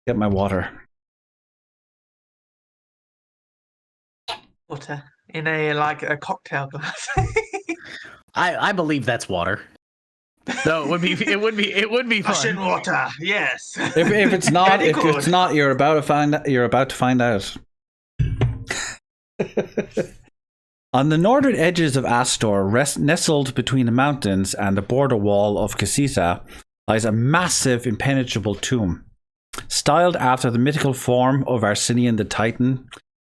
Get my water. Water in a cocktail glass. I believe that's water. No, it would be fun. Russian water, yes. If it's not, if it's not, you're about to find out. On the northern edges of Astore, nestled between the mountains and the border wall of Khishita, lies a massive, impenetrable tomb. Styled after the mythical form of Arsinian the Titan,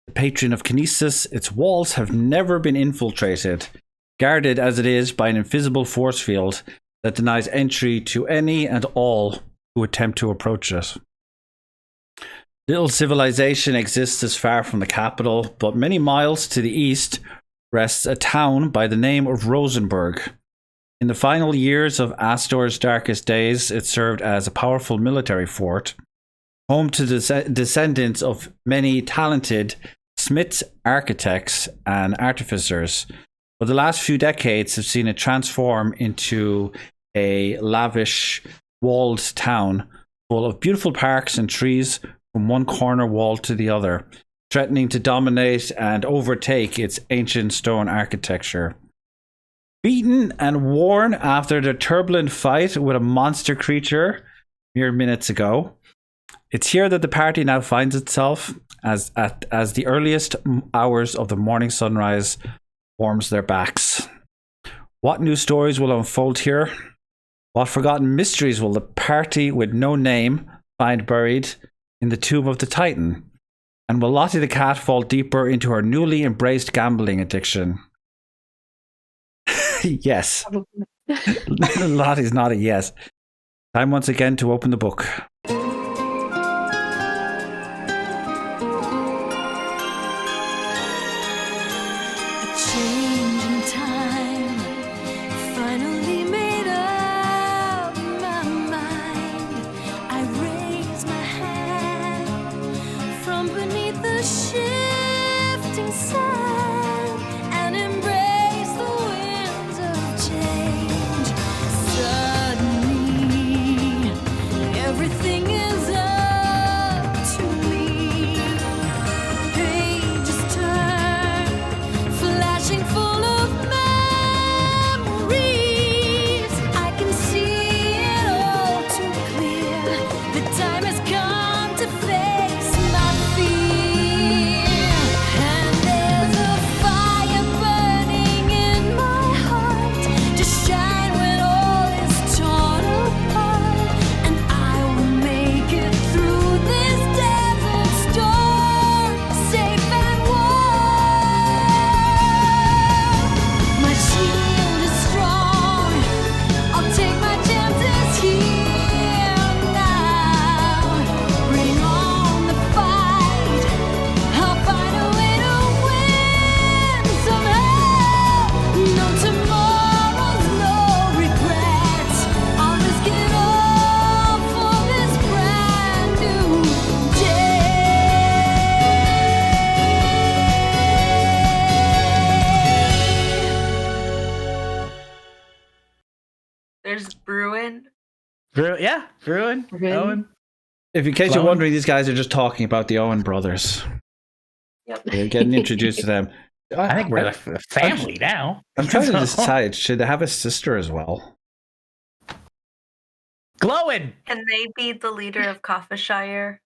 the Patron of Kinesis, its walls have never been infiltrated, guarded as it is by an invisible force field that denies entry to any and all who attempt to approach it. Little civilization exists as far from the capital, but many miles to the east rests a town by the name of Rosenburg. In the final years of Astore's darkest days, it served as a powerful military fort, home to the descendants of many talented smiths, architects, and artificers. But the last few decades have seen it transform into a lavish, walled town full of beautiful parks and trees from one corner wall to the other, threatening to dominate and overtake its ancient stone architecture. Beaten and worn after the turbulent fight with a monster creature mere minutes ago, it's here that the party now finds itself as the earliest hours of the morning sunrise warms their backs. What new stories will unfold here? What forgotten mysteries will the party with no name find buried in the tomb of the Titan? And will Lottie the cat fall deeper into her newly embraced gambling addiction? Yes. Lottie's not a yes. Time once again to open the book. Bruin. Owen. If in case you're wondering, these guys are just talking about the Owen brothers. Yep. They're getting introduced to them. I think we're a family now. I'm trying to decide, should they have a sister as well? Glowing! Can they be the leader of Khishita?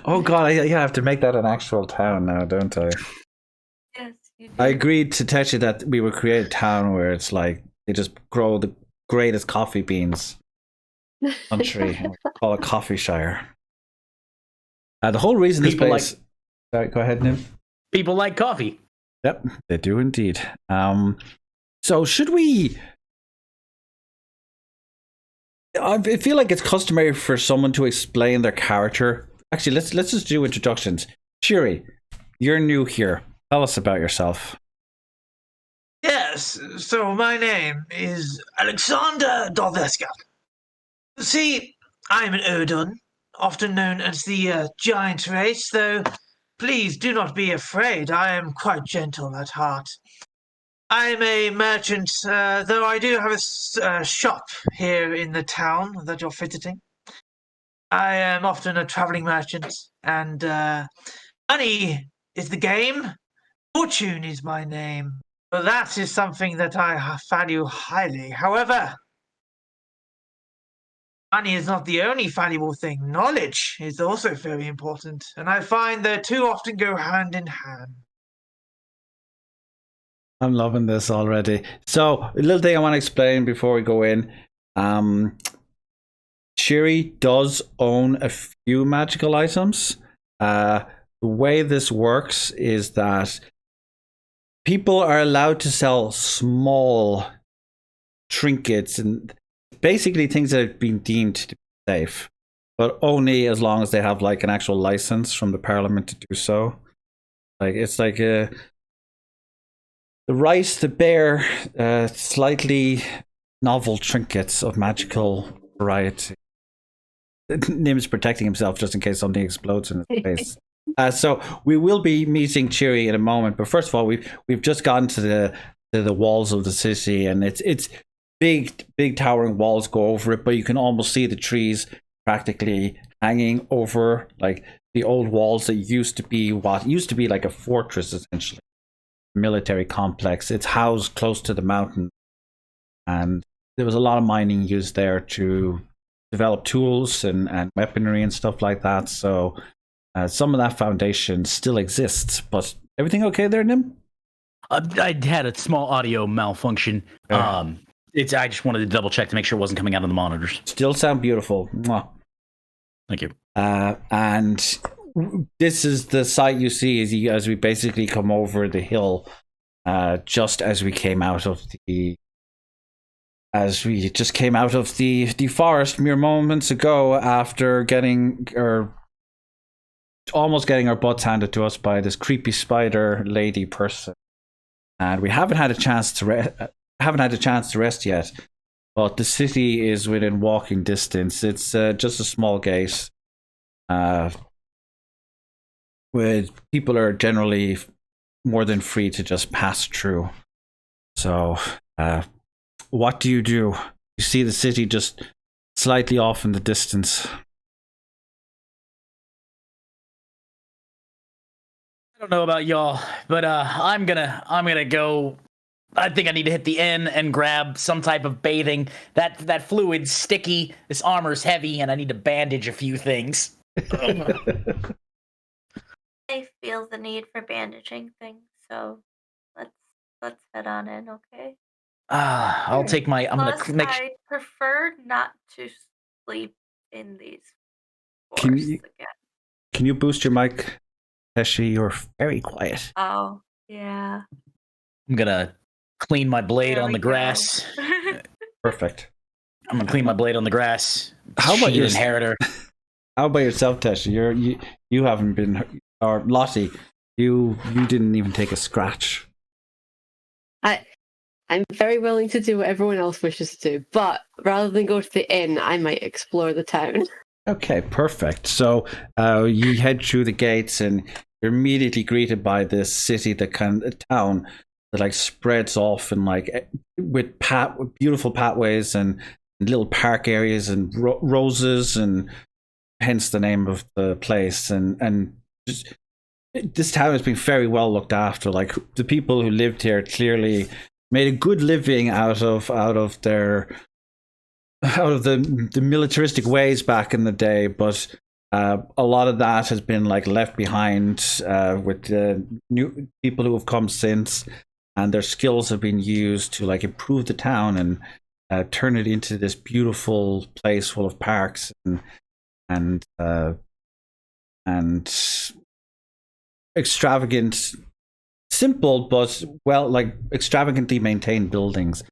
Oh god, I have to make that an actual town now, don't I? Yes, you do. I agreed to Techi that we would create a town where it's like they just grow the greatest coffee beans country. Call it Coffeeshire. The whole reason this place... Sorry, go ahead, Nim. People like coffee. Yep, they do indeed. So should we... I feel like it's customary for someone to explain their character. Actually, let's just do introductions. Shiri, you're new here. Tell us about yourself. Yes, so my name is Alexander Dorveska. See, I'm an Odun, often known as the giant race, though please do not be afraid, I am quite gentle at heart. I'm a merchant, though I do have a shop here in the town that you're visiting. I am often a traveling merchant, and money is the game. Fortune is my name. But that is something that I value highly. However, money is not the only valuable thing. Knowledge is also very important, and I find the two often go hand in hand. I'm loving this already. So, a little thing I want to explain before we go in. Shiri does own a few magical items. The way this works is that people are allowed to sell small trinkets and basically things that have been deemed to be safe, but only as long as they have like an actual license from the parliament to do so. Like it's like the right to bear slightly novel trinkets of magical variety. Nim's protecting himself just in case something explodes in his face. So we will be meeting Chiri in a moment, but first of all, we've just gotten to the walls of the city, and it's big towering walls go over it, but you can almost see the trees practically hanging over like the old walls that used to be what used to be like a fortress, essentially military complex. It's housed close to the mountain, and there was a lot of mining used there to develop tools and weaponry and stuff like that. So some of that foundation still exists. But everything okay there, Nim? I had a small audio malfunction. Okay. I just wanted to double check to make sure it wasn't coming out of the monitors. Still sound beautiful. Mwah. Thank you. And this is the sight you see as we basically come over the hill, just as we came out of the forest mere moments ago, after almost getting our butts handed to us by this creepy spider lady person, and we haven't had a chance to rest yet. But the city is within walking distance. It's just a small gate, where people are generally more than free to just pass through. So, what do? You see the city just slightly off in the distance. I don't know about y'all, but I'm gonna go. I think I need to hit the inn and grab some type of bathing. That fluid's sticky. This armor's heavy, and I need to bandage a few things. I feel the need for bandaging things, so let's head on in, okay? I'll take my. I'm Plus, gonna make. I prefer not to sleep in these Can forests you- again. Can you boost your mic, Teshi? You're very quiet. Oh, yeah. I'm gonna clean my blade There on we the go. grass. Perfect. I'm gonna clean my blade on the grass. How about Sheet your- inheritor? How about yourself, Teshi? You haven't been, or Lottie, you didn't even take a scratch. I'm very willing to do what everyone else wishes to do, but rather than go to the inn, I might explore the town. Okay, perfect. So you head through the gates, and you're immediately greeted by this city, town that like spreads off and like with beautiful pathways and little park areas and roses, and hence the name of the place. And just this town has been very well looked after. Like the people who lived here clearly made a good living out of the militaristic ways back in the day, but a lot of that has been like left behind with the new people who have come since, and their skills have been used to like improve the town and turn it into this beautiful place full of parks and extravagant, simple but extravagantly maintained buildings.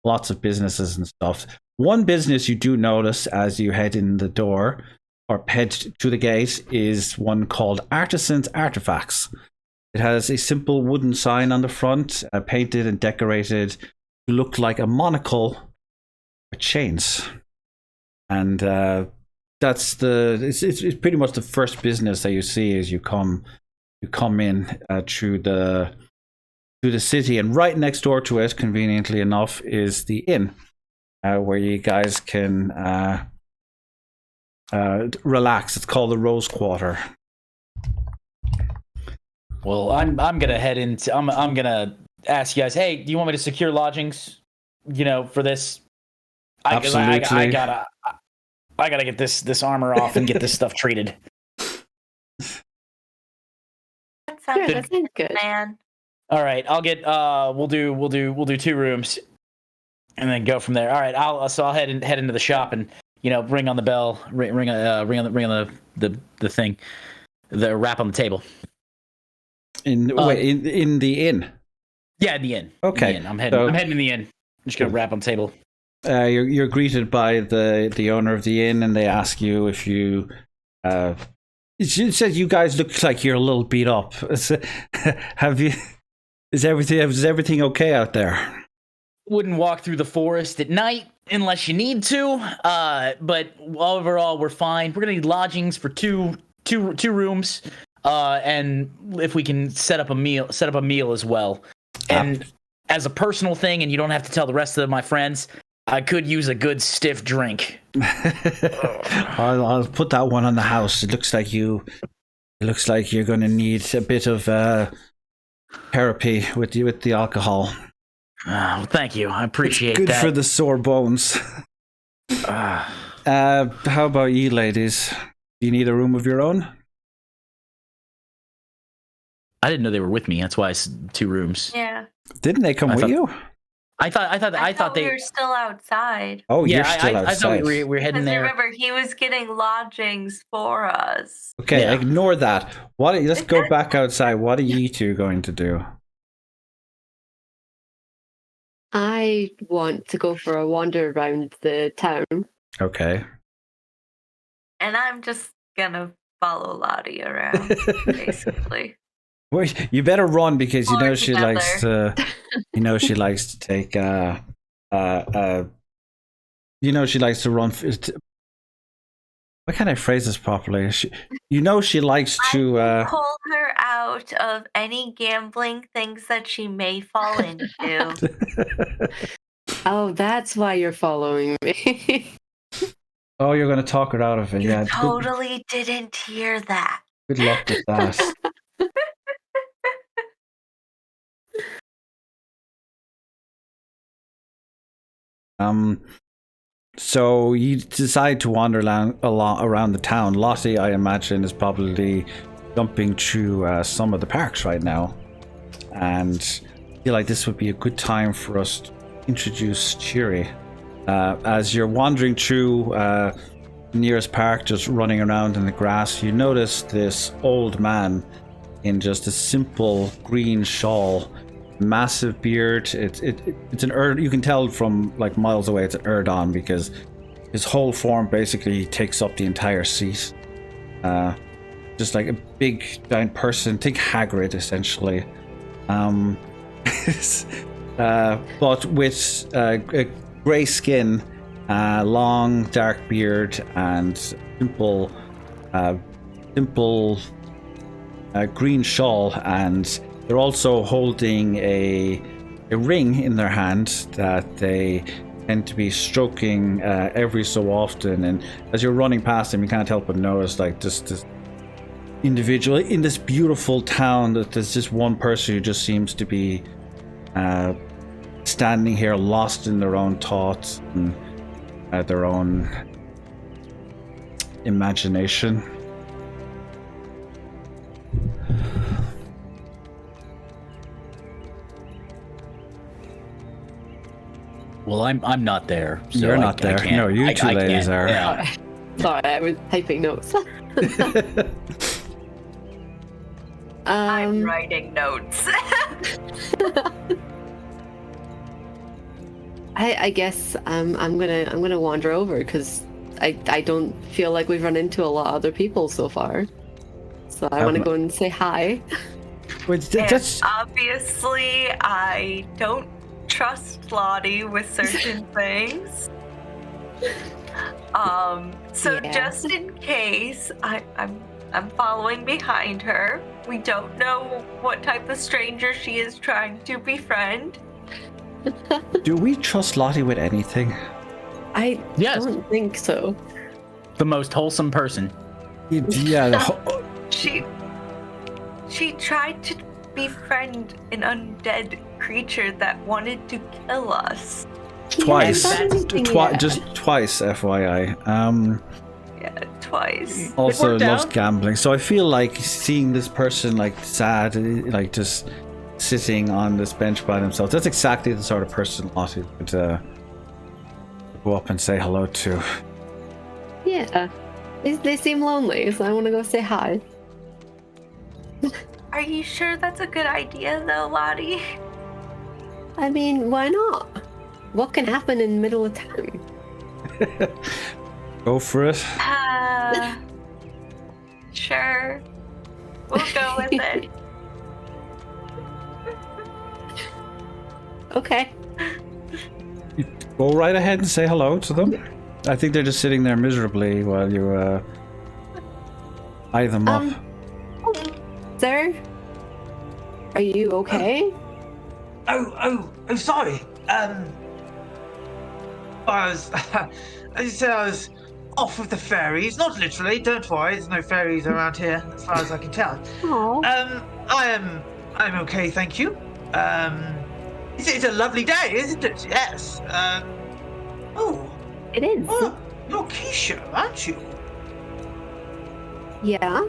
Lots of businesses and stuff. One business you do notice as you head in the door or head to the gate is one called Artisans Artifacts. It has a simple wooden sign on the front, painted and decorated to look like a monocle with chains. And it's pretty much the first business that you see as you come in through the city, and right next door to it, conveniently enough, is the inn, where you guys can relax. It's called the Rose Quarter. Well, I'm gonna head into. I'm gonna ask you guys. Hey, do you want me to secure lodgings? For this. Absolutely. I gotta get this armor off and get this stuff treated. That sounds Sure, that sounds good. man. All right, I'll get. We'll do 2 rooms, and then go from there. All right, I'll head into the shop and ring on the bell, ring on the thing, the rap on the table. In the inn. Yeah, in the inn. Okay, I'm heading in the inn. I'm just gonna rap on the table. You're greeted by the owner of the inn, and they ask you if you. It says you guys look like you're a little beat up. Have you? Is everything okay out there? Wouldn't walk through the forest at night unless you need to. But overall, we're fine. We're gonna need lodgings for two rooms. And if we can set up a meal as well. And as a personal thing, and you don't have to tell the rest of my friends, I could use a good stiff drink. I'll put that one on the house. It looks like you're going to need a bit of therapy with the alcohol. Well, thank you. I appreciate that. Good for the sore bones. How about you, ladies? Do you need a room of your own? I didn't know they were with me. That's why it's 2 rooms. Yeah. Didn't they come with you? I thought we were still outside. Oh, yeah, you're still outside. I thought we were heading Because there. remember, he was getting lodgings for us. Okay, Yeah. ignore that. Let's go back outside. What are you two going to do? I want to go for a wander around the town. Okay. And I'm just gonna follow Lottie around, basically. Well, you better run because you know Or she together. likes to. You know she likes to take. You know she likes to run. Why can't I phrase this properly? She likes to. Pull her out of any gambling things that she may fall into. Oh, that's why you're following me. Oh, you're going to talk her out of it. You Yeah. totally didn't hear that. Good luck with that. So you decide to wander around the town. Lottie, I imagine, is probably jumping through some of the parks right now, and I feel like this would be a good time for us to introduce Cheery. As you're wandering through the nearest park, just running around in the grass, you notice this old man in just a simple green shawl. Massive beard. It's an you can tell from like miles away it's an Erdon because his whole form basically takes up the entire seat. Just like a big giant person. Think Hagrid essentially. But with a grey skin, long dark beard, and simple green shawl, and they're also holding a ring in their hand that they tend to be stroking every so often. And as you're running past them, you can't help but notice like this individual in this beautiful town that there's just one person who just seems to be standing here lost in their own thoughts and their own imagination. Well, I'm not there. So You're not there. No, you two ladies are. Yeah. Sorry, I was typing notes. I'm writing notes. I guess I'm gonna wander over because I don't feel like we've run into a lot of other people so far. So I want to go and say hi. Wait, And that's obviously, I don't trust Lottie with certain things. So Yeah. just in case, I'm following behind her. We don't know what type of stranger she is trying to befriend. Do we trust Lottie with anything? I Yes. don't think so. the most wholesome person. Yeah. She tried to befriend an undead creature that wanted to kill us. Twice. Yet. Just twice, FYI. Yeah, twice. Also worked loves out. gambling. So I feel like seeing this person like sad, like just sitting on this bench by themselves. That's exactly the sort of person Lottie would go up and say hello to. Yeah. They seem lonely, so I want to go say hi. Are you sure that's a good idea, though, Lottie? I mean, why not? What can happen in the middle of town? Go for it. Sure. We'll go with it. Okay. Go right ahead and say hello to them. I think they're just sitting there miserably while you eye them up. Sir? Are you okay? Oh, sorry. I was off with the fairies. Not literally, don't worry. There's no fairies around here, as far as I can tell. Aww. I'm okay, thank you. It's a lovely day, isn't it? Yes. It is. Oh, you're Keisha, aren't you? Yeah.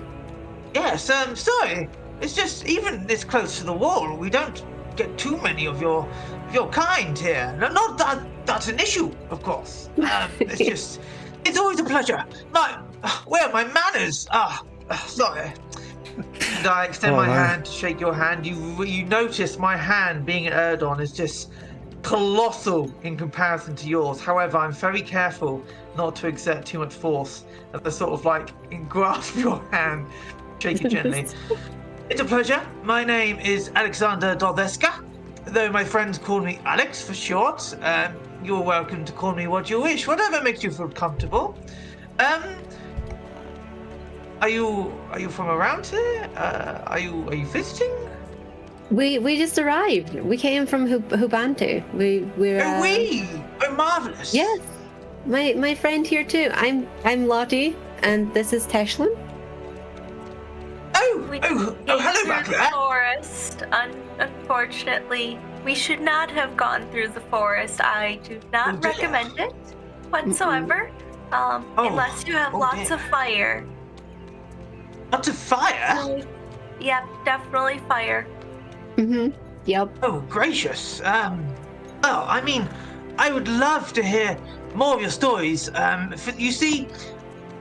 Yes. Sorry. It's just even this close to the wall, we don't get too many of your kind here. No, not that that's an issue, of course. It's always a pleasure. Where are my manners? Sorry. And I extend my hand to shake your hand. You notice my hand, being an Erdon, is just colossal in comparison to yours. However, I'm very careful not to exert too much force as I sort of like grasp your hand, shake it gently. It's a pleasure. My name is Alexander Dorveska, though my friends call me Alex for short. You're welcome to call me what you wish, whatever makes you feel comfortable. Are you from around here? Are you visiting? We just arrived. We came from Hubantu. We're Oh, marvelous. Yes. My friend here too. I'm Lottie, and this is Teshlin. Hello back through there. the forest. Unfortunately, we should not have gone through the forest. I do not dear. recommend it whatsoever. Unless you have lots of fire. Lots of fire? Yep, definitely fire. Mm-hmm. Yep. Oh, gracious. Well, I mean, I would love to hear more of your stories. You see,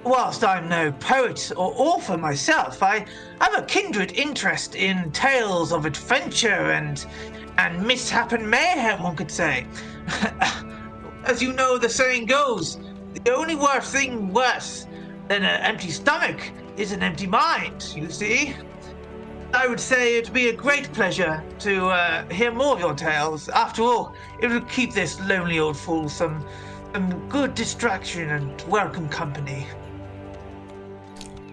whilst I'm no poet or author myself, I have a kindred interest in tales of adventure and mishap and mayhem, one could say. As you know, the saying goes, the only thing worse than an empty stomach is an empty mind, you see. I would say it'd be a great pleasure to hear more of your tales. After all, it would keep this lonely old fool some good distraction and welcome company.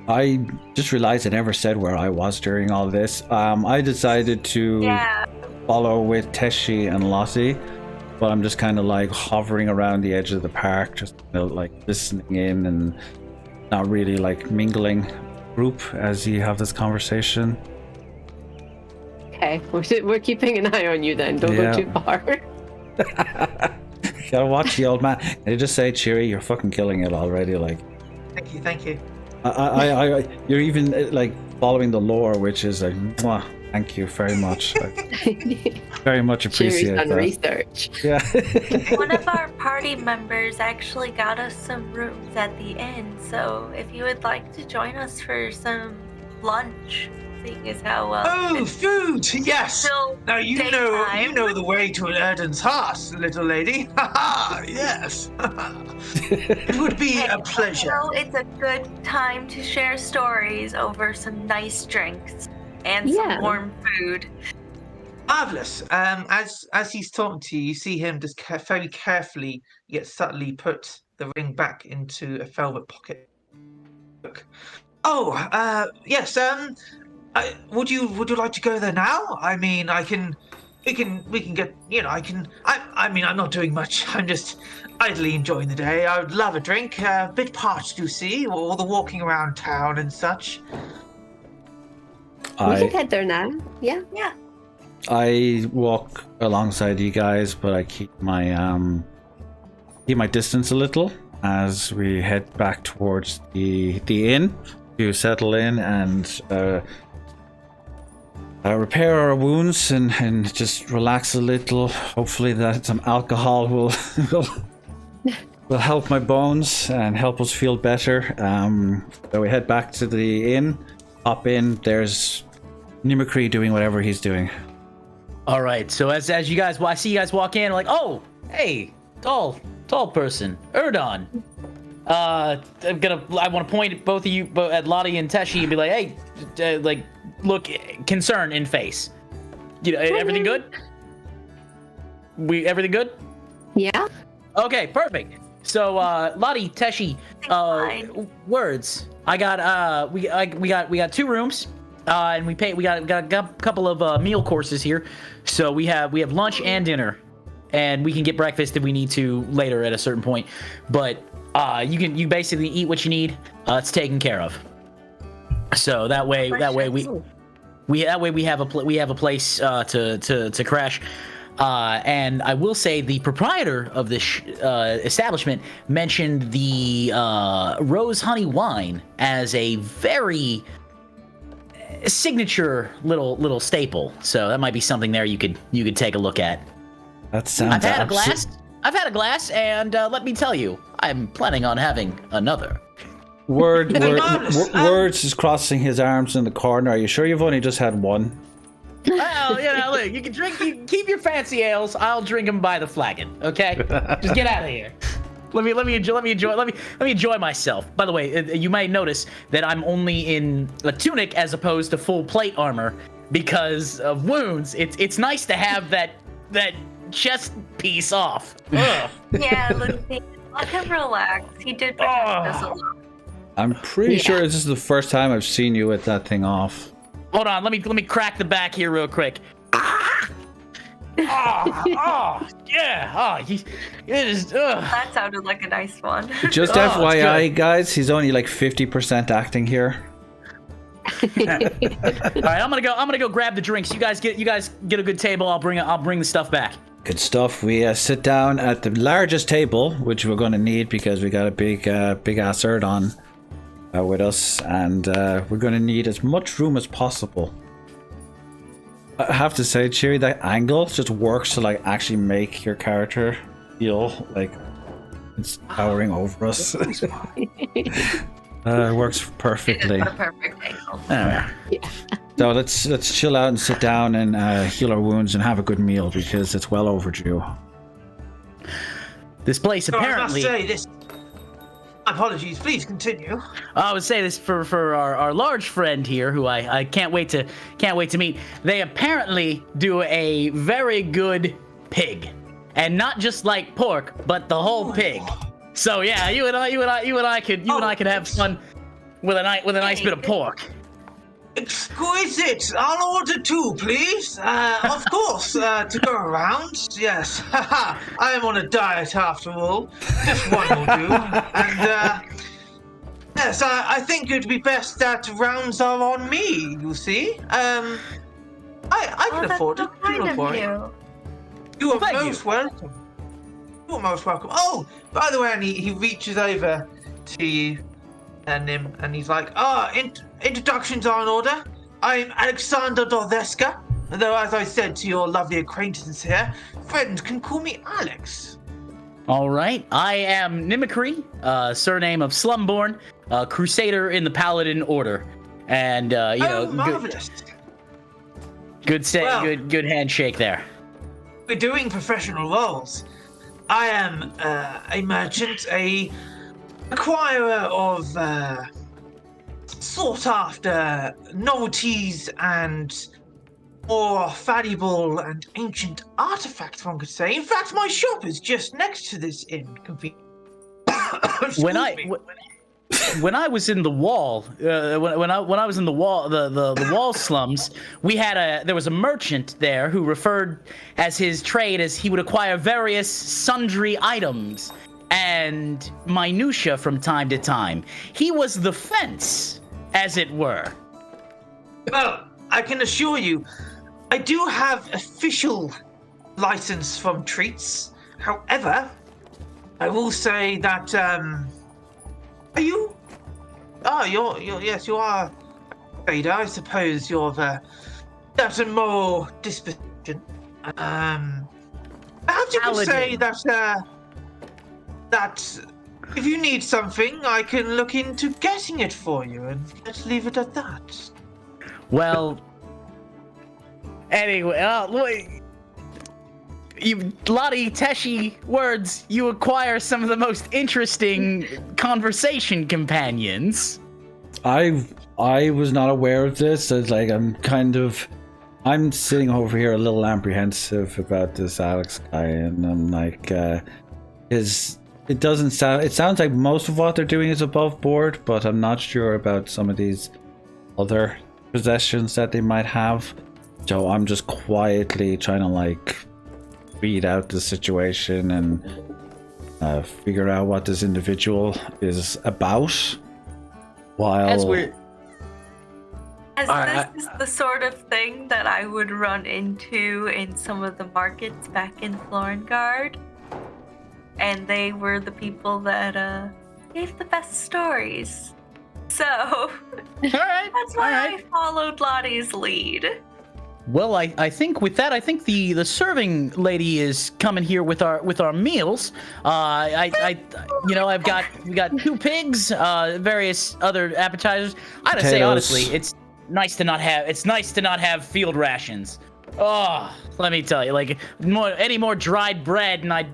I just realized I never said where I was during all this. I decided to follow with Teshi and Lottie, but I'm just kind of like hovering around the edge of the park, just like listening in and not really like mingling group as you have this conversation. Okay, we're keeping an eye on you then. Don't go too far. Gotta watch the old man. Can I just say, Cheery, you're fucking killing it already. Like, Thank you. I you're even like following the lore, which is like, mwah, thank you very much. Very much appreciate Cheery's done that. research. Yeah. One of our party members actually got us some rooms at the inn, so if you would like to join us for some lunch, seeing as how Food! Yes! still Now you daytime. know the way to an Erden's heart, little lady. Haha, yes. It would be a pleasure. So it's a good time to share stories over some nice drinks and some warm food. Marvelous. As he's talking to you, you see him just very carefully yet subtly put the ring back into a velvet pocket. Oh, yes. Would you like to go there now? I mean, we can get. You know, I I'm not doing much. I'm just idly enjoying the day. I would love a drink. A bit parched, you see, all the walking around town and such. We can head there now. Yeah. Yeah. I walk alongside you guys, but I keep my distance a little as we head back towards the inn to settle in and repair our wounds and just relax a little. Hopefully that some alcohol will help my bones and help us feel better. So we head back to the inn, hop in. There's Nimicree doing whatever he's doing. All right. So as you guys, I see you guys walk in, like, oh, hey, tall person, Erdon. I want to point at both of you, at Lottie and Teshi, and be like, hey, like, look, concern in face. You know, everything good? Everything good? Yeah. Okay, perfect. So, Lottie, Teshi, words. We got 2 rooms, and we got a couple of meal courses here. So we have lunch and dinner, and we can get breakfast if we need to later at a certain point. But you basically eat what you need. It's taken care of. So that way we have a place to crash. And I will say the proprietor of this establishment mentioned the rose honey wine as a very signature little staple. So that might be something there you could take a look at. That sounds. I've had a glass, and let me tell you, I'm planning on having another. Words is crossing his arms in the corner. Are you sure you've only just had one? Well, look, you can drink. You can keep your fancy ales. I'll drink them by the flagon. Okay, just get out of here. Let me enjoy myself. By the way, you might notice that I'm only in a tunic as opposed to full plate armor because of wounds. It's nice to have that chest piece off. Ugh. Yeah, let him relax. He did protect us a lot. I'm pretty sure this is the first time I've seen you with that thing off. Hold on, let me crack the back here real quick. That sounded like a nice one. Just FYI, guys, he's only like 50% acting here. All right, I'm gonna go grab the drinks. You guys get a good table. I'll bring the stuff back. Good stuff. We sit down at the largest table, which we're going to need because we got a big ass Erdon with us, and we're going to need as much room as possible. I have to say, Cheery, that angle just works to like actually make your character feel like it's towering over us. It works perfectly. It's a perfect angle. Yeah. So let's chill out and sit down and heal our wounds and have a good meal because it's well overdue. This place apparently. I must say this. Apologies. Please continue. I would say this for our large friend here, who I can't wait to meet. They apparently do a very good pig, and not just like pork, but the whole pig. So yeah, you and I could have fun with a nice bit of pork. Exquisite. I'll order 2, please. Of course, to go around. Yes. I am on a diet after all. Just one will do. And, yes, I think it'd be best that rounds are on me, you see. I can afford it. Kind Don't of worry. You are most welcome. You are most welcome. Oh, by the way, and he reaches over to you and him, and he's like, introductions are in order. I'm Alexander Dorveska, though as I said to your lovely acquaintance here, friends can call me Alex. All right, I am Nimicree, surname of Slumborn, Crusader in the Paladin Order, and marvelous. Good handshake there. We're doing professional roles. I am a merchant, a acquirer of sought after novelties and more valuable and ancient artifacts, one could say. In fact, my shop is just next to this inn. when I was in the wall, when I was in the wall, the wall slums, there was a merchant there who referred as his trade as he would acquire various sundry items and minutia from time to time. He was the fence, as it were. Well, I can assure you, I do have official license from Treats. However, I will say that, are you? Oh, yes, you are a trader. I suppose you're of a certain moral disposition. Perhaps you could say that, that if you need something, I can look into getting it for you, and let's leave it at that. Well, anyway, Lottie Teshi words, you acquire some of the most interesting conversation companions. I was not aware of this. It's like I'm sitting over here a little apprehensive about this Alex guy, and I'm like, it sounds like most of what they're doing is above board, but I'm not sure about some of these other possessions that they might have. So I'm just quietly trying to read out the situation and figure out what this individual is about. While this is the sort of thing that I would run into in some of the markets back in Florengard. And they were the people that gave the best stories. So, that's why I followed Lottie's lead. Well, I think with that, I think the serving lady is coming here with our meals. We got 2 pigs, various other appetizers. I gotta say honestly, it's nice to not have field rations. Oh, let me tell you, any more dried bread, and I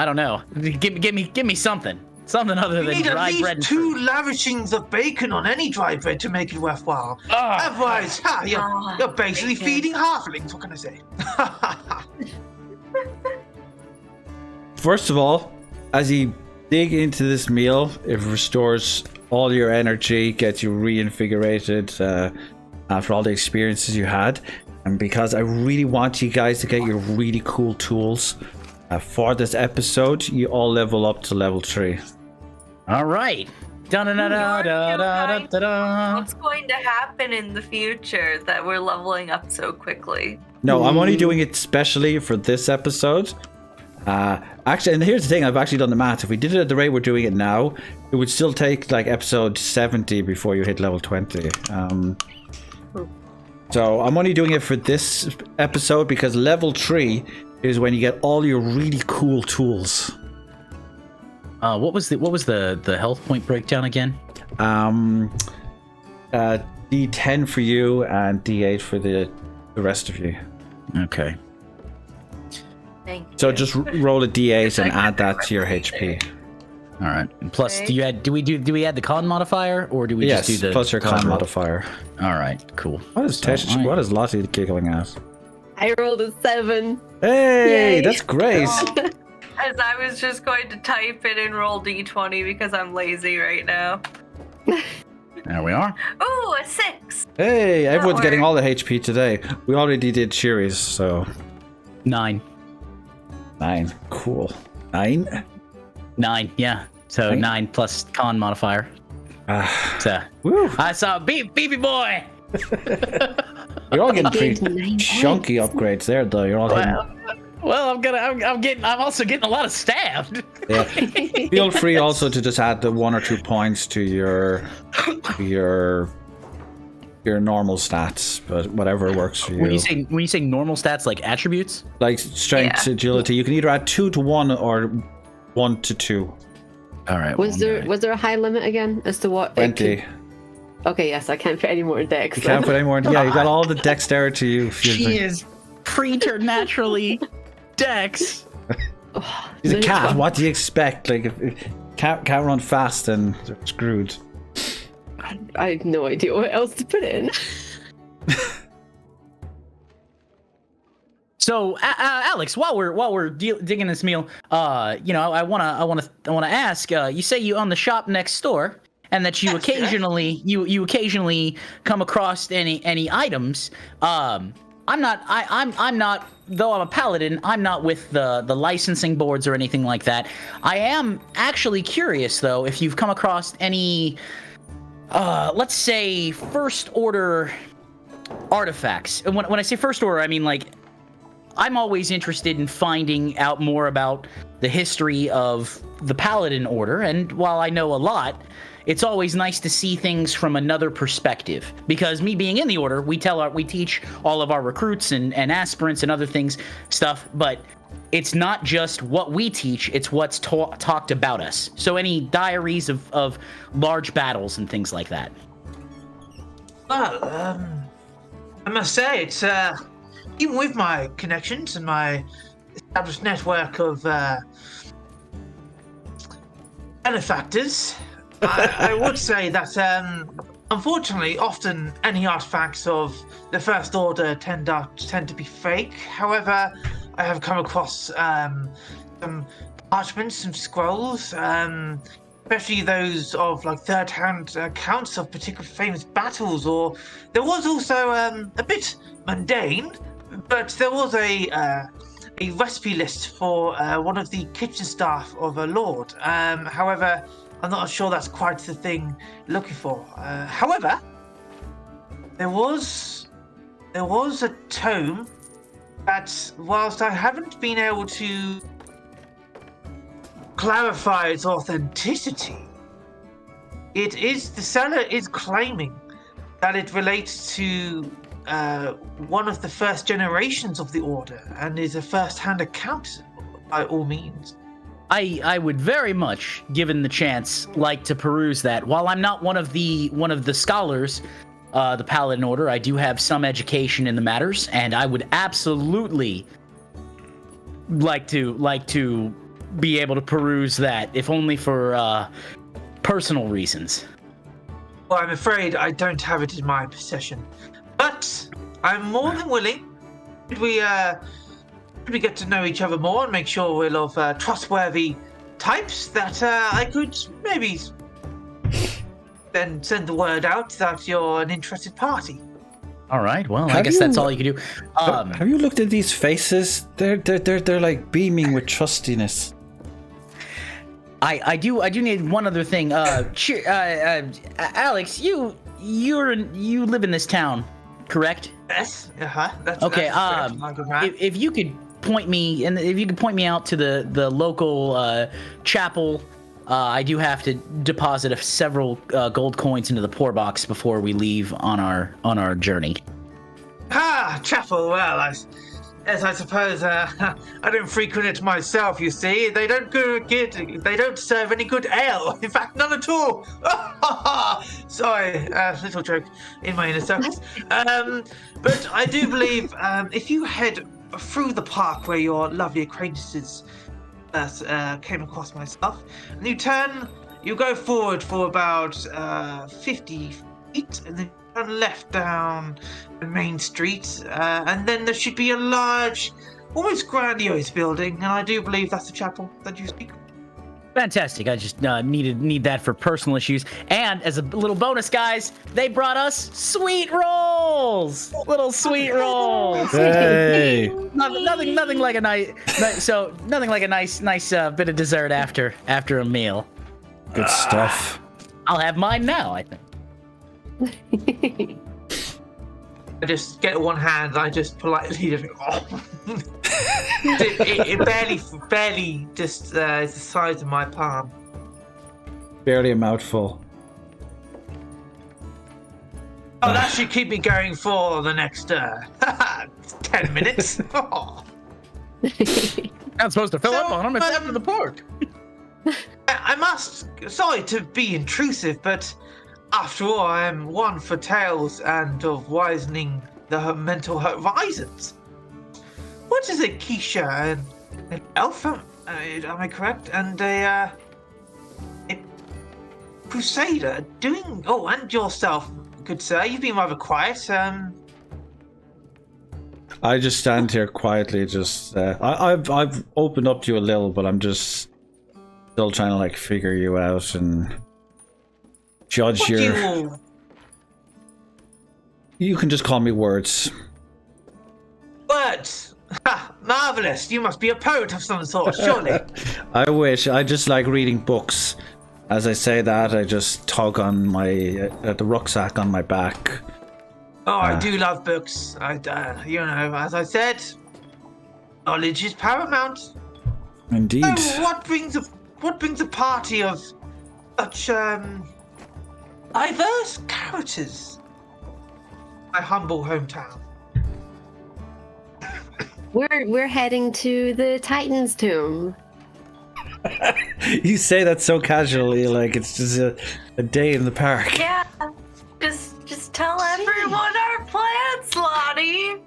don't know. Give me something other than dried bread. You need at least 2 lavishings of bacon on any dry bread to make it worthwhile. Otherwise, you're basically feeding halflings. What can I say? First of all, as you dig into this meal, it restores all your energy, gets you reinvigorated after all the experiences you had. And because I really want you guys to get your really cool tools for this episode, you all level up to level 3. All right. What's going to happen in the future that we're leveling up so quickly? No, I'm only doing it specially for this episode. Actually, and here's the thing, I've actually done the math. If we did it at the rate we're doing it now, it would still take episode 70 before you hit level 20. So I'm only doing it for this episode because level 3 is when you get all your really cool tools. What was the health point breakdown again? D10 for you and D8 for the rest of you. Okay. Thank you. So just roll a D8 and add that to your HP. All right. And plus, do we add the con modifier, or do we just do the plus your con modifier? All right. Cool. What is Lottie giggling at? I rolled a 7. Hey, Yay. That's great. As I was just going to type it and roll d20 because I'm lazy right now. There we are. Ooh, a 6. Hey, everyone's getting all the HP today. We already did Shiri's, so 9. 9. Cool. 9? 9, yeah. So 9 plus con modifier. Woo. I saw a beefy boy. You're all getting pretty chunky upgrades there, though. You're all hitting. Well, I'm also getting a lot of stabbed. Yeah. Feel free also to just add the 1 or 2 points to your normal stats, but whatever works for you. When you say normal stats, like attributes, like strength, agility, you can either add 2 to 1 or 1 to 2. All right. Was there a high limit again as to what? 20. Okay, yes, I can't put any more dex. You can't put any more. Yeah, you got all the dexterity. She is preternaturally dex. She's a cat. What do you expect? If can't run fast, then they're screwed. I have no idea what else to put in. So, Alex, while we're digging this meal, you know, I wanna ask. You say you own the shop next door, and that you occasionally come across any items. I'm not. Though I'm a paladin, I'm not with the licensing boards or anything like that. I am actually curious though if you've come across any, let's say, first order artifacts. And when I say first order, I mean like. I'm always interested in finding out more about the history of the Paladin Order, and while I know a lot, it's always nice to see things from another perspective. Because me being in the Order, we teach all of our recruits and aspirants and other stuff, but it's not just what we teach, it's what's talked about us. So any diaries of large battles and things like that. Well, I must say, it's, even with my connections and my established network of benefactors, I would say that, unfortunately, often any artifacts of the First Order tend to be fake. However, I have come across some parchments, some scrolls, especially those of like third-hand accounts of particular famous battles. Or there was also a bit mundane. But there was a recipe list for one of the kitchen staff of a lord. However, I'm not sure that's quite the thing looking for. However, there was a tome that, whilst I haven't been able to clarify its authenticity, the seller is claiming that it relates to one of the first generations of the Order and is a first-hand account by all means. I would very much, given the chance, like to peruse that. While I'm not one of the scholars, the Paladin Order, I do have some education in the matters, and I would absolutely like to be able to peruse that, if only for personal reasons. Well, I'm afraid I don't have it in my possession. But I'm more than willing. Could we get to know each other more and make sure we're of trustworthy types that I could maybe then send the word out that you're an interested party. All right. Well, I guess that's all you can do. Have you looked at these faces? They're like beaming with trustiness. I do need one other thing. Alex, you live in this town, correct? Yes. That's okay. That's if you could point me out to the local chapel, I do have to deposit several gold coins into the poor box before we leave on our journey. Chapel. Well, I suppose I don't frequent it myself. You see, they don't serve any good ale. In fact, none at all. Sorry, little joke in my inner circles. But I do believe if you head through the park where your lovely acquaintances came across myself, and you go forward for about 50 feet, and then turn left down the main street, and then there should be a large, almost grandiose building, and I do believe that's the chapel that you speak of. Fantastic. I just need that for personal issues. And as a little bonus, guys, they brought us sweet rolls. Little sweet rolls. Hey. Nothing like a nice bit of dessert after a meal. Good stuff. I'll have mine now, I think. I just get one hand, I just politely it barely just is the size of my palm. Barely a mouthful. Oh, that should keep me going for the next 10 minutes. Oh. Not supposed to fill up on them. It's after the pork. Sorry to be intrusive, but after all, I am one for tales and of widening the mental horizons. What is a Khishita? An elf? Am I correct? And a crusader doing. Oh, and yourself, good sir. You've been rather quiet. I just stand here quietly. Just I've opened up to you a little, but I'm just still trying to like figure you out and judge What your. do you... You can just call me Words. Words! Ha! Marvelous! You must be a poet of some sort, surely. I wish. I just like reading books. As I say that, I just tug on my the rucksack on my back. Oh, I do love books. You know, as I said, knowledge is paramount. Indeed. Oh, what brings a party of such diverse characters? My humble hometown. We're heading to the Titan's tomb. You say that so casually, like it's just a day in the park. Yeah, just tell everyone our plans, Lottie.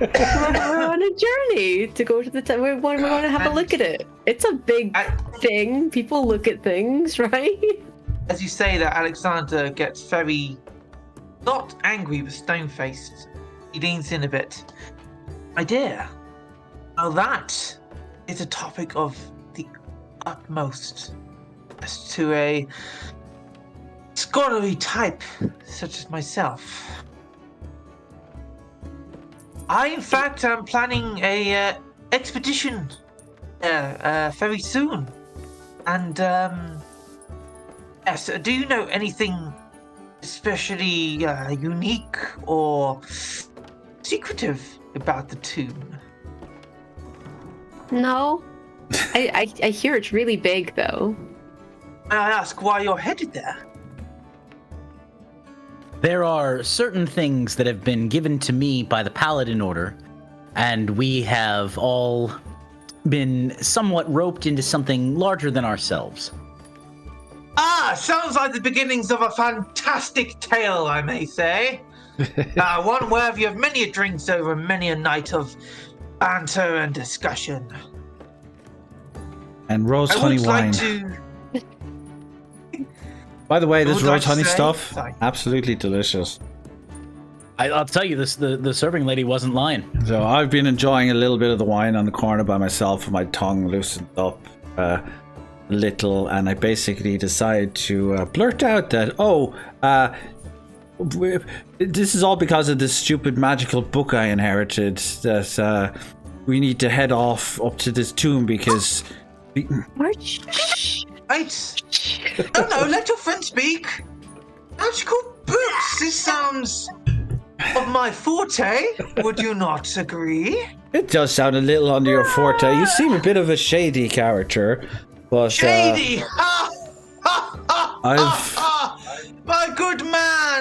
We're on a journey to go to the we want to have a look at it. It's a big thing. People look at things, right? As you say that, Alexander gets very not angry but stone-faced. He leans in a bit. My dear, now that is a topic of the utmost as to a scholarly type such as myself. I, in fact, am planning a expedition very soon. And, yes, do you know anything especially unique or secretive about the tomb? No. I hear it's really big, though. May I ask why you're headed there? There are certain things that have been given to me by the Paladin Order, and we have all been somewhat roped into something larger than ourselves. Ah, sounds like the beginnings of a fantastic tale, I may say. One worthy of many a drinks over many a night of banter and discussion. And rose honey wine. By the way, this rose honey stuff, absolutely delicious. I'll tell you this: the serving lady wasn't lying. So I've been enjoying a little bit of the wine on the corner by myself, with my tongue loosened up a little, and I basically decided to blurt out that, this is all because of this stupid magical book I inherited. That we need to head off up to this tomb because. Right. No, let your friend speak. Magical books. This sounds of my forte. Would you not agree? It does sound a little under your forte. You seem a bit of a shady character, but shady. I've. My good man,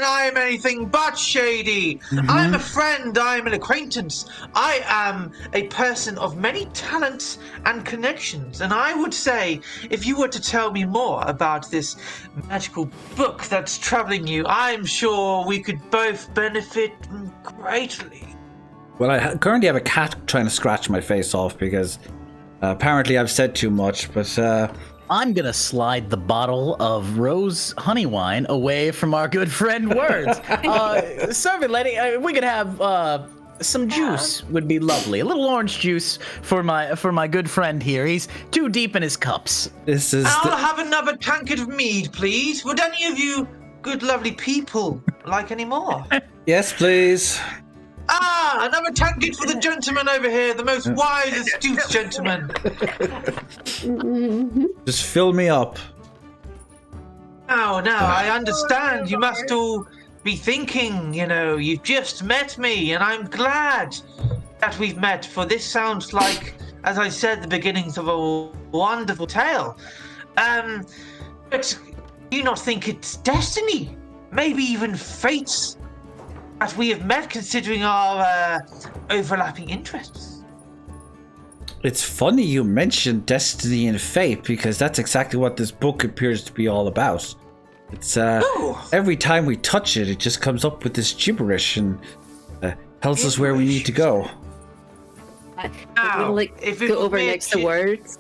I am anything but shady. Mm-hmm. I'm a friend, I'm an acquaintance. I am a person of many talents and connections. And I would say, if you were to tell me more about this magical book that's troubling you, I'm sure we could both benefit greatly. Well, I currently have a cat trying to scratch my face off because apparently I've said too much, but... I'm gonna slide the bottle of rose honey wine away from our good friend Words. Servant lady, we could have some juice. Would be lovely. A little orange juice for my good friend here. He's too deep in his cups. I'll have another tankard of mead, please. Would any of you good, lovely people like any more? Yes, please. Another tankard for the gentleman over here, the most wise, astute gentleman. Just fill me up. Now, I understand you must all be thinking, you've just met me, and I'm glad that we've met, for this sounds like, as I said, the beginnings of a wonderful tale. But do you not think it's destiny? Maybe even fate's that we have met, considering our overlapping interests. It's funny you mentioned destiny and fate, because that's exactly what this book appears to be all about. It's every time we touch it, it just comes up with this gibberish and tells us where we need to go. I'm gonna go over next to Words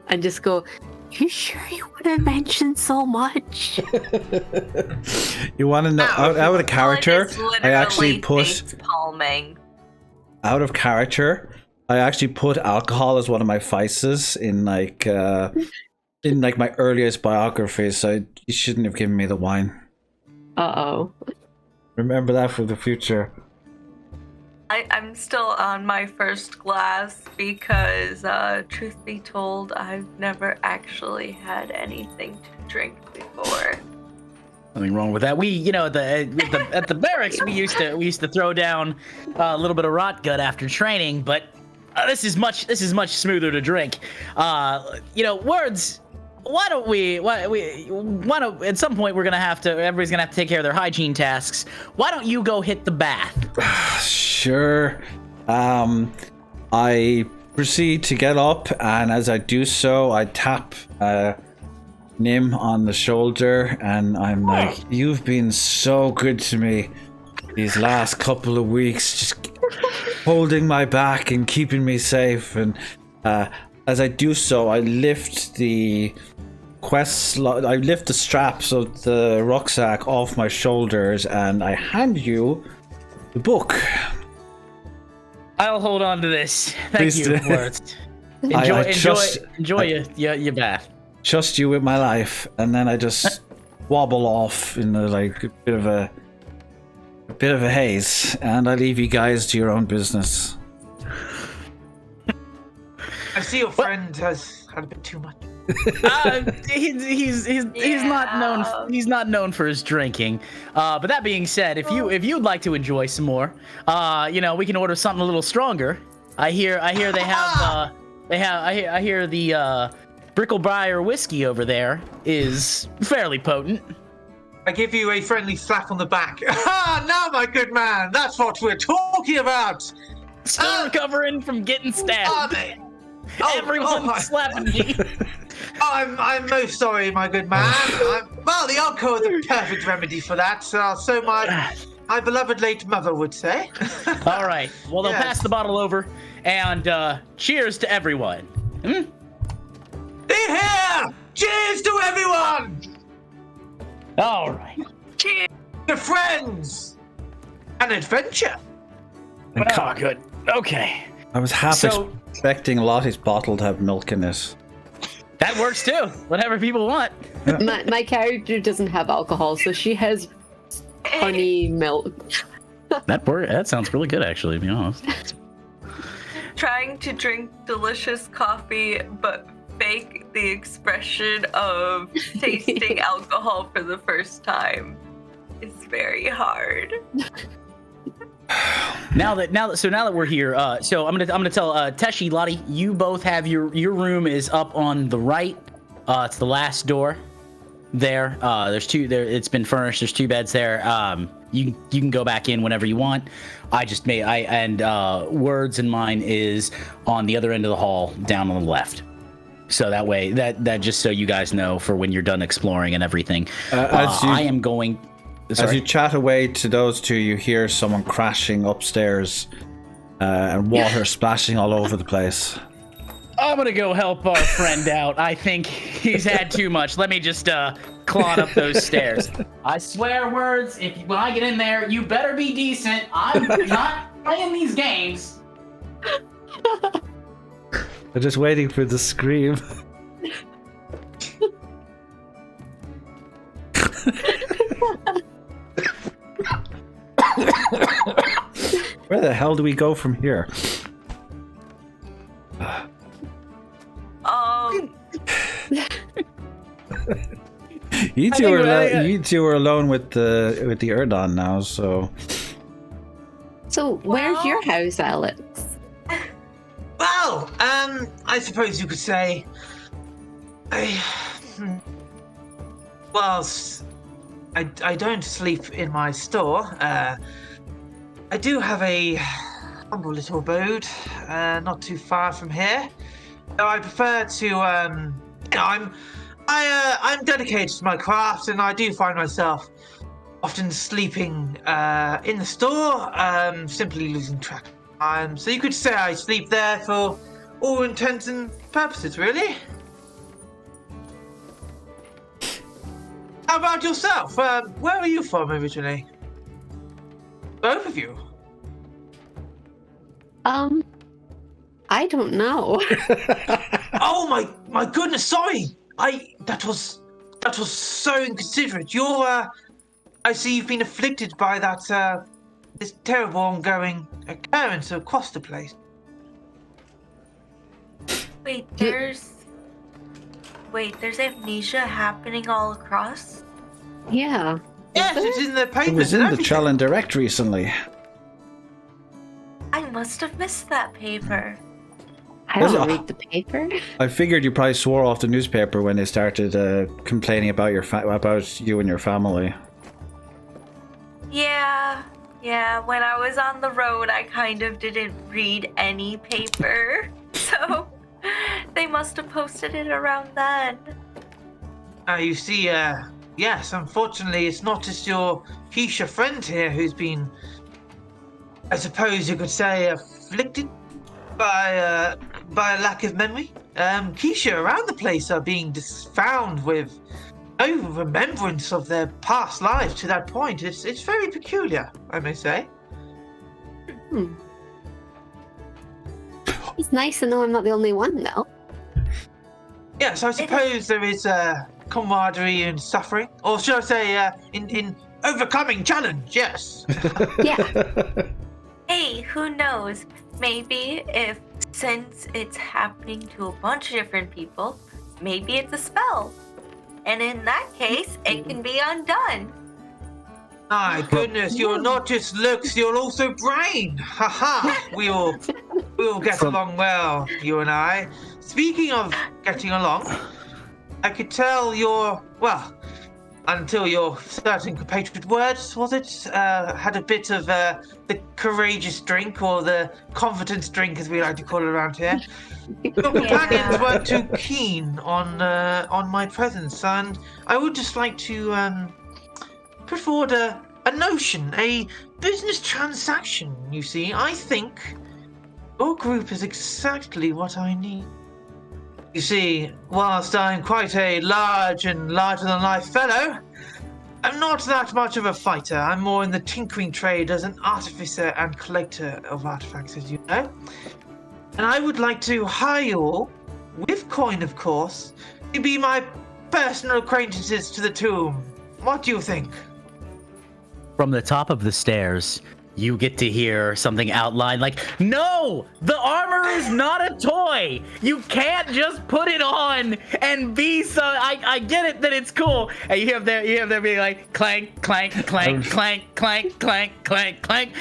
and just go, you sure you want to mention so much? You want to know out of the character? I actually put. Palming. out of character. I actually put alcohol as one of my vices in like my earliest biographies. So you shouldn't have given me the wine. Uh-oh. Remember that for the future. I'm still on my first glass because, truth be told, I've never actually had anything to drink before. Nothing wrong with that. We, at the barracks, we used to throw down a little bit of rot gut after training, but this is much smoother to drink. Words. Why don't at some point everybody's gonna have to take care of their hygiene tasks. Why don't you go hit the bath? Sure. I proceed to get up, and as I do so, I tap Nim on the shoulder, and I'm like, "You've been so good to me these last couple of weeks, just holding my back and keeping me safe." And as I do so, I lift the straps of the rucksack off my shoulders, and I hand you the book. I'll hold on to this. Thank Please you. do. Words. Enjoy your bath. Trust you with my life, and then I just wobble off in a bit of a haze, and I leave you guys to your own business. I see your friend has had a bit too much. He's not known for his drinking. But that being said, if you'd like to enjoy some more, we can order something a little stronger. I hear they have I hear the Bricklebriar whiskey over there is fairly potent. I give you a friendly slap on the back. Ah, now, my good man, that's what we're talking about. Still recovering from getting stabbed. Everyone's slapping me. I'm most sorry, my good man. The alcohol is the perfect remedy for that. So my beloved late mother would say. All right. Well, they'll pass the bottle over, and cheers to everyone. Hmm? Here! Cheers to everyone! All right. Cheers! To friends! An adventure! Oh, good. Okay. I was half expecting Lottie's bottle to have milk in it. That works too. Whatever people want. My character doesn't have alcohol, so she has honey milk. That sounds really good, actually, to be honest. Trying to drink delicious coffee, but fake the expression of tasting alcohol for the first time is very hard. Now that we're here, so I'm gonna tell Teshi, Lottie, you both have your room is up on the right. It's the last door. There, there's two there. It's been furnished. There's two beds there. You can go back in whenever you want. Words in mine is on the other end of the hall, down on the left. So that way, that just so you guys know for when you're done exploring and everything. I am going. Sorry. As you chat away to those two, you hear someone crashing upstairs and water splashing all over the place. I'm gonna go help our friend out. I think he's had too much. Let me just claw up those stairs. I swear, Words, when I get in there, you better be decent. I'm not playing these games. I'm just waiting for the scream. Where the hell do we go from here? You two are alone with the Erdon now, so. So where's your house, Alex? Well, I suppose you could say, whilst I don't sleep in my store, I do have a humble little abode, not too far from here. Though I prefer to, I'm dedicated to my craft, and I do find myself often sleeping in the store, simply losing track of time. So you could say I sleep there for all intents and purposes, really. How about yourself? Where are you from originally? Both of you? I don't know. Oh my goodness, sorry. That was so inconsiderate. I see you've been afflicted by that this terrible ongoing occurrence across the place. Wait, there's amnesia happening all across? Yeah. Yes, it's in the papers. It was in and the everything. Challen Direct recently. I must have missed that paper. I Was don't it- read the paper. I figured you probably swore off the newspaper when they started complaining about about you and your family. Yeah, when I was on the road, I kind of didn't read any paper. So they must have posted it around then. You see, yes, unfortunately, it's not just your Khishita friend here who's been, I suppose you could say, afflicted by a lack of memory. Khishita around the place are being found with no remembrance of their past lives to that point. It's very peculiar, I may say. It's nice to know I'm not the only one, though. Yes, I suppose there is camaraderie in suffering, or should I say, in overcoming challenge. Yes. Yeah. Hey, who knows? Maybe since it's happening to a bunch of different people, maybe it's a spell. And in that case, it can be undone. My goodness, you're not just looks, you're also brain. Haha. We'll get along well, you and I. Speaking of getting along, I could tell until your certain compatriot words, was it? Had a bit of the courageous drink, or the confidence drink, as we like to call it around here. Your companions weren't too keen on my presence, and I would just like to put forward a notion, a business transaction. You see, I think your group is exactly what I need. You see, whilst I'm quite a large and larger-than-life fellow, I'm not that much of a fighter. I'm more in the tinkering trade as an artificer and collector of artifacts, as you know. And I would like to hire you all, with coin of course, to be my personal acquaintances to the tomb. What do you think? From the top of the stairs, you get to hear something outlined like, "No! The armor is not a toy! You can't just put it on and be so... I get it that it's cool." And you have them being like, clank, clank, clank, clank, clank, clank, clank, clank.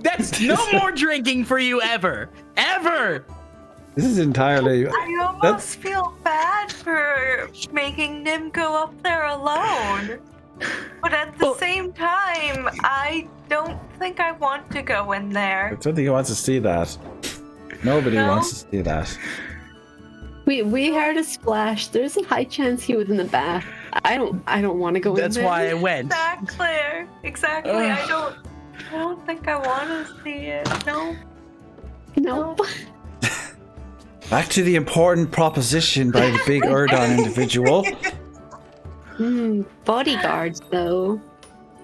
That's no more drinking for you ever. Ever! This is entirely. I almost feel bad for making Nim go up there alone. But at the same time, I don't think I want to go in I there. don't think he wants to see that. Nobody No? wants to see that. We heard a splash. There's a high chance he was in the bath. I don't want to go in That's there. why I went. Exactly. I don't think I want to see it. No. No. Back to the important proposition by the big Erdon individual. Bodyguards, though.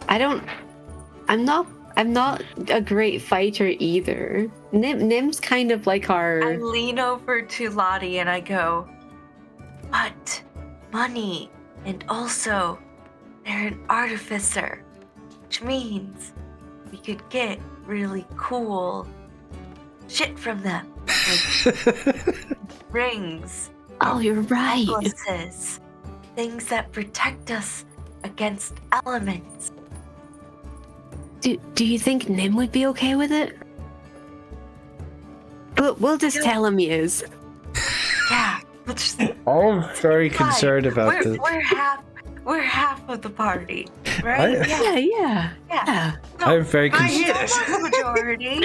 I'm not a great fighter either. Nim's kind of like I our. lean over to Lottie and I go, "But money, and also they're an artificer, which means we could get really cool shit from them, like rings, Oh, you're right. necklaces, things that protect us against elements." Do you think Nim would be okay with it? We'll just tell him he is. Yeah, let's just, I'm very concerned about this. we're half of the party, right? Yeah. No, I'm very I hear not this. the majority.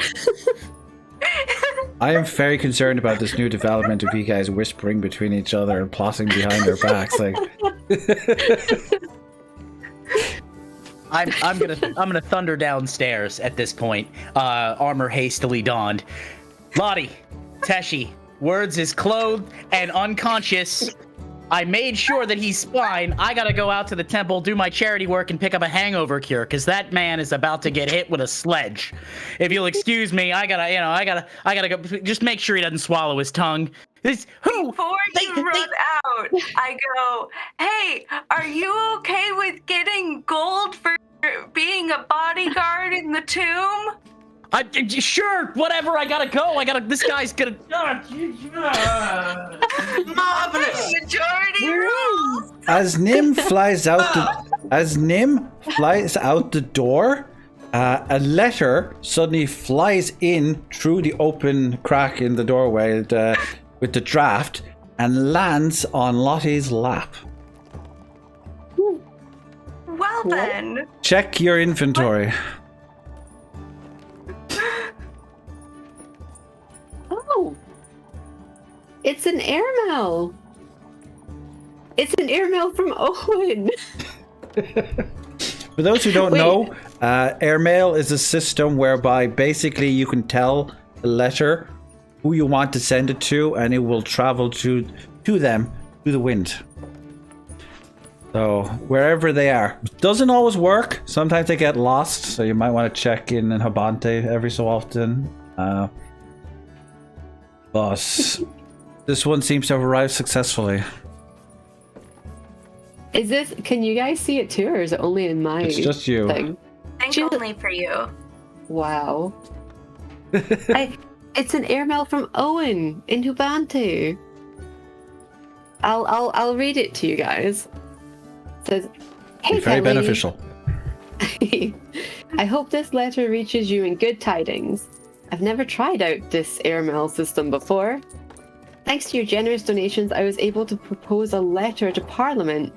I am very concerned about this new development of you guys whispering between each other and plotting behind their backs. Like, I'm gonna thunder downstairs at this point. Armor hastily donned. Lottie, Teshi, Words is clothed and unconscious. I made sure that he's fine. I gotta go out to the temple, do my charity work, and pick up a hangover cure, because that man is about to get hit with a sledge. If you'll excuse me, I gotta go. Just make sure he doesn't swallow his tongue. Before you run out, I go, hey, are you okay with getting gold for being a bodyguard in the tomb? Sure, whatever. I gotta go. This guy's gonna. Marvelous! Majority rules! As Nim flies out the door, a letter suddenly flies in through the open crack in the doorway with the draft and lands on Lottie's lap. Well then. Check your inventory. Oh, it's an airmail. It's an airmail from Owen. For those who don't know, airmail is a system whereby basically you can tell the letter who you want to send it to, and it will travel to them through the wind. So wherever they are. Doesn't always work. Sometimes they get lost, so you might want to check in Habante every so often. But this one seems to have arrived successfully. Is this? Can you guys see it too, or is it only in my? It's just you. Thing? I think only for you. Wow. It's an airmail from Owen in Hubante. I'll read it to you guys. It says, "Hey, very Kelly. beneficial. I hope this letter reaches you in good tidings. I've never tried out this airmail system before. Thanks to your generous donations, I was able to propose a letter to Parliament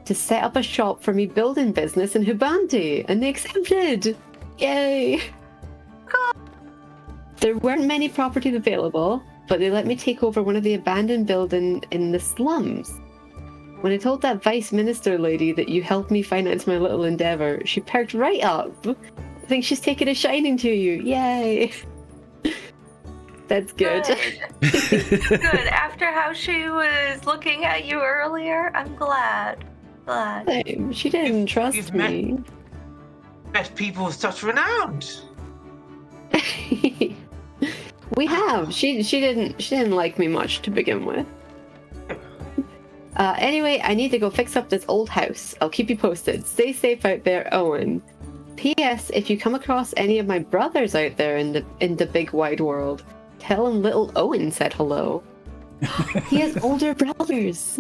to set up a shop for me building business in Hubante, and they accepted. Yay! There weren't many properties available, but they let me take over one of the abandoned buildings in the slums. When I told that vice minister lady that you helped me finance my little endeavor, she perked right up. I think she's taken a shining to you. Yay! That's good. Good. After how she was looking at you earlier, I'm glad. She didn't trust me. Met people of such renown. We have. She didn't like me much to begin with. Anyway, I need to go fix up this old house. I'll keep you posted. Stay safe out there, Owen. P.S. If you come across any of my brothers out there in the big wide world, tell them little Owen said hello. He has older brothers.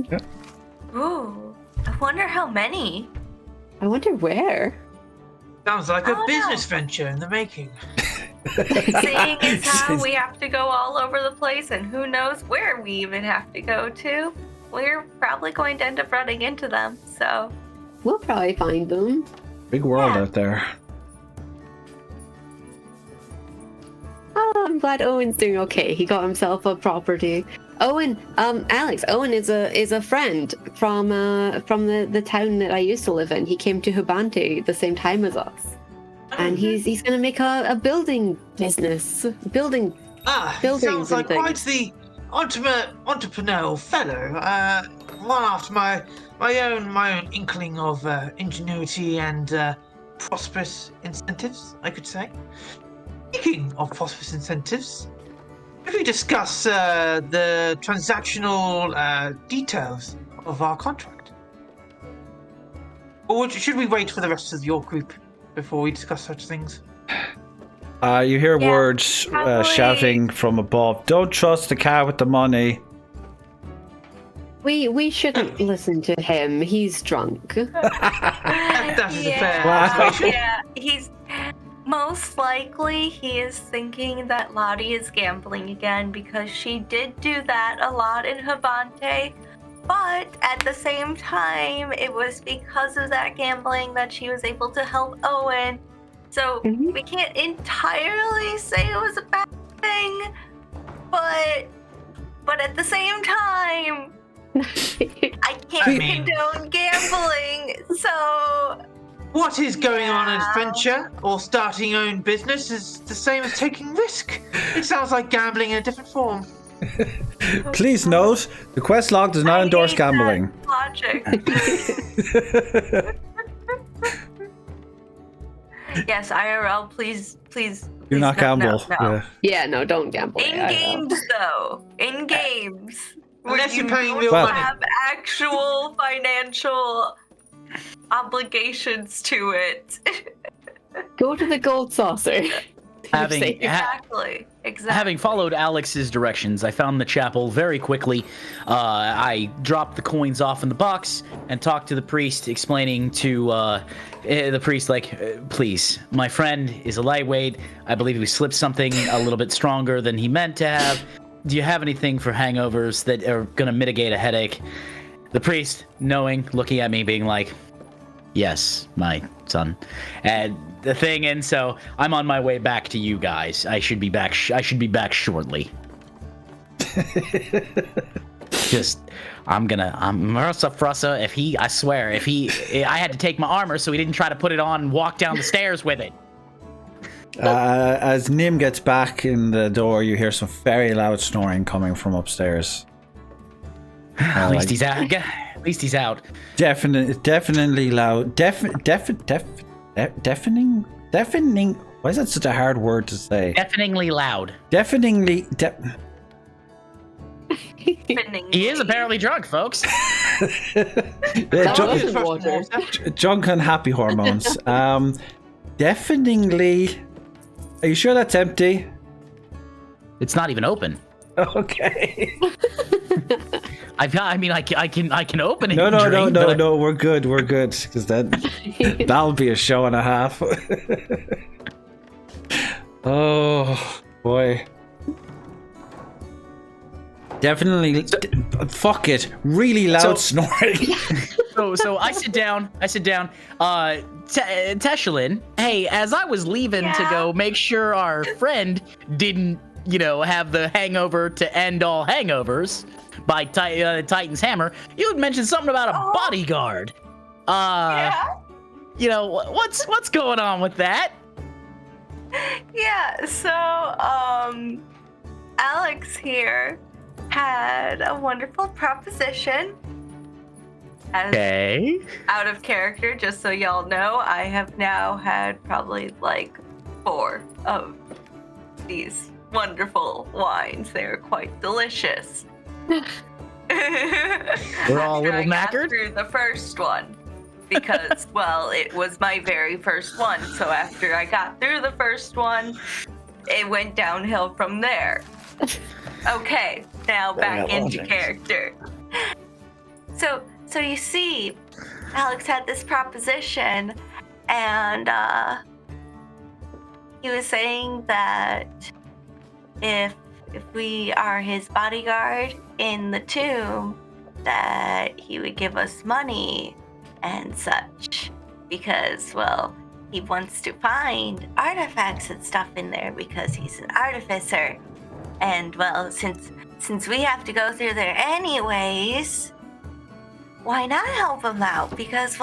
Ooh, I wonder how many. I wonder where. Sounds like a business venture in the making. Seeing as how we have to go all over the place, and who knows where we even have to go to, we're probably going to end up running into them, so. We'll probably find them. Big world out there. Oh, I'm glad Owen's doing okay. He got himself a property. Owen, Alex, Owen is a friend from the town that I used to live in. He came to Hubante the same time as us. And he's gonna make a building business. Buildings Sounds like and quite things. the entrepreneurial fellow. One after my own inkling of ingenuity and prosperous incentives, I could say. Speaking of prosperous incentives, if we discuss the transactional details of our contract, or should we wait for the rest of your group before we discuss such things? You hear words probably. shouting from above. Don't trust the cat with the money. We shouldn't listen to him. He's drunk. That is a fair Wow. observation. Yeah, he's most likely he is thinking that Lottie is gambling again because she did do that a lot in Hubante. But at the same time, it was because of that gambling that she was able to help Owen. So we can't entirely say it was a bad thing, but at the same time, I can't condone gambling. So What is going on in adventure or starting your own business is the same as taking risk. It sounds like gambling in a different form. Please note, the quest log does not endorse hate that gambling. Logic. Yes, IRL, please. Do not gamble. No. Yeah. Yeah, no, don't gamble. In games, though. In games. Unless where you're paying you real don't money. have actual financial obligations to it. Go to the gold saucer. Exactly. Having followed Alex's directions, I found the chapel very quickly. I dropped the coins off in the box and talked to the priest, explaining to the priest, like, please, my friend is a lightweight. I believe he slipped something a little bit stronger than he meant to have. Do you have anything for hangovers that are going to mitigate a headache? The priest, knowing, looking at me, being like, yes, my son. And the thing, and so I'm on my way back to you guys. I should be back shortly. I'm Marissa Frussa. I had to take my armor so he didn't try to put it on and walk down the stairs with it. As Nim gets back in the door, you hear some very loud snoring coming from upstairs. At least he's out. At least he's out. Definitely loud. Deafening. Why is that such a hard word to say? Deafeningly loud. Deafeningly. He is apparently drunk, folks. Drunk on happy hormones. Deafeningly. Are you sure that's empty? It's not even open. Okay. I can open it. No. We're good. Because that'll be a show and a half. Oh boy. Definitely. Fuck it. Really loud snoring. So I sit down. Teshalin, hey, as I was leaving to go make sure our friend didn't, have the hangover to end all hangovers by Titan's hammer, you had mentioned something about a bodyguard. What's going on with that? Yeah, so Alex here had a wonderful proposition. Okay. Out of character, just so y'all know, I have now had probably like 4 of these wonderful wines. They are quite delicious. We're all a little knackered. Through the first one, because it was my very first one. So after I got through the first one, it went downhill from there. Okay, now back into character. So you see, Alex had this proposition, and he was saying that if we are his bodyguard in the tomb, that he would give us money and such, because, he wants to find artifacts and stuff in there because he's an artificer. And, since we have to go through there anyways, why not help him out? Because,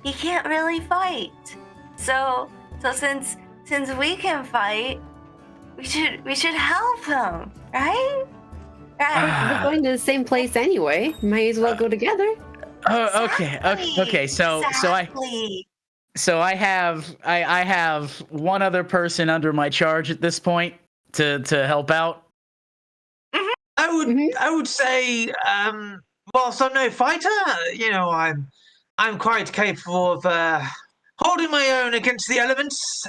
he can't really fight. So since we can fight, we should help him, right? Right. We're going to the same place anyway. Might as well go together. Okay. So I have one other person under my charge at this point to help out. I would say, whilst I'm no fighter, I'm quite capable of holding my own against the elements.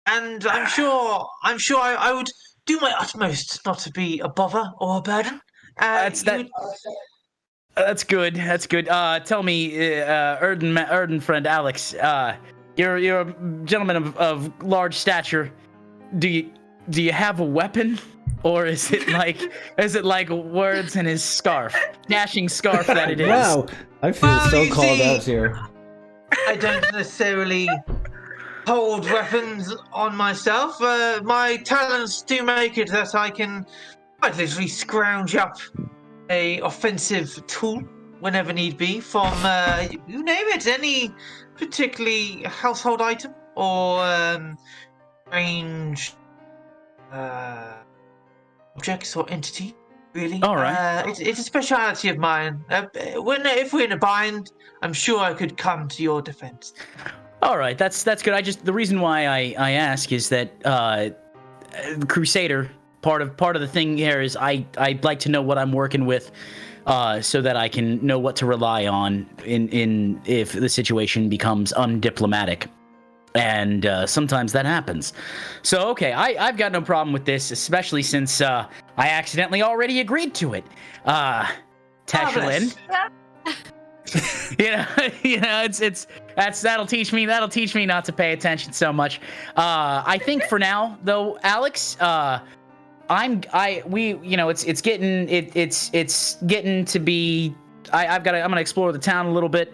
And I'm sure I would do my utmost not to be a bother or a burden. That's good. Tell me, Erden friend Alex, you're a gentleman of large stature. Do you have a weapon, or is it like words in his scarf, dashing scarf that it is? Wow, I feel so called out here. I don't necessarily hold weapons on myself. My talents do make it that I can quite literally scrounge up a offensive tool whenever need be from you name it, any particularly household item or range objects or entity, really. All right. It's a speciality of mine. If we're in a bind, I'm sure I could come to your defense. All right, that's good. The reason why I ask is that Crusader, part of the thing here is I'd like to know what I'm working with, so that I can know what to rely on in if the situation becomes undiplomatic. And sometimes that happens. So, okay, I've got no problem with this, especially since I accidentally already agreed to it. Teshlin. That'll teach me not to pay attention so much. I think for now, though, Alex, I'm getting to be. I'm gonna explore the town a little bit.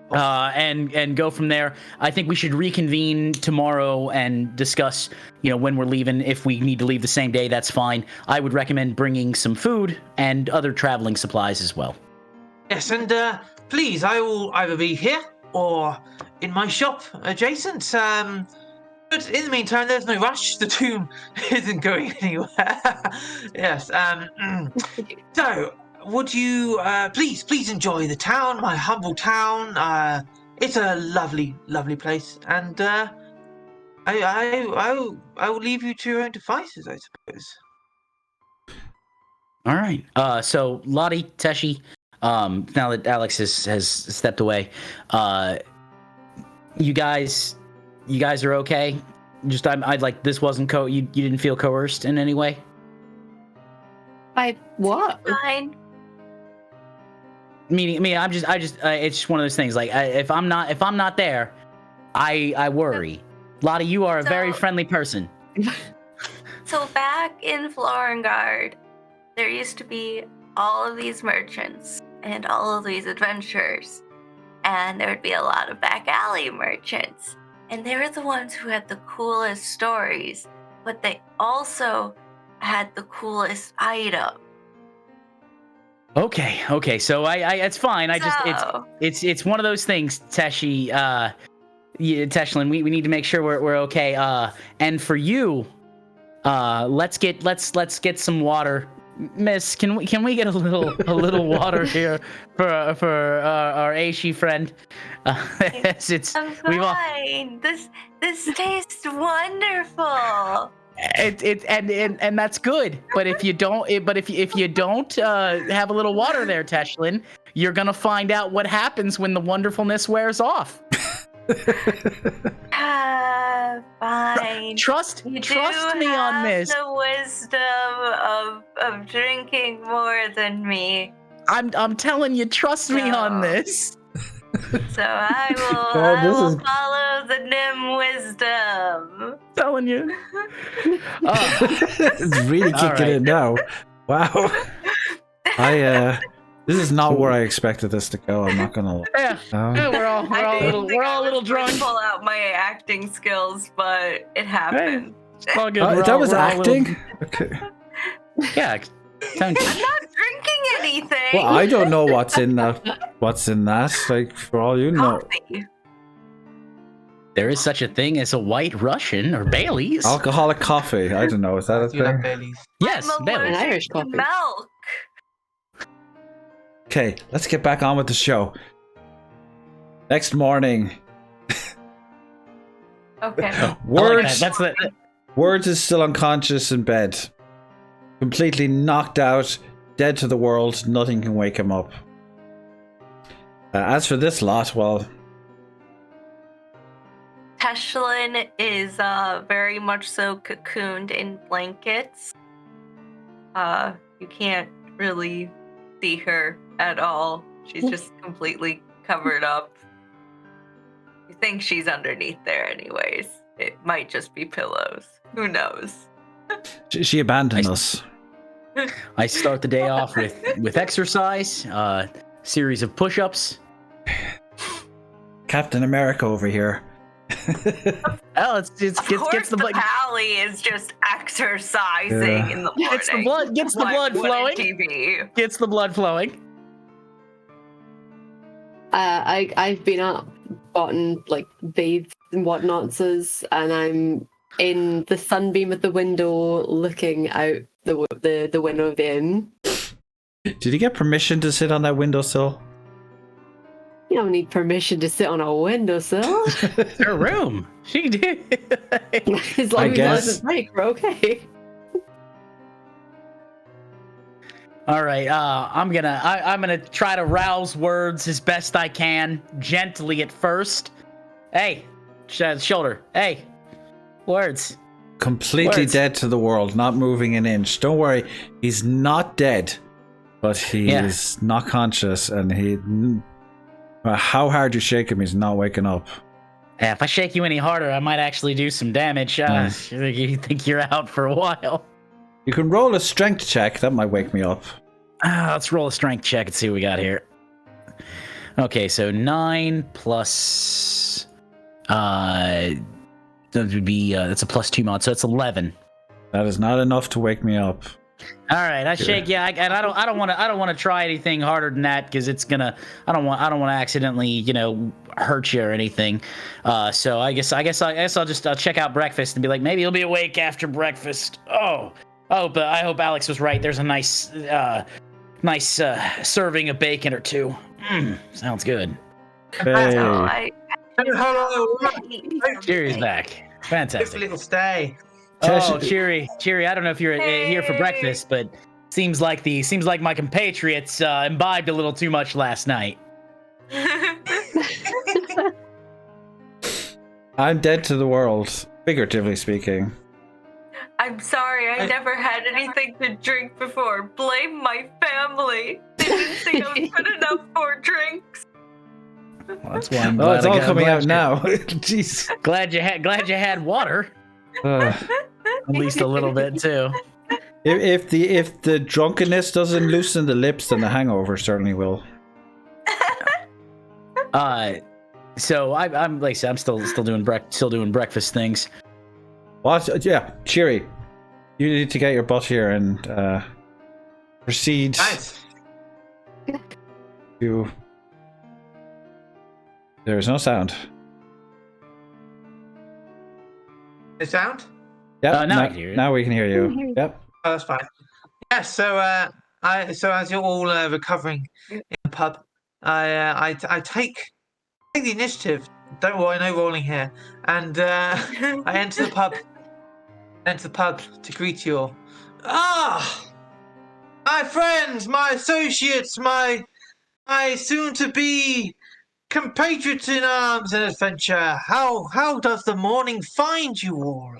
And go from there. I think we should reconvene tomorrow and discuss, when we're leaving. If we need to leave the same day, that's fine. I would recommend bringing some food and other traveling supplies as well. Yes, and please, I will either be here or in my shop adjacent. But in the meantime, there's no rush. The tomb isn't going anywhere. Yes. So, would you please enjoy the town, my humble town? It's a lovely, lovely place, and I will leave you to your own devices, I suppose. All right. So Lottie, Teshi, now that Alex has stepped away, you guys are okay. Just I'd like this wasn't you didn't feel coerced in any way. By what? Fine. Me, I'm just it's just one of those things. Like if I'm not there, I worry. Lottie, you are a very friendly person. So back in Florengard, there used to be all of these merchants and all of these adventurers, and there would be a lot of back alley merchants, and they were the ones who had the coolest stories, but they also had the coolest item. Okay. So I it's fine. It's one of those things, Teshi. Teshlin, we need to make sure we're okay. And for you, let's get some water. Miss, can we get a little water here for our Aishi friend? I'm fine. This tastes wonderful. And that's good. But if you don't, if you don't have a little water there, Teshlin, you're gonna find out what happens when the wonderfulness wears off. Fine. Trust me on this. The wisdom of drinking more than me. I'm telling you, trust me on this. So I will follow the Nim wisdom. Telling you. It's really kicking in now. Wow. This is not where I expected this to go. I'm not gonna lie. Yeah, we're all a little drunk. Pull out my acting skills, but it happened. Hey, it's all good. That was acting. Okay. Yeah. I'm not drinking anything. Well, I don't know what's in that. Like, for all you know. Coffee. There is such a thing as a White Russian or Bailey's. Alcoholic coffee. I don't know. Is that a You like thing? Bailey's? Yes, I'm Bailey's. An Irish allergic to coffee. milk. Okay, let's get back on with the show. Next morning. Okay. Words. That's the. Words is still unconscious in bed. Completely knocked out, dead to the world, nothing can wake him up. As for this lot, well... Teshlin is very much so cocooned in blankets. You can't really see her at all. She's just completely covered up. You think she's underneath there anyways. It might just be pillows. Who knows? She abandoned us. I start the day off with exercise, series of push-ups. Captain America over here. Oh, it's gets the pally is just exercising in the morning. Gets the blood flowing. TV. Gets the blood flowing. I've been up, gotten like bathed and whatnots, and I'm in the sunbeam at the window looking out the window of the inn. Did you get permission to sit on that windowsill? You don't need permission to sit on a windowsill. It's her room. She did. As long I as it guess. doesn't break, we're okay. All right. I'm gonna try to rouse words as best I can, gently at first. Hey, shoulder. Hey, words. Completely Words. dead to the world, not moving an inch. Don't worry, he's not dead, but he is not conscious, and how hard you shake him, he's not waking up. Yeah, if I shake you any harder, I might actually do some damage. You think you're out for a while? You can roll a strength check. That might wake me up. Let's roll a strength check and see what we got here. Okay, so 9 plus that would be that's a +2 mod, so it's 11. That is not enough to wake me up. All right, I shake. Yeah, and I don't want to try anything harder than that because it's gonna. I don't want to accidentally, hurt you or anything. So I guess I'll just check out breakfast and be like, maybe he'll be awake after breakfast. Oh, but I hope Alex was right. There's a nice serving of bacon or two. Sounds good. Hey. Hello. Cheery's back. Just a Fantastic. little stay. Oh, Cheery. I don't know if you're here for breakfast, but seems like my compatriots imbibed a little too much last night. I'm dead to the world, figuratively speaking. I'm sorry, I never had anything to drink before. Blame my family. They didn't think I was good enough for drinks. Well, that's why I'm Oh, glad it's all coming out now. Jeez. Glad you had water, at least a little bit too. If the drunkenness doesn't loosen the lips, then the hangover certainly will. So I'm like I said, I'm still doing breakfast things. What? Yeah, Cheery. You need to get your butt here and proceed Nice. to. There is no sound. The sound? Yep. Now I can hear you. Now we can hear you. Yep. Oh, that's fine. Yes. So, so as you're all recovering in the pub, I take the initiative. Don't worry, no rolling here. And I enter the pub. To greet you all. Ah, my friends, my associates, my soon-to-be compatriots in arms and adventure. How does the morning find you all?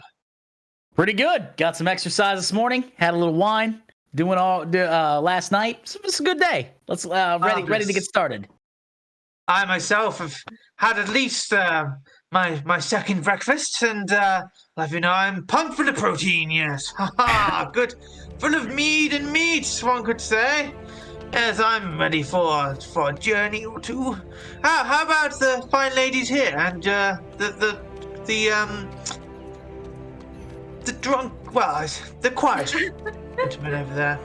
Pretty good. Got some exercise this morning. Had a little wine. Doing all last night. So it's a good day. Let's ready to get started. I myself have had at least my second breakfast, and let you know I'm pumped for the protein. Yes, ha, good, full of mead and meat, one could say. Yes, I'm ready for a journey or two. How about the fine ladies here and the drunk? Well, the quiet gentleman over there.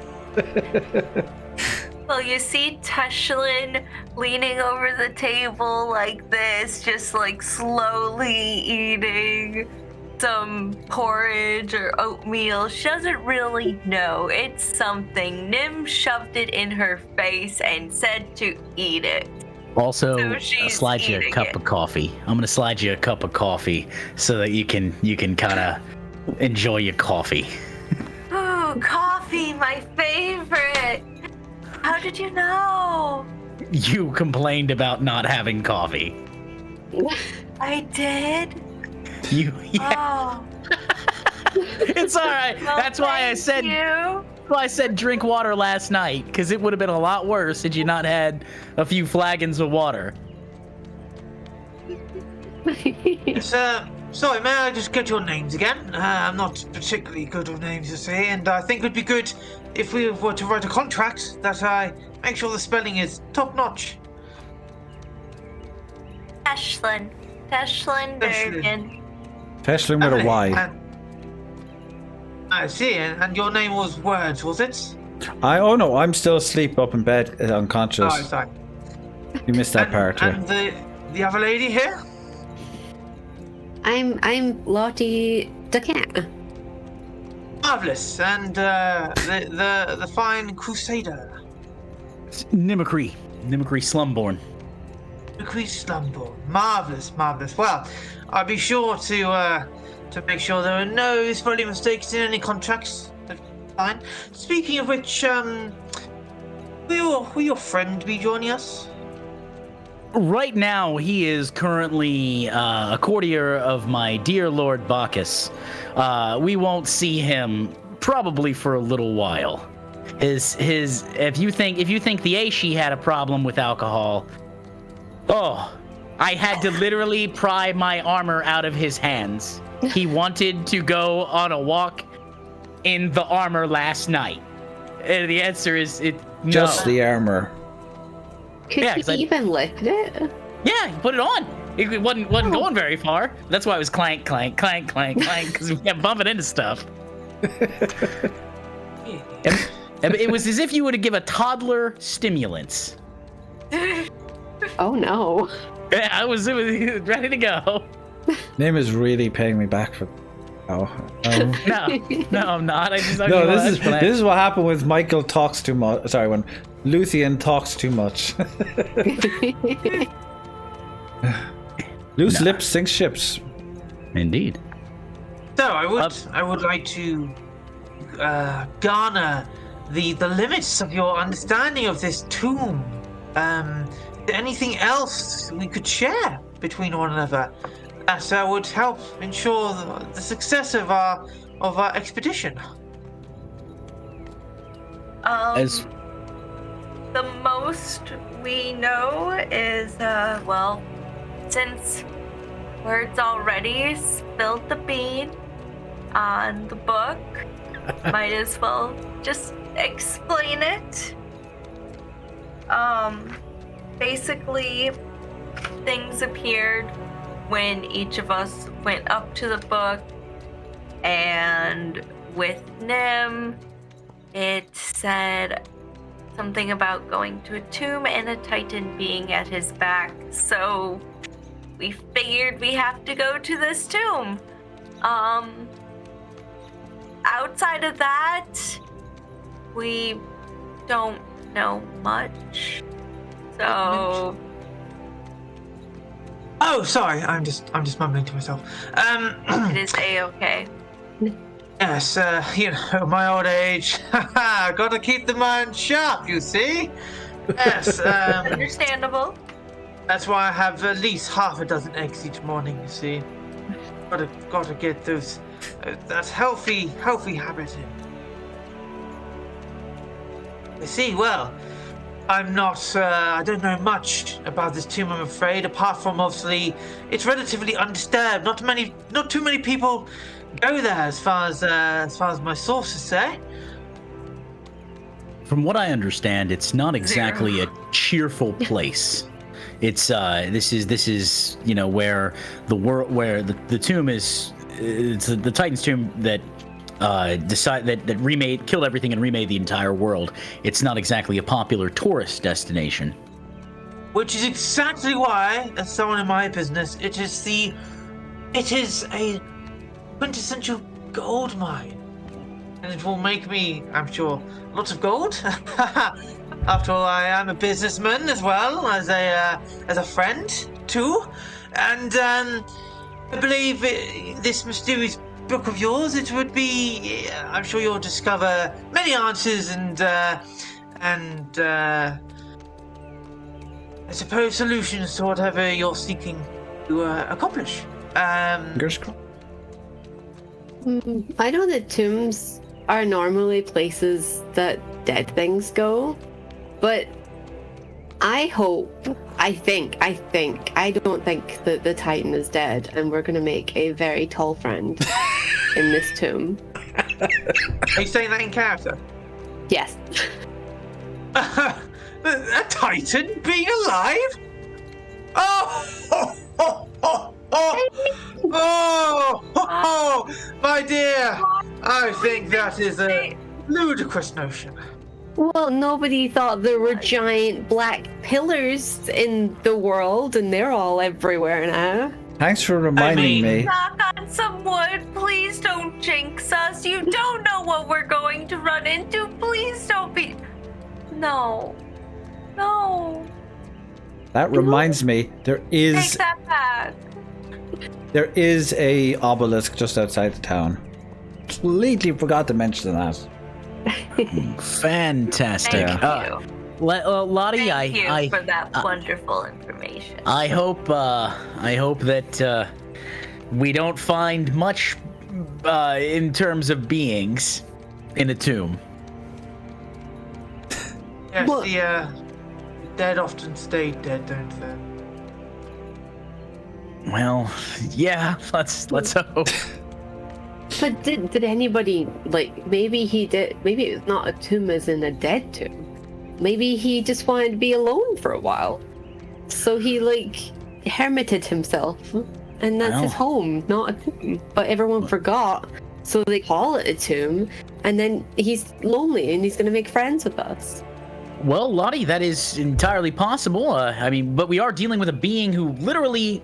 Well, you see Tushlin leaning over the table like this, just like slowly eating some porridge or oatmeal. She doesn't really know. It's something. Nim shoved it in her face and said to eat it. Also, So I'll she's slide you a eating cup it. of coffee. I'm gonna slide you a cup of coffee so that you can kind of enjoy your coffee. Ooh, coffee, my favorite. How did you know? You complained about not having coffee. I did. Yeah. Oh, It's all right. well, That's why I thank said. you. That's why I said drink water last night, because it would have been a lot worse had you not had a few flagons of water. Sorry, may I just get your names again? I'm not particularly good with names, you see, and I think it would be good if we were to write a contract that I make sure the spelling is top notch. Tashlin. Tashlin Durgan. Teshlin with a Lovely. Y. And- I see, and your name was Words, was it? Oh no, I'm still asleep up in bed, unconscious. Oh, sorry. You missed that part. Yeah. And the other lady here? I'm Lottie the cat. marvelous, and the fine crusader. Mimicry Slumborn. Increased Slumborn. Marvelous. Well, I'll be sure to make sure there are no spelling mistakes in any contracts. Fine. Speaking of which, will your friend be joining us? Right now, he is currently a courtier of my dear Lord Bacchus. We won't see him probably for a little while. If you think the Aishi had a problem with alcohol, I had to literally pry my armor out of his hands. He wanted to go on a walk in the armor last night. And the answer is no. Just the armor. Could he even lift it? Yeah, he put it on. It wasn't going very far. That's why it was clank, clank, clank, clank, clank, because we kept bumping into stuff. And it was as if you were to give a toddler stimulants. Oh no. Yeah, it was ready to go. Name is really paying me back for. Oh. No, I'm not. This is what happened when Michael talks too much. Sorry, when Luthien talks too much. Loose lips sink ships. Indeed. So I would like to garner the limits of your understanding of this tomb. Anything else we could share between one another that would help ensure the success of our expedition? The most we know is since words already spilled the bean on the book, might as well just explain it. Basically, things appeared when each of us went up to the book, and with Nim, it said something about going to a tomb and a Titan being at his back. So we figured we have to go to this tomb. Outside of that, we don't know much. So. Oh, sorry. I'm just mumbling to myself. It is A-okay. Yes, my old age. Gotta keep the mind sharp, you see. Yes. Understandable. That's why I have at least half a dozen eggs each morning. You see, gotta get those that healthy habit in. You see, well, I'm not. I don't know much about this tomb, I'm afraid. Apart from obviously, it's relatively undisturbed. Not too many people go there, as far as my sources say. From what I understand, it's not exactly a cheerful place. It's this is where the tomb is. It's the Titan's tomb that killed everything and remade the entire world. It's not exactly a popular tourist destination. Which is exactly why, as someone in my business, it is a quintessential gold mine, and it will make me, I'm sure, lots of gold. After all, I am a businessman as well as a friend too, and I believe this mysterious book of yours, it would be. I'm sure you'll discover many answers and I suppose solutions to whatever you're seeking to accomplish. Fingers crossed. I know that tombs are normally places that dead things go, but I don't think that the Titan is dead, and we're going to make a very tall friend in this tomb. Are you saying that in character? Yes. A Titan being alive? Oh, my dear! I think that is a ludicrous notion. Well, nobody thought there were giant black pillars in the world, and they're all everywhere now. Thanks for reminding me. Knock on some wood. Please don't jinx us. You don't know what we're going to run into. Please don't be. No. No. That reminds me, Take that back. there is a obelisk just outside the town. Completely forgot to mention that. Fantastic. Thank you. Lottie, Thank you I for that wonderful information. I hope that we don't find much in terms of beings in a tomb. Yes, What? the dead often stay dead, don't they? Well, yeah, let's hope. But did anybody, like, maybe it's not a tomb as in a dead tomb. Maybe he just wanted to be alone for a while. So he, like, hermited himself. And that's his home, not a tomb. But everyone forgot, so they call it a tomb. And then he's lonely and he's going to make friends with us. Well, Lottie, that is entirely possible. I mean, but we are dealing with a being who literally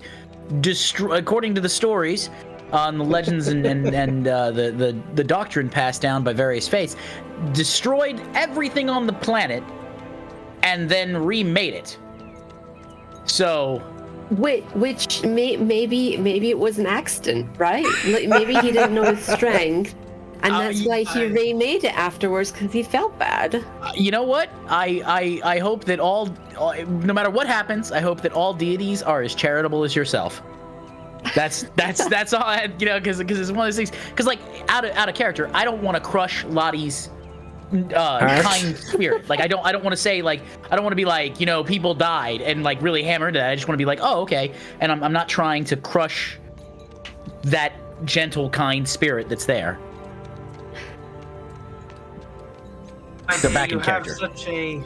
according to the stories on the legends and the doctrine passed down by various faiths, destroyed everything on the planet and then remade it. So, Which maybe it was an accident, right? Like, maybe he didn't know his strength, and that's why he remade it afterwards because he felt bad. you know what? I hope that no matter what happens, I hope that all deities are as charitable as yourself. That's all I had, because it's one of those things. Because, like, out of character, I don't want to crush Lottie's kind spirit. Like, I don't want to say, like, I don't want to be like, people died and, like, really hammer into that. I just want to be like, oh, okay. And I'm not trying to crush that gentle, kind spirit that's there. They're back in character. Such a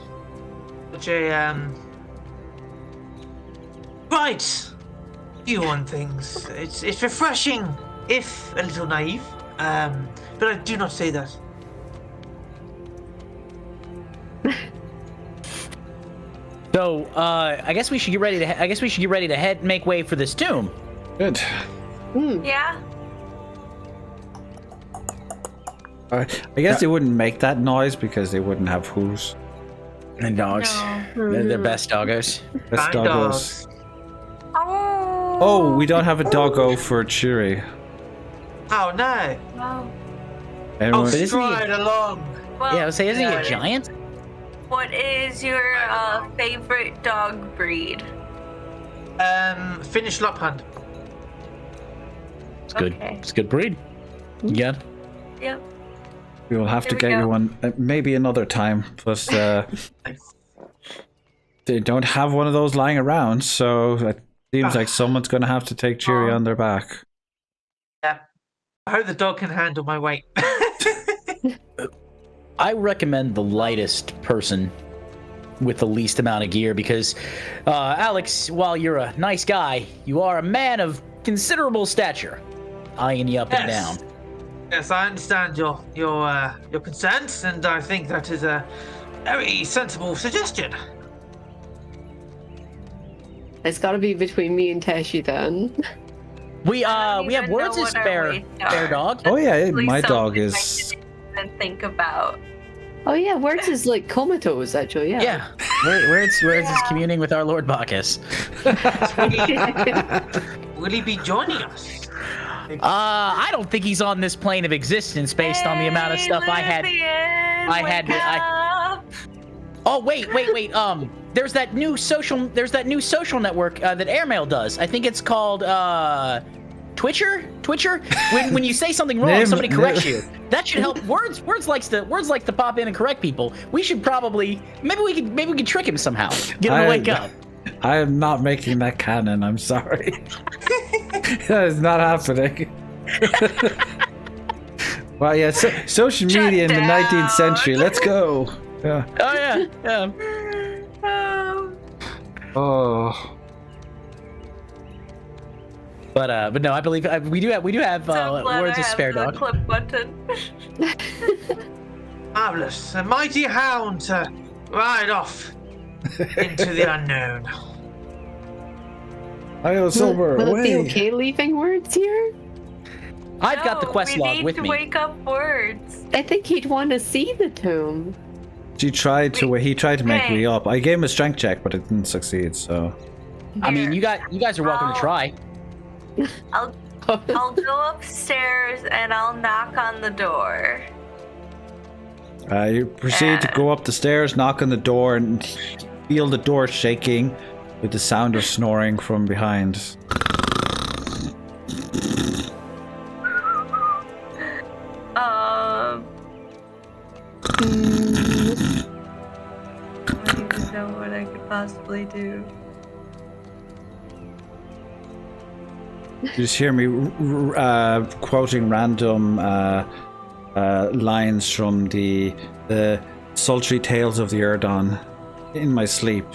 right view on things. It's refreshing, if a little naive. But I do not say that. So, I guess we should get ready to make way for this tomb. Good. Yeah. I guess they wouldn't make that noise because they wouldn't have hooves. And dogs. No. They're best doggos. Best Kind doggos. Oh. Oh, we don't have a doggo for Chiri. Oh no! Wow. Anyone? Oh, isn't he- stride along. Well, Yeah, I would say, isn't he Yeah. a giant? what is your favorite dog breed? Finnish Lapland. It's good. Okay. It's a good breed. Yeah. Yep. We will have to There we get you go. one maybe another time. Plus, they don't have one of those lying around, so it seems like someone's going to have to take Chiri on their back. Yeah. I hope the dog can handle my weight. I recommend the lightest person with the least amount of gear because, Alex, while you're a nice guy, you are a man of considerable stature, eyeing you up and down. Yes, I understand your concerns, and I think that is a very sensible suggestion. It's got to be between me and Tashi then. We I don't have even words know as what our spare weights are. dog. Oh yeah, Please my don't dog think I is. didn't even think about. Oh yeah, Words is like comatose actually. Yeah. Yeah, words is communing with our Lord Bacchus. Will he be joining us? I don't think he's on this plane of existence based on the amount of stuff I had. Oh wait. There's that new social network that Airmail does. I think it's called Twitcher. When you say something wrong, somebody corrects you. That should help. Words likes to pop in and correct people. We should probably maybe we could trick him somehow. Get him to wake up. I am not making that canon. I'm sorry. That is not happening. Well, yeah, social media in the 19th century. Let's go. Yeah. Oh yeah. Oh. But no, I believe we do have So glad words I as have spare the dog. clip button. Marvelous. A mighty hound to ride off into the unknown. I go sober. Will it be Away. okay leaving words here? I've got the quest log with We me. need to wake up words. I think he'd want to see the tomb. He tried to make me Hey. up. I gave him a strength check, but it didn't succeed. So I mean, you guys are welcome to try. I'll go upstairs and I'll knock on the door. you proceed to go up the stairs, knock on the door, and feel the door shaking with the sound of snoring from behind. I don't even know what I could possibly do. You just hear me quoting random lines from the sultry tales of the Erdon in my sleep.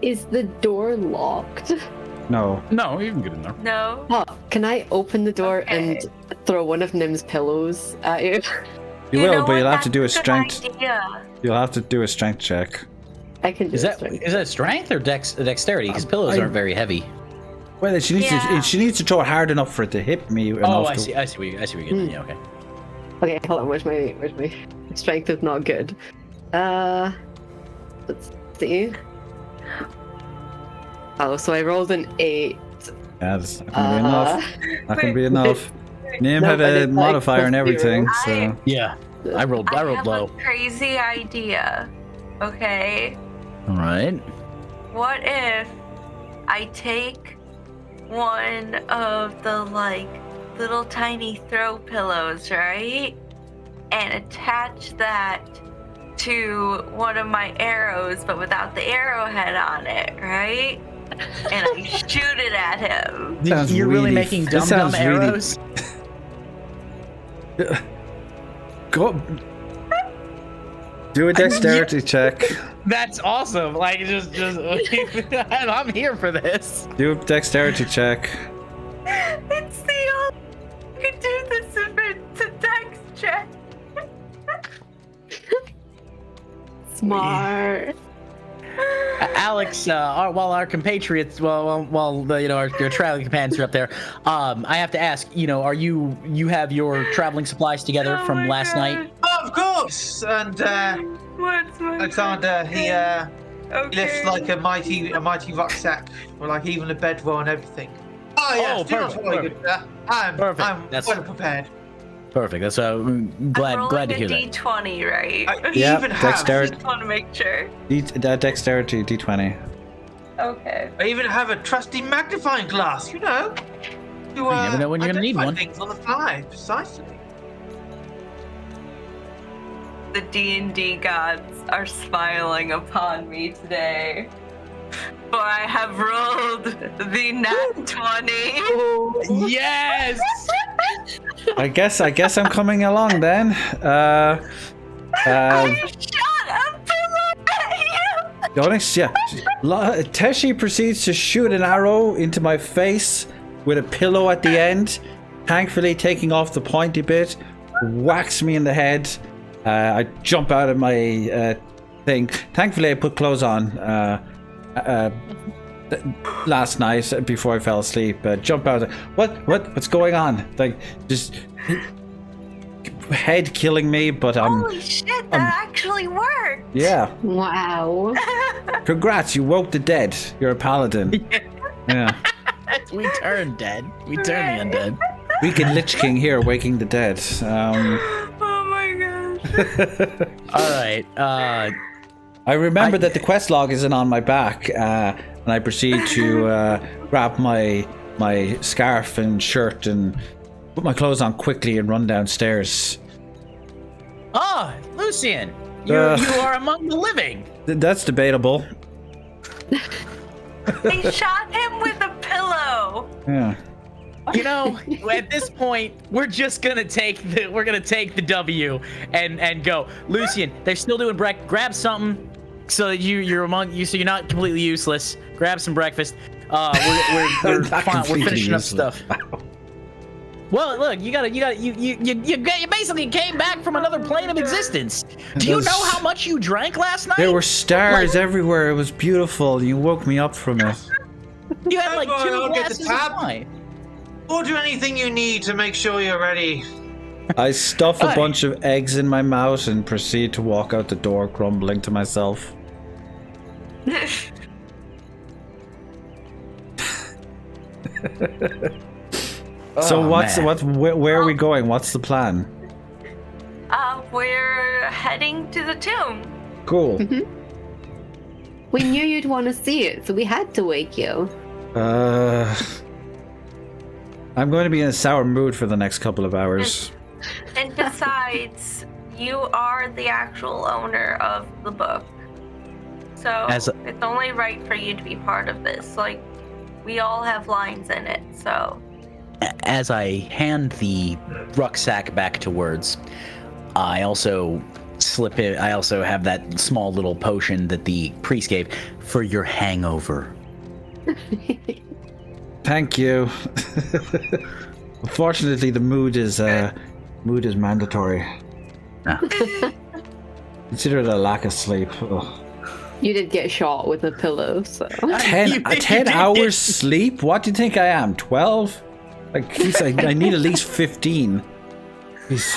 Is the door locked? No. No, you can get in there. No. Oh, can I open the door Okay. and throw one of Nim's pillows at you? You know will, but what? you'll have to do a That's good strength. idea. You'll have to do a strength check. I can do Is it. that strength or dexterity? Because pillows aren't very heavy. Well, she needs Yeah. to throw it hard enough for it to hit me. Oh, enough I to- see. I see what you're getting. Yeah, okay. Okay, hold on. Where's my strength is not good. Let's see. Oh, so I rolled an 8. Yeah, that's not gonna be enough. Not gonna be Wait. enough. Nim No, had but a it's like modifier and +0. everything, so Yeah, I rolled I have low. a crazy idea. Okay. All right. What if I take one of the little tiny throw pillows, right? And attach that to one of my arrows, but without the arrowhead on it, right? And I shoot it at him. Sounds You're really really- making this dumb sounds really- arrows? go. Do a dexterity check. That's awesome. Like, just I'm here for this. Do a dexterity check. It's the only I can do this if it's a dex check. Smart. Alex, while our compatriots, while the, our traveling companions are up there, I have to ask, are you have your traveling supplies together Oh from my last God. night? Of course! And What's my Alexander, he lifts Okay. like a mighty rucksack, or like even a bedroll and everything. Oh yes, Oh, do not perfect, worry, good sir. I'm That's- well prepared. Perfect. That's I'm glad to hear that. D20, right? I Yeah, even have dexterity. Just want to make sure. Dexterity D20. Okay. I even have a trusty magnifying glass, to You never know when you're gonna need identify one. things on the fly, precisely. The D&D gods are smiling upon me today. For I have rolled the nat 20. Yes. I guess I'm coming along then. I shot a pillow at you! Teshi proceeds to shoot an arrow into my face with a pillow at the end. Thankfully, taking off the pointy bit, whacks me in the head. I jump out of my thing. Thankfully, I put clothes on last night before I fell asleep. Jump out. What's going on? Like, just head killing me, but Holy shit, that actually worked! yeah. Wow. Congrats, you woke the dead. You're a paladin. Yeah. We turned dead. We turned the undead. Weekend Lich King here, waking the dead. Oh my gosh. All right. I remember that the quest log isn't on my back, and I proceed to grab my scarf and shirt and put my clothes on quickly and run downstairs. Ah, Lucian, you are among the living. That's debatable. They shot him with a pillow. Yeah. At this point, we're just gonna take the W and go. Lucian, they're still doing breakfast. Grab something so that you're not completely useless. Grab some breakfast. We're Not fine. We're completely finishing up useless. stuff. Well, look, you basically came back from another plane of existence. Do you know how much you drank last night? There were stars everywhere. It was beautiful. You woke me up from it. You had like Don't worry, 2 I'll get the glasses of tab. wine. Order anything you need to make sure you're ready. I stuff a Hi. bunch of eggs in my mouth and proceed to walk out the door, grumbling to myself. So Oh, man. where are we going? What's the plan? We're heading to the tomb. Cool. We knew you'd want to see it, so we had to wake you. I'm going to be in a sour mood for the next couple of hours. And besides, you are the actual owner of the book. So As a- it's only right for you to be part of this. Like, we all have lines in it, so. As I hand the rucksack back to Words, I also slip in. I also have that small little potion that the priest gave for your hangover. Thank you. Unfortunately, the mood is mandatory. Ah. Consider it a lack of sleep. Ugh. You did get shot with a pillow, so. 10 hours sleep? What do you think I am? 12? Like, geez, I need at least 15. Jeez.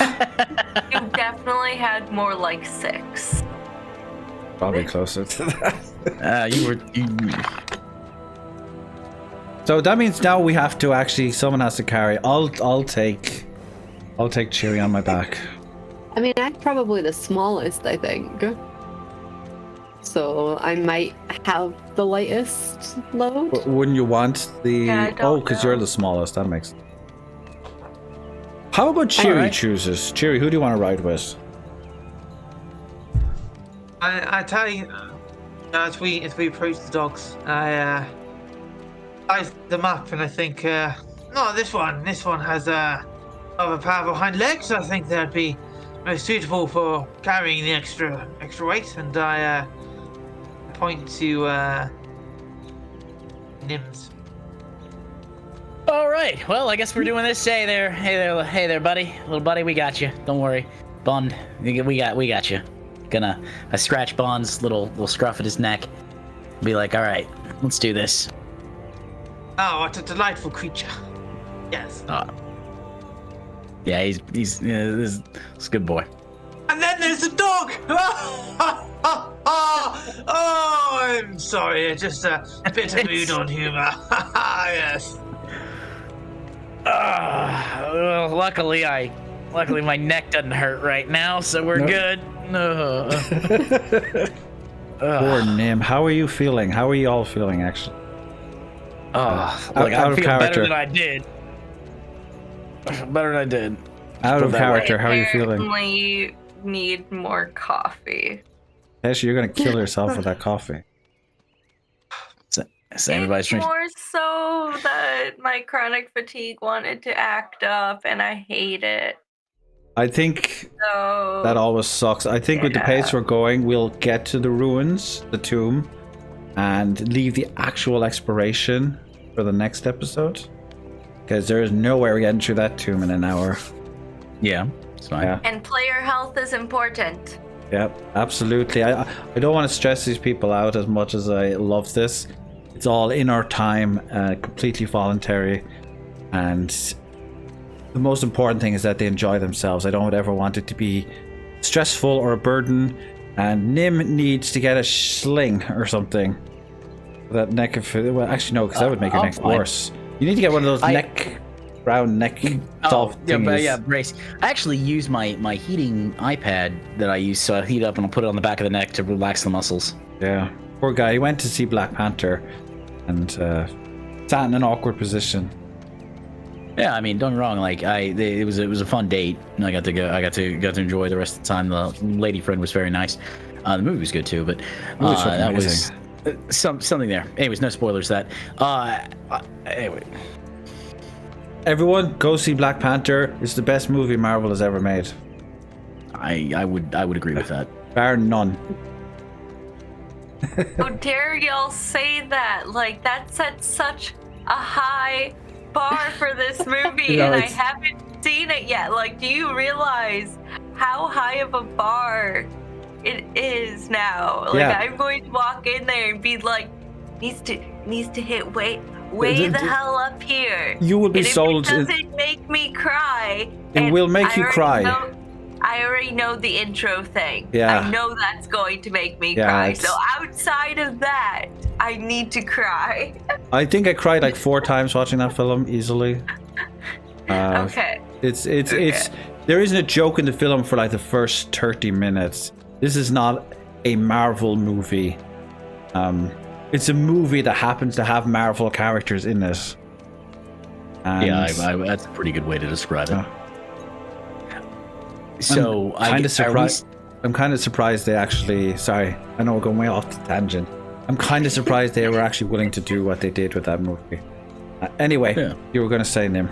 You definitely had more like 6. Probably closer to that. You. So that means now we have to actually, someone has to carry. I'll take Cheery on my back. I mean, I'm probably the smallest, I think. So I might have the lightest load. Wouldn't you want the? Yeah, I don't Because know. you're the smallest. That makes. How about Cheery Alright. chooses? Cheery, who do you want to ride with? I tell you, as we approach the dogs, I eyes them up and I think, no, this one has of a pair of hind legs. I think that'd be most suitable for carrying the extra weight. And I point to Nims. All right. Well, I guess we're doing this. Hey there, buddy, little buddy. We got you. Don't worry, Bond. We got you. I scratch Bond's little scruff at his neck. Be like, all right, let's do this. Oh, what a delightful creature. Yes. Yeah, he's this is a good boy. And then there's the dog. Oh, I'm sorry. Just a bit of mood on humor. Yes. Well, luckily my neck doesn't hurt right now, so we're good. Poor Nim. How are you feeling? How are you all feeling, actually? Out out of character. better than I did. Better than I did. Out of Put it that character. way. How are you feeling? Definitely need more coffee. Tesha, you're gonna kill yourself with that coffee. So everybody's It's drinking. more so that my chronic fatigue wanted to act up, and I hate it. I think So that always sucks. I think with the pace we're going, we'll get to the ruins, the tomb, and leave the actual exploration for the next episode. Because there is no way we're getting through that tomb in an hour. Yeah, it's fine. Yeah. And player health is important. Yep, absolutely. I don't want to stress these people out as much as I love this. It's all in our time, completely voluntary, and the most important thing is that they enjoy themselves. I don't ever want it to be stressful or a burden, and Nim needs to get a sling or something. That neck of... Well, actually no, because that would make your I'm neck fine. worse. You need to get one of those round neck soft thingies. brace. I actually use my heating iPad that I use, so I heat up and I'll put it on the back of the neck to relax the muscles. Yeah, poor guy. He went to see Black Panther and sat in an awkward position. Yeah, I mean, don't get me wrong. Like, it was a fun date, and I got to enjoy the rest of the time. The lady friend was very nice. The movie was good too, but Movie was fucking that was amazing. something there. Anyways, no spoilers. That anyway. Everyone, go see Black Panther. It's the best movie Marvel has ever made, I would agree with that. bar none. How dare y'all say that? Like, that set such a high bar for this movie, No, and I it's- haven't seen it yet. Like, do you realize how high of a bar it is now? Like, Yeah. I'm going to walk in there and be like, needs needs to hit way the hell up here. You will be and if sold. It doesn't make me cry. It will make you cry. I already know the intro thing. Yeah. I know that's going to make me Yeah, cry. it's- So outside of that, I need to cry. I think I cried like 4 times watching that film easily. Okay. It's there isn't a joke in the film for like the first 30 minutes. This is not a Marvel movie. It's a movie that happens to have Marvel characters in it. And Yeah, that's a pretty good way to describe it. Yeah. So I'm kind of surprised they actually. Sorry, I know we're going way off the tangent. I'm kind of surprised they were actually willing to do what they did with that movie. Anyway, Yeah. you were going to say, Nim.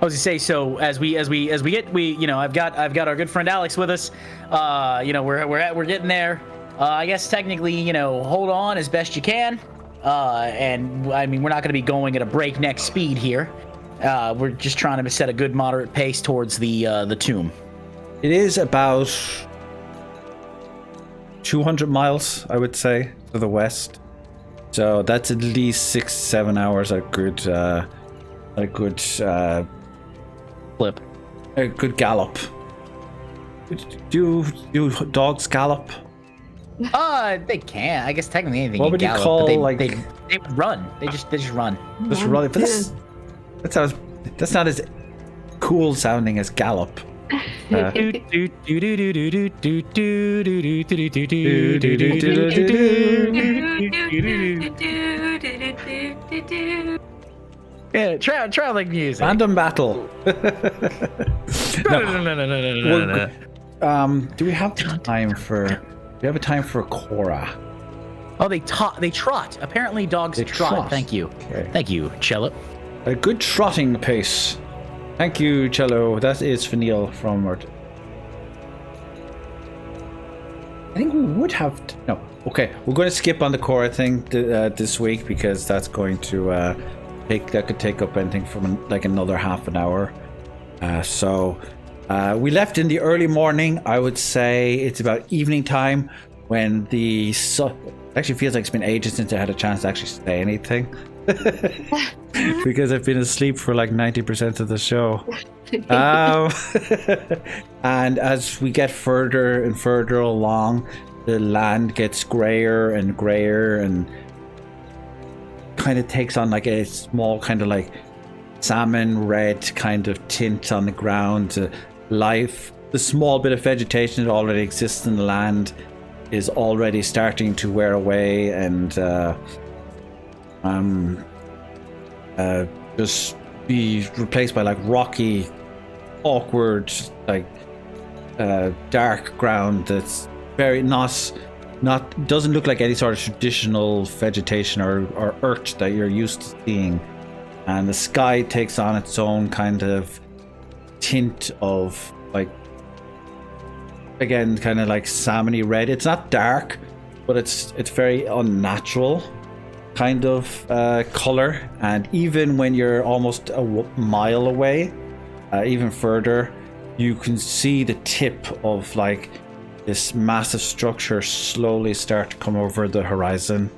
I was to say, so as we get I've got our good friend Alex with us. We're getting there. I guess technically, hold on as best you can. And I mean, we're not going to be going at a breakneck speed here. We're just trying to set a good moderate pace towards the tomb. It is about 200 miles, I would say, to the west. So that's at least 6-7 hours. A good Flip. a good gallop. Do dogs gallop? They can't. I guess technically anything. What can would you gallop, call, but they like- run? They just run. Just really, but that's not as cool sounding as gallop. Yeah, traveling music. Random battle. No. Do we have time for? Do we have a time for Cora? Oh, they trot. Apparently, dogs They trot. trot. Thank you. Okay. Thank you, Cello. A good trotting pace. Thank you, Cello. That is Finiel from Murt. I think we would have no. Okay, we're going to skip on the Cora thing this week because that's going to could take up anything from like another half an hour. So we left in the early morning. I would say it's about evening time when the sun. Actually feels like it's been ages since I had a chance to actually say anything. Because I've been asleep for like 90% of the show. And as we get further and further along, the land gets grayer and grayer and kind of takes on like a small kind of like salmon red kind of tint on the ground. Life, the small bit of vegetation that already exists in the land is already starting to wear away and just be replaced by like rocky, awkward, like dark ground that's very not doesn't look like any sort of traditional vegetation or earth that you're used to seeing. And the sky takes on its own kind of tint of like, again, kind of like salmony red. It's not dark, but it's very unnatural kind of color. And even when you're almost a mile away, even further, you can see the tip of like this massive structure slowly start to come over the horizon.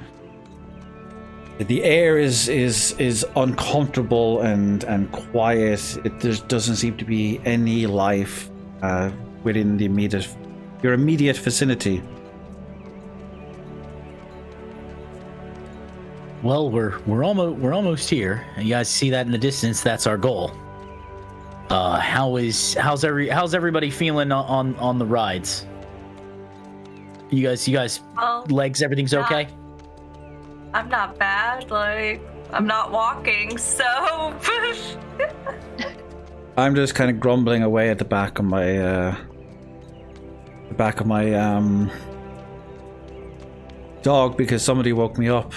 The air is uncomfortable and quiet. There doesn't seem to be any life within your immediate vicinity. Well, we're almost here. You guys see that in the distance? That's our goal. How's everybody feeling on the rides? You guys, Well, legs, everything's okay? I'm not bad. Like, I'm not walking, so. I'm just kind of grumbling away at the back of my dog because somebody woke me up.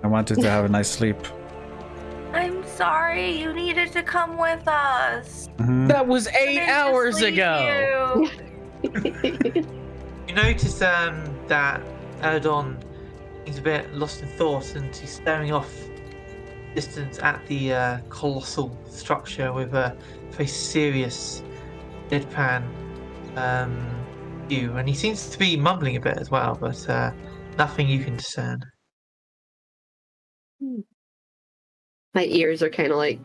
I wanted to have a nice sleep. I'm sorry. You needed to come with us. That was 8 Didn't just hours leave ago. you. You notice that Erdon is a bit lost in thought and he's staring off distance at the colossal structure with a very serious deadpan view, and he seems to be mumbling a bit as well, but nothing you can discern. My ears are kind of like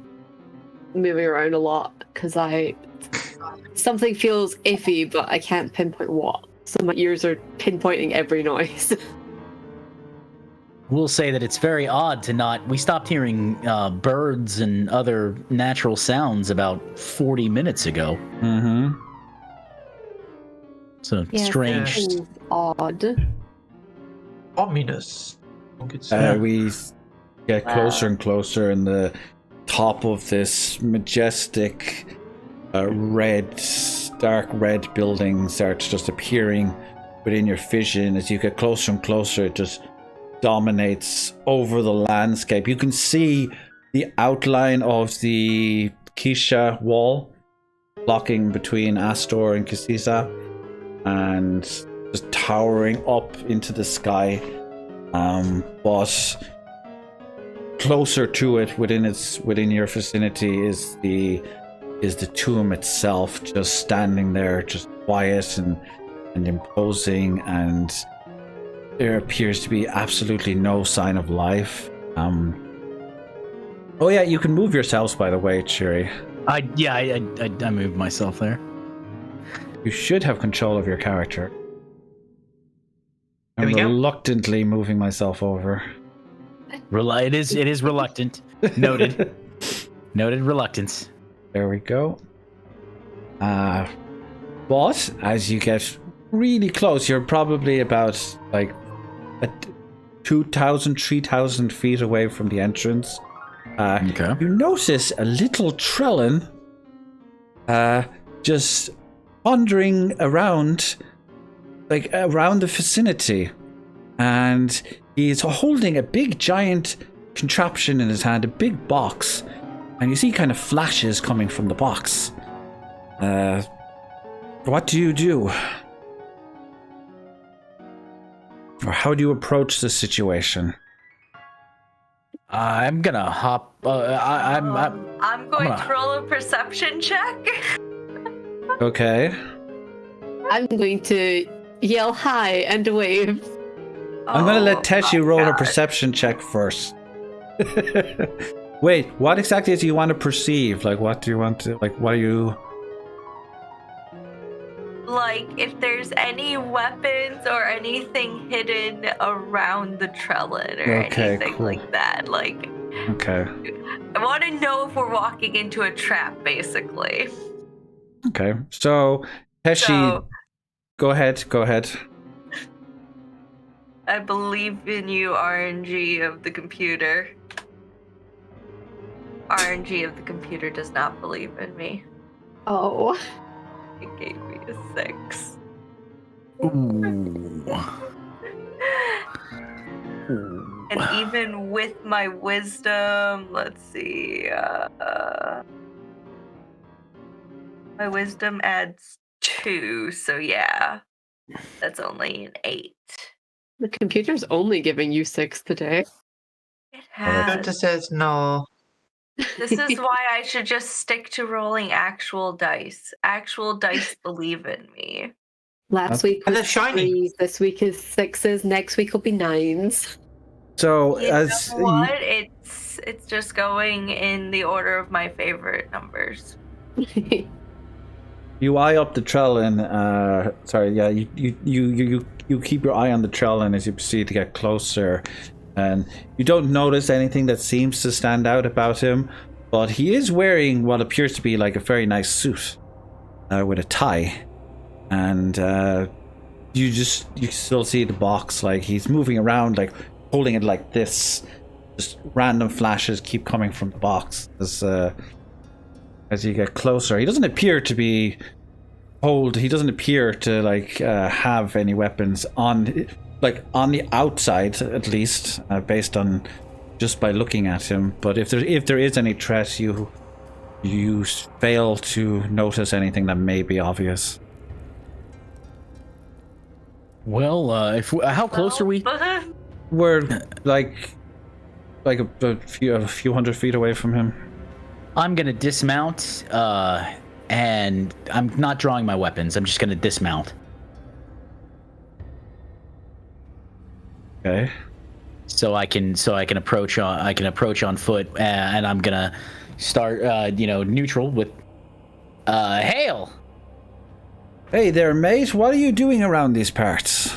moving around a lot because something feels iffy, but I can't pinpoint what. So my ears are pinpointing every noise. We'll say that it's very odd to not. We stopped hearing birds and other natural sounds about 40 minutes ago. Mm-hmm. So Yeah, strange. something's odd. Ominous. We get closer and closer, and the top of this majestic dark red building starts just appearing within your vision. As you get closer and closer, it just dominates over the landscape. You can see the outline of the Khishita wall blocking between Astore and Khishita, and just towering up into the sky. But closer to it, within your vicinity, is the tomb itself, just standing there, just quiet and imposing, and there appears to be absolutely no sign of life. Oh yeah, you can move yourselves, by the way, Chiri. I moved myself there. You should have control of your character. There I'm we go. reluctantly moving myself over. It is reluctant. Noted. Noted reluctance. There we go. But as you get really close, you're probably about like 2,000, 3,000 feet away from the entrance. Okay. You notice a little Trellin just wandering around, like around the vicinity, and he's holding a big giant contraption in his hand, a big box, and you see kind of flashes coming from the box. What do you do? Or how do you approach the situation? I'm gonna hop. I'm going to roll a perception check. Okay. I'm going to yell hi and wave. I'm gonna let Teshi roll a God. perception check first. Wait, what exactly do you want to perceive? Like, what do you want to, like, what are you... Like, if there's any weapons or anything hidden around the Trellin or Okay, anything cool. like that. Like, Okay. I want to know if we're walking into a trap, basically. Okay. So, Teshi, So, go ahead. I believe in you, RNG of the computer. RNG of the computer does not believe in me. Oh. It gave me a 6. Ooh. And even with my wisdom, let's see. My wisdom adds 2, so yeah. That's only an 8. The computer's only giving you 6 today. It Doctor has. says no. This is why I should just stick to rolling actual dice. Actual dice believe in me. Last week And was they're shiny. 3s, this week is 6s, next week will be 9s. So, You as know what? It's just going in the order of my favorite numbers. you eye up the Trellin, you keep your eye on the Trellin as you proceed to get closer, and you don't notice anything that seems to stand out about him, but he is wearing what appears to be like a very nice suit with a tie, and you still see the box, like he's moving around, like holding it like this. Just random flashes keep coming from the box as you get closer. He doesn't appear to be he doesn't appear to have any weapons on the outside, at least, based on just by looking at him. But if there is any threat, you fail to notice anything that may be obvious. Well, how close are we? We're like a few hundred feet away from him. I'm gonna dismount, and I'm not drawing my weapons. I'm just gonna dismount. Okay. so I can approach on foot, and I'm gonna start neutral with hail. Hey there, mate. What are you doing around these parts?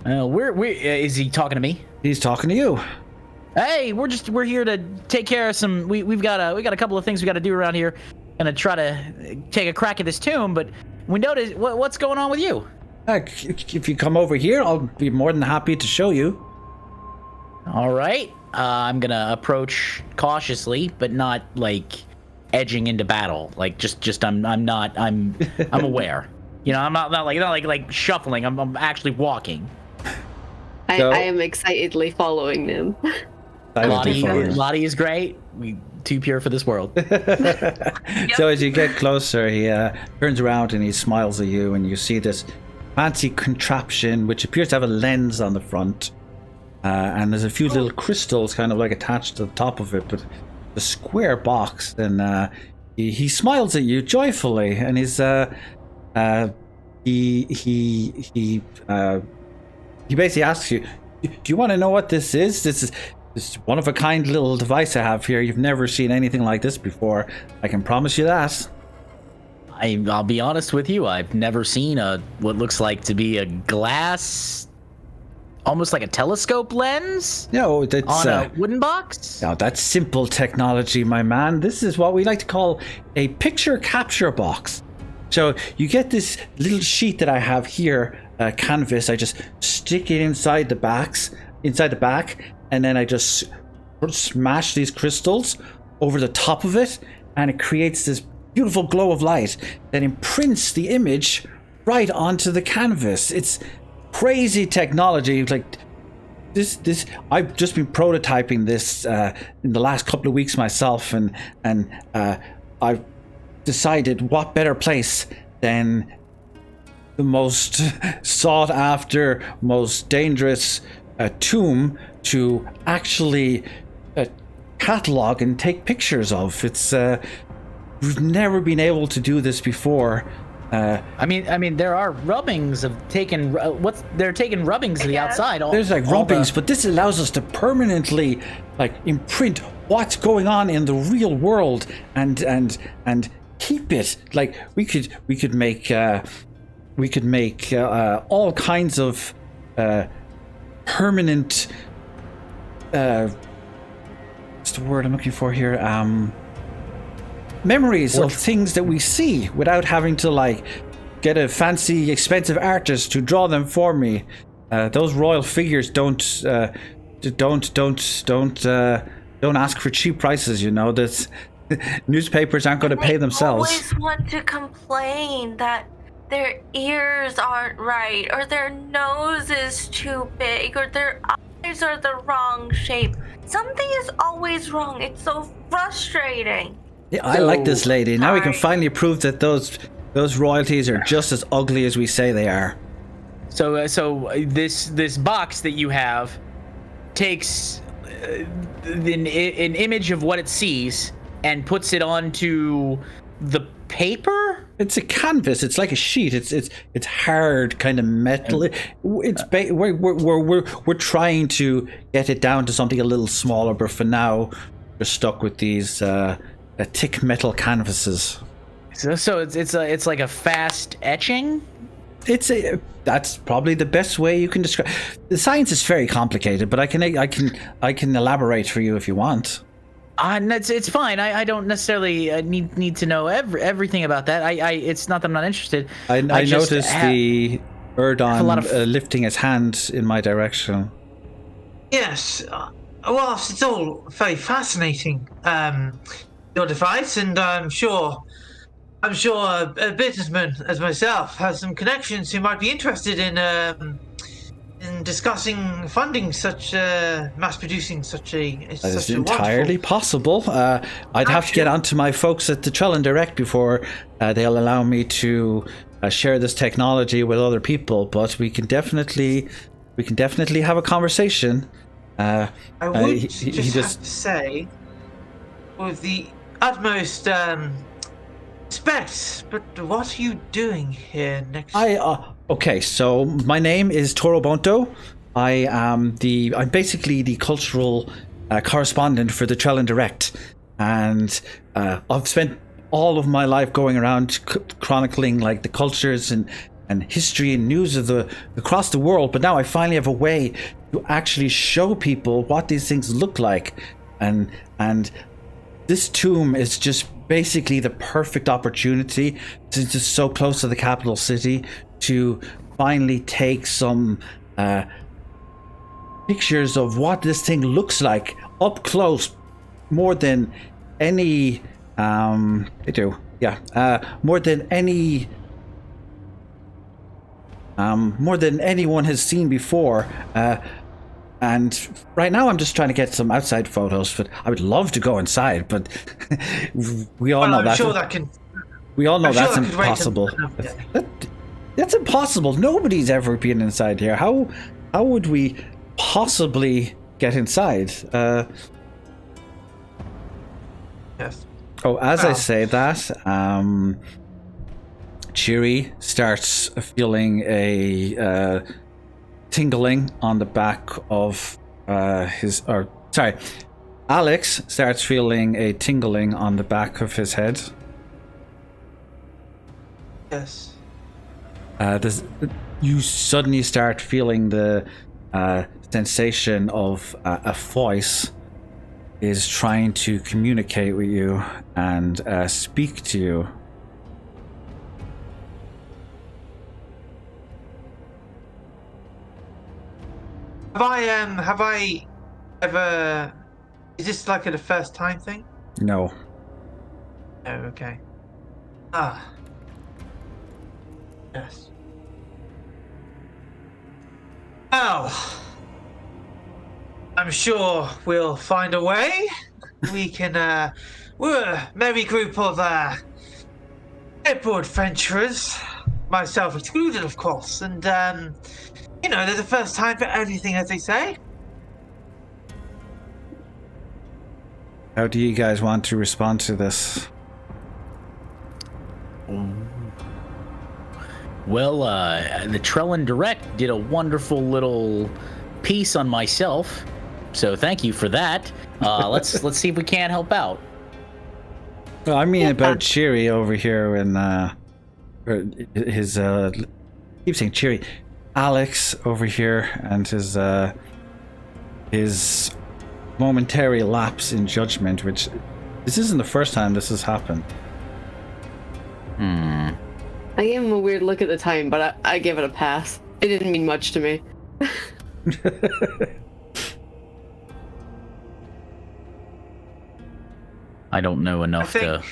Is he talking to me? He's talking to you. Hey, we're here to take care of some. We've got a couple of things we got to do around here. Gonna try to take a crack at this tomb, but we noticed what's going on with you. If you come over here, I'll be more than happy to show you. All right. I'm gonna approach cautiously, but not like edging into battle. Like I'm aware. I'm not like shuffling. I'm actually walking. I am excitedly following them. Lottie is great. We too pure for this world. So as you get closer, he turns around and he smiles at you, and you see this fancy contraption which appears to have a lens on the front, and there's a few little crystals kind of like attached to the top of it, but the square box. And he smiles at you joyfully, and he basically asks you, do you want to know what this is? This is one of a kind little device I have here. You've never seen anything like this before. I can promise you that. I'll be honest with you. I've never seen what looks like to be a glass, almost like a telescope lens. No, that's on a wooden box. No, that's simple technology, my man. This is what we like to call a picture capture box. So you get this little sheet that I have here, canvas. I just stick it inside the back, and then I just smash these crystals over the top of it, and it creates this beautiful glow of light that imprints the image right onto the canvas. It's crazy technology. Like this I've just been prototyping this in the last couple of weeks myself, and I've decided what better place than the most sought after, most dangerous tomb to actually catalog and take pictures of. It's we've never been able to do this before. I mean, there are rubbings of taking they're taking rubbings of the outside. There's like rubbings, but this allows us to permanently like imprint what's going on in the real world and keep it. Like we could make all kinds of permanent. What's the word I'm looking for here? Memories of things that we see without having to like get a fancy, expensive artist to draw them for me. Those royal figures don't ask for cheap prices. That newspapers aren't going to pay themselves. They always want to complain that their ears aren't right, or their nose is too big, or their eyes are the wrong shape. Something is always wrong. It's so frustrating. Yeah, I like this lady. Now we can finally prove that those royalties are just as ugly as we say they are. So this box that you have takes an image of what it sees and puts it onto the paper. It's a canvas. It's like a sheet. It's hard, kind of metal. We're trying to get it down to something a little smaller, but for now, we're stuck with these thick metal canvases. So it's like a fast etching. That's probably the best way you can describe. The science is very complicated, but I can elaborate for you if you want. It's fine. I don't necessarily need to know everything about that. It's not that I'm not interested. I noticed the Erdon lifting his hand in my direction. Yes. Well, it's all very fascinating. Your device, and I'm sure a businessman as myself has some connections who might be interested in discussing funding such mass producing such a. That is entirely possible. I'd have to get onto my folks at the Trellin Direct before they'll allow me to share this technology with other people. But we can definitely have a conversation. I would just have to say, with the utmost respect, but what are you doing here next? Okay, so my name is Toro Bonto. I'm basically the cultural correspondent for the Trellin Direct, and I've spent all of my life going around chronicling like the cultures and history and news of across the world. But now I finally have a way to actually show people what these things look like, and this tomb is just basically the perfect opportunity, since it's so close to the capital city, to finally take some pictures of what this thing looks like up close, more than any more than anyone has seen before. And right now I'm just trying to get some outside photos, but I would love to go inside, but we all know that's impossible. That's impossible. Nobody's ever been inside here. How would we possibly get inside? Yes. Oh, as I say that, Cheery starts feeling a tingling on the back of Alex starts feeling a tingling on the back of his head. Yes. You suddenly start feeling the sensation of a voice is trying to communicate with you and speak to you. Have I ever? Is this like a first time thing? No. Oh, okay. Yes. Oh. I'm sure we'll find a way. We can, we're a merry group of, airport adventurers, myself excluded, of course, and, they're the first time for everything, as they say. How do you guys want to respond to this? Well, the Trellin Direct did a wonderful little piece on myself, so thank you for that. Let's see if we can't help out. Well, I mean about Cheery over here and his keep saying Cheery, Alex over here and his momentary lapse in judgment, which this isn't the first time this has happened. I gave him a weird look at the time, but I gave it a pass. It didn't mean much to me. I don't know enough to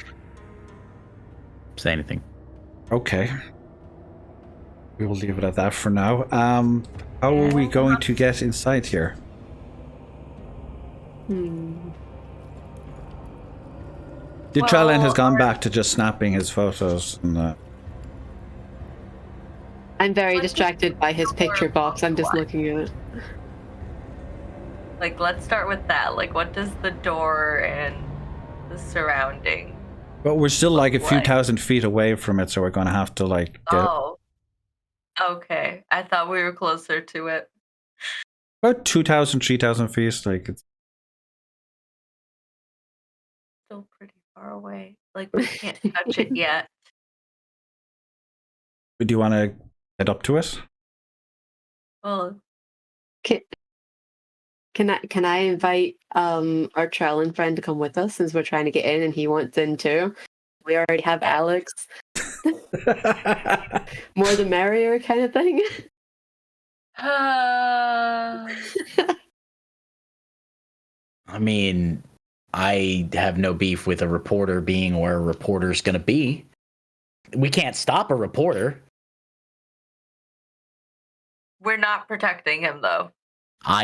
say anything. Okay. We will leave it at that for now. How are we going to get inside here? Trellin has gone back to just snapping his photos and I'm very distracted by his picture box. I'm just looking at it. Like, let's start with that. Like, what does the door and the surrounding? But we're still like a few thousand feet away from it, so we're going to have to like get Oh. Okay. I thought we were closer to it. about 2,000, 3,000 feet. Like it's Still pretty far away. Like, we can't touch it yet. do you want to head up to it? Well, Can I invite our Trellin friend to come with us, since we're trying to get in and he wants in too? We already have Alex. More the merrier kind of thing. I mean, I have no beef with a reporter being where a reporter's going to be. We can't stop a reporter. we're not protecting him though.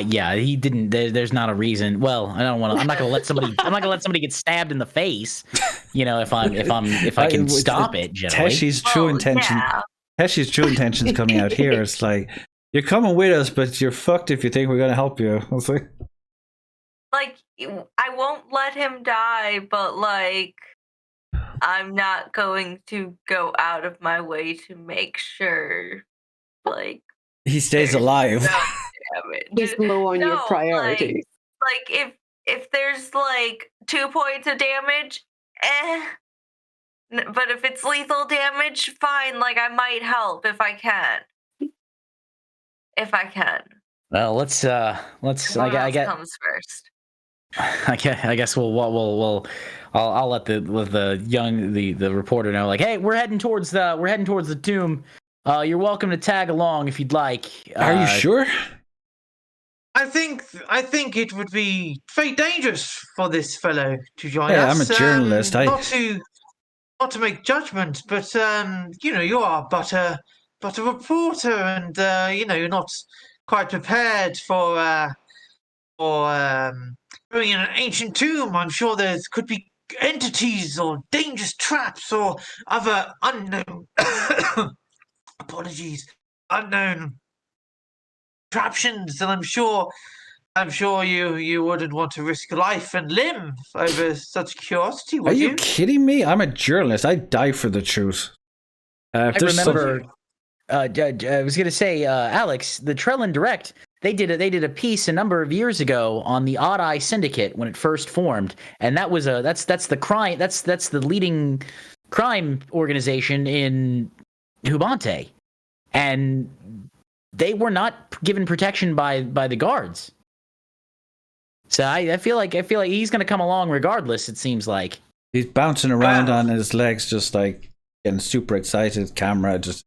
Yeah, he didn't. There's not a reason. Well, I don't want to. I'm not gonna let somebody. I'm not gonna let somebody get stabbed in the face. You know, if I can stop it. Generally. Teshy's true intention. Yeah. Teshy's true intentions coming out here. It's like, you're coming with us, but you're fucked if you think we're gonna help you. Like, I won't let him die, but like, I'm not going to go out of my way to make sure, like, he stays alive. He's low on your priorities. Like if there's like 2 points of damage, but if it's lethal damage, fine. Like I might help if I can. Well, let's. I get. Comes first. I guess I'll let the reporter know. Like, hey, we're heading towards the tomb. You're welcome to tag along if you'd like. Are you sure? I think it would be very dangerous for this fellow to join Yeah, us. I'm a journalist. Not to make judgments, but you are but a reporter, and you're not quite prepared for going in an ancient tomb. I'm sure there could be entities or dangerous traps or other unknown unknown contraptions, and I'm sure you wouldn't want to risk life and limb over such curiosity, would Are you? you kidding me? I'm a journalist. I die for the truth. I remember. I was gonna say, Alex, the Trellin Direct. They did a piece a number of years ago on the Odd Eye Syndicate when it first formed, and that's the leading crime organization in Hubante, and they were not given protection by the guards. So I feel like he's gonna come along regardless. It seems like he's bouncing around on his legs, just like getting super excited. Camera just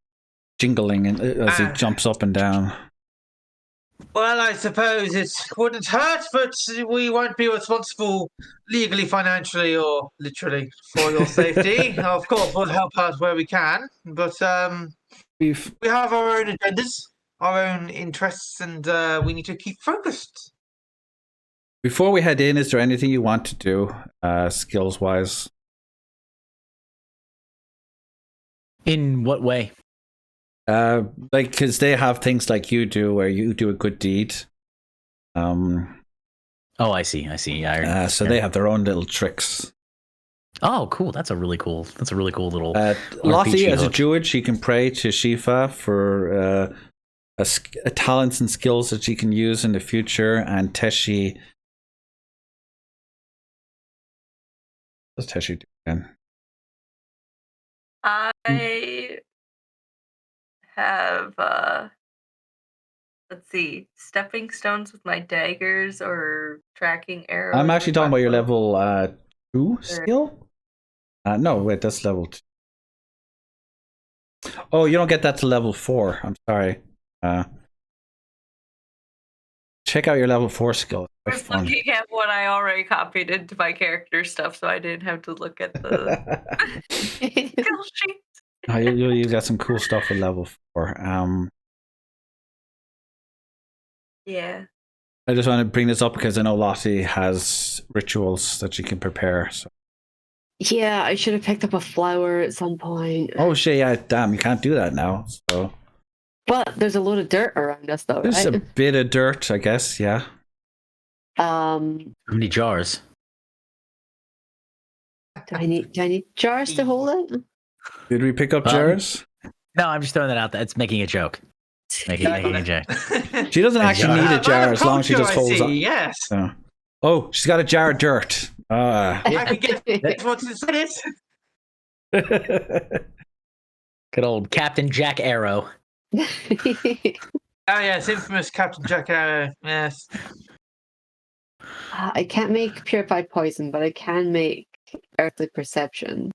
jingling as he jumps up and down. Well, I suppose it wouldn't hurt, but we won't be responsible legally, financially, or literally for your safety. Of course, we'll help out where we can, but we have our own agendas, our own interests, and we need to keep focused. Before we head in, is there anything you want to do, skills-wise? In what way? Because they have things like you do, where you do a good deed. Oh, I see. Yeah. So they have their own little tricks. Oh, cool. That's a really cool little. Lottie, RPG as a hook. Druid, she can pray to Shifa for talents and skills that she can use in the future. And Teshi, what's Teshi do again? I have let's see, stepping stones with my daggers or tracking arrows. I'm actually with talking my about your bow. level 2 skill. No, wait, that's level 2. Oh, you don't get that to level 4. I'm sorry. Check out your level 4 skill. I was looking at what I already copied into my character stuff, so I didn't have to look at the skill sheet. You got some cool stuff with level 4. Yeah. I just want to bring this up because I know Lottie has rituals that she can prepare. So. Yeah, I should have picked up a flower at some point. Oh shit! Yeah, damn, you can't do that now. So. But there's a load of dirt around us, though, There's right? a bit of dirt, I guess. Yeah. How many jars? Do I need jars to hold it? Did we pick up jars? No, I'm just throwing that out there. It's making a joke. Making a joke. She doesn't actually need a jar as long as she just holds on. Yes. So. Oh, she's got a jar of dirt. I can get what's inside it. Good old Captain Jack Arrow. Oh yes, infamous Captain Jack Arrow. Yes. I can't make purified poison, but I can make earthly perception.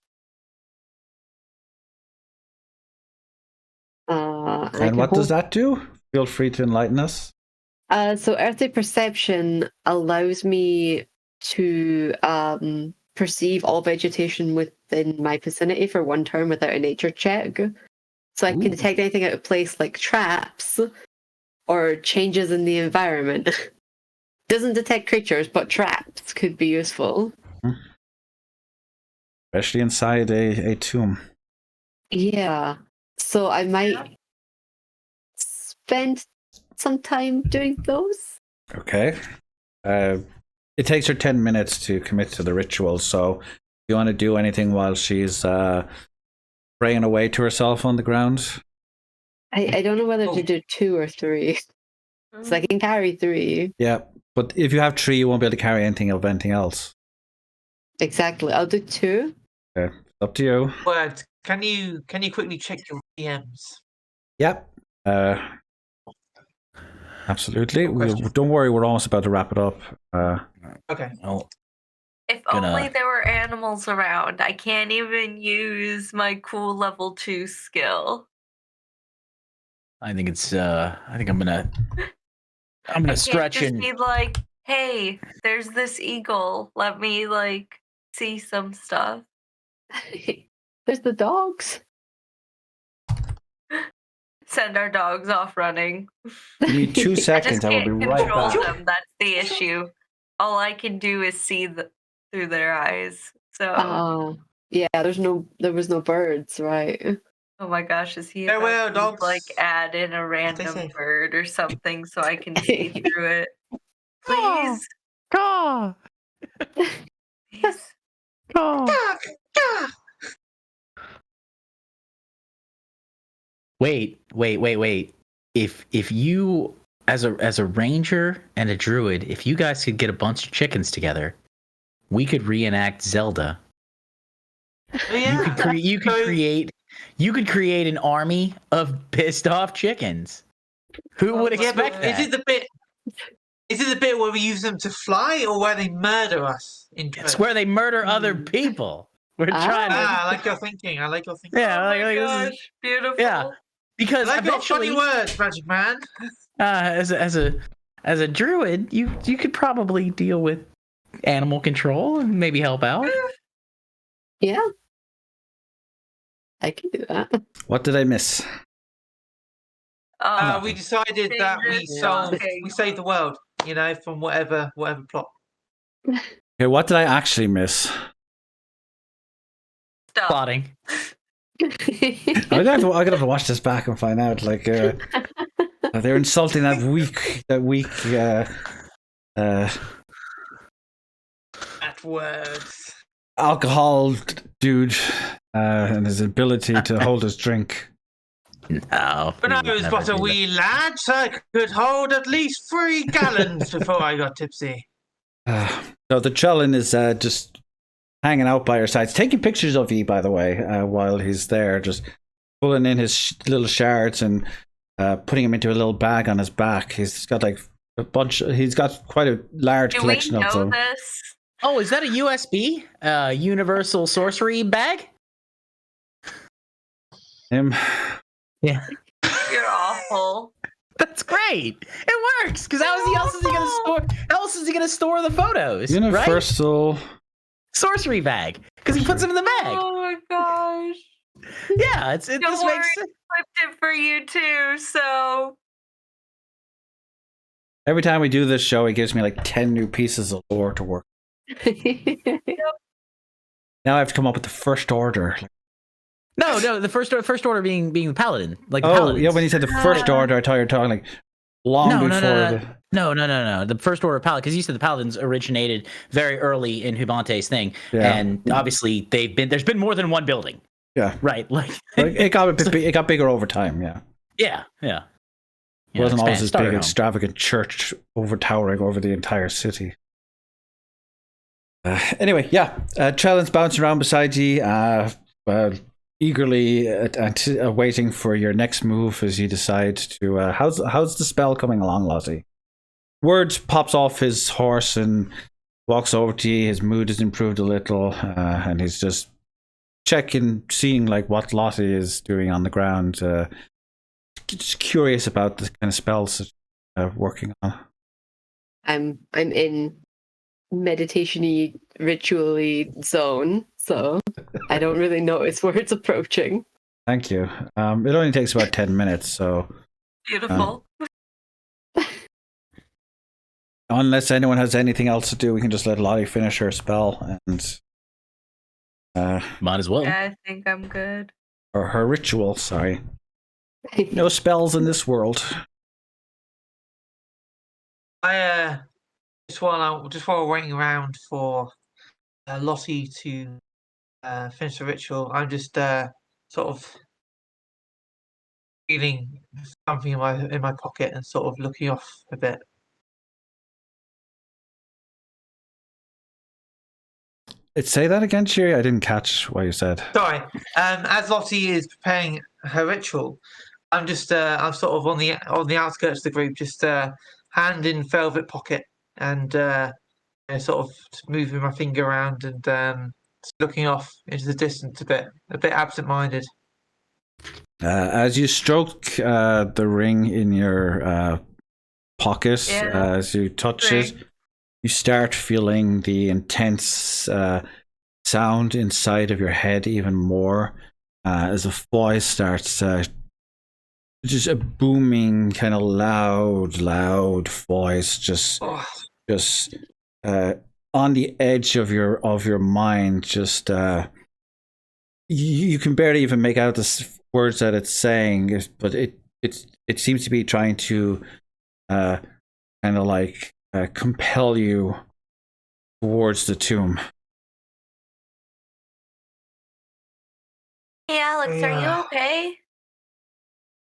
And what does that do? Feel free to enlighten us. So earthly perception allows me to perceive all vegetation within my vicinity for 1 turn without a nature check. So I can detect anything out of place, like traps or changes in the environment. Doesn't detect creatures, but traps could be useful. Especially inside a tomb. Yeah. So I might spend some time doing those. Okay. It takes her 10 minutes to commit to the ritual, so if you want to do anything while she's praying away to herself on the ground? I don't know whether to do 2 or 3. So I can carry 3. Yeah, but if you have 3, you won't be able to carry anything of anything else. Exactly. I'll do 2. Okay, up to you. Word. Can you quickly check your DMs? Yep. Absolutely. Question. Don't worry, we're almost about to wrap it up. Okay. Oh, If only there were animals around. I can't even use my cool level 2 skill. I think it's. I think I'm gonna stretch Just and be like, hey, there's this eagle. Let me like see some stuff. There's the dogs. Send our dogs off running. Give me 2 I seconds. just I will can't be right control back. them. That's the issue. All I can do is see through their eyes. So. Yeah. There was no birds, right? Oh my gosh, is he Farewell, about to, dogs. like add in a random safe. bird or something so I can see through it? Please. Caw, Please. caw. Wait. If you as a ranger and a druid, if you guys could get a bunch of chickens together, we could reenact Zelda. Oh, yeah. You could create an army of pissed off chickens. Who would Yeah, expect but that? is it the bit where we use them to fly or where they murder us? It's where they murder other people. We're trying to. I like your thinking. Yeah, Oh my gosh, beautiful. Yeah, because I like your eventually, funny words, Magic Man. as a druid, you could probably deal with animal control and maybe help out. Yeah. I can do that. What did I miss? We decided that we Dangerous saved the world. From whatever plot. Okay, what did I actually miss? Stuff. Plotting. I'm gonna have to watch this back and find out. Like, they're insulting that weak. At words. Alcohol dude and his ability to hold his drink. No. When I was but a wee lad, I could hold at least 3 gallons before I got tipsy. So the Chelin is just hanging out by your sides, taking pictures of you, by the way, while he's there, just pulling in his little shards and putting them into a little bag on his back. He's got like a bunch. He's got quite a large collection Do we of know them. this? Oh, is that a USB? Universal sorcery bag? Him. Yeah. You're awful. That's great. It works because how else is he gonna store? How else is he gonna store the photos? Right? Universal Sorcery bag because he puts them in the bag. Oh my gosh. Yeah, it Don't just worry, makes sense. I flipped it for you too, so. Every time we do this show, he gives me like 10 new pieces of lore to work. Now I have to come up with the first order. No, the first order being the paladin, like the Oh, paladins. yeah, when you said the first order, I thought you were talking like long before No. The first order of paladin, because you said the paladins originated very early in Hubante's thing, Yeah. and obviously there's been more than one building. Yeah. Right. Like it got bigger over time, yeah. Yeah. It wasn't always this big Starter home. extravagant church towering over the entire city. Anyway, yeah. Chelin's bouncing around beside you, eagerly waiting for your next move as you decide to. How's the spell coming along, Lottie? Words pops off his horse and walks over to you. His mood has improved a little, and he's just seeing like what Lottie is doing on the ground. Just curious about the kind of spells working on. I'm in meditation-y, ritual-y zone, so I don't really notice where it's approaching. Thank you. It only takes about 10 minutes, so Beautiful. unless anyone has anything else to do, we can just let Lottie finish her spell and Might as well. Yeah, I think I'm good. or her ritual. Sorry, no spells in this world. I just while we're waiting around for Lottie to finish the ritual, I'm just sort of feeling something in my pocket and sort of looking off a bit. Say that again, Cheery. I didn't catch what you said. Sorry. As Lottie is preparing her ritual, I'm just I'm sort of on the outskirts of the group, just hand in velvet pocket and sort of moving my finger around and looking off into the distance a bit absent-minded. As you stroke the ring in your pocket, as you touch it, you start feeling the intense sound inside of your head even more as a voice starts just a booming kind of loud voice just on the edge of your mind. Just you can barely even make out the words that it's saying, but it seems to be trying to kind of like compel you towards the tomb. Hey, Alex, are you okay?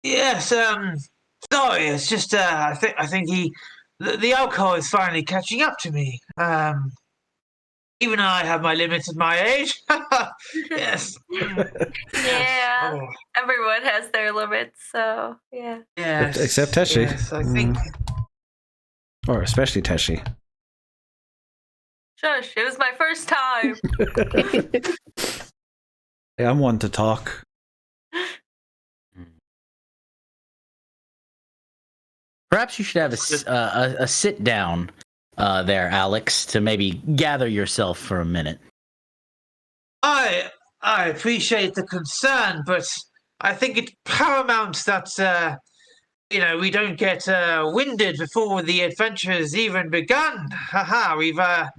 Yes. Sorry. It's just I think the alcohol is finally catching up to me. Even I have my limits at my age. Yes. Yeah. Oh. Everyone has their limits, so yeah. Yes. Except Teshi. Yes, I think. Or especially Teshi. Shush, it was my first time. Hey, I'm one to talk. Perhaps you should have a sit down there, Alex, to maybe gather yourself for a minute. I appreciate the concern, but I think it's paramount that we don't get winded before the adventure has even begun. Haha, we've got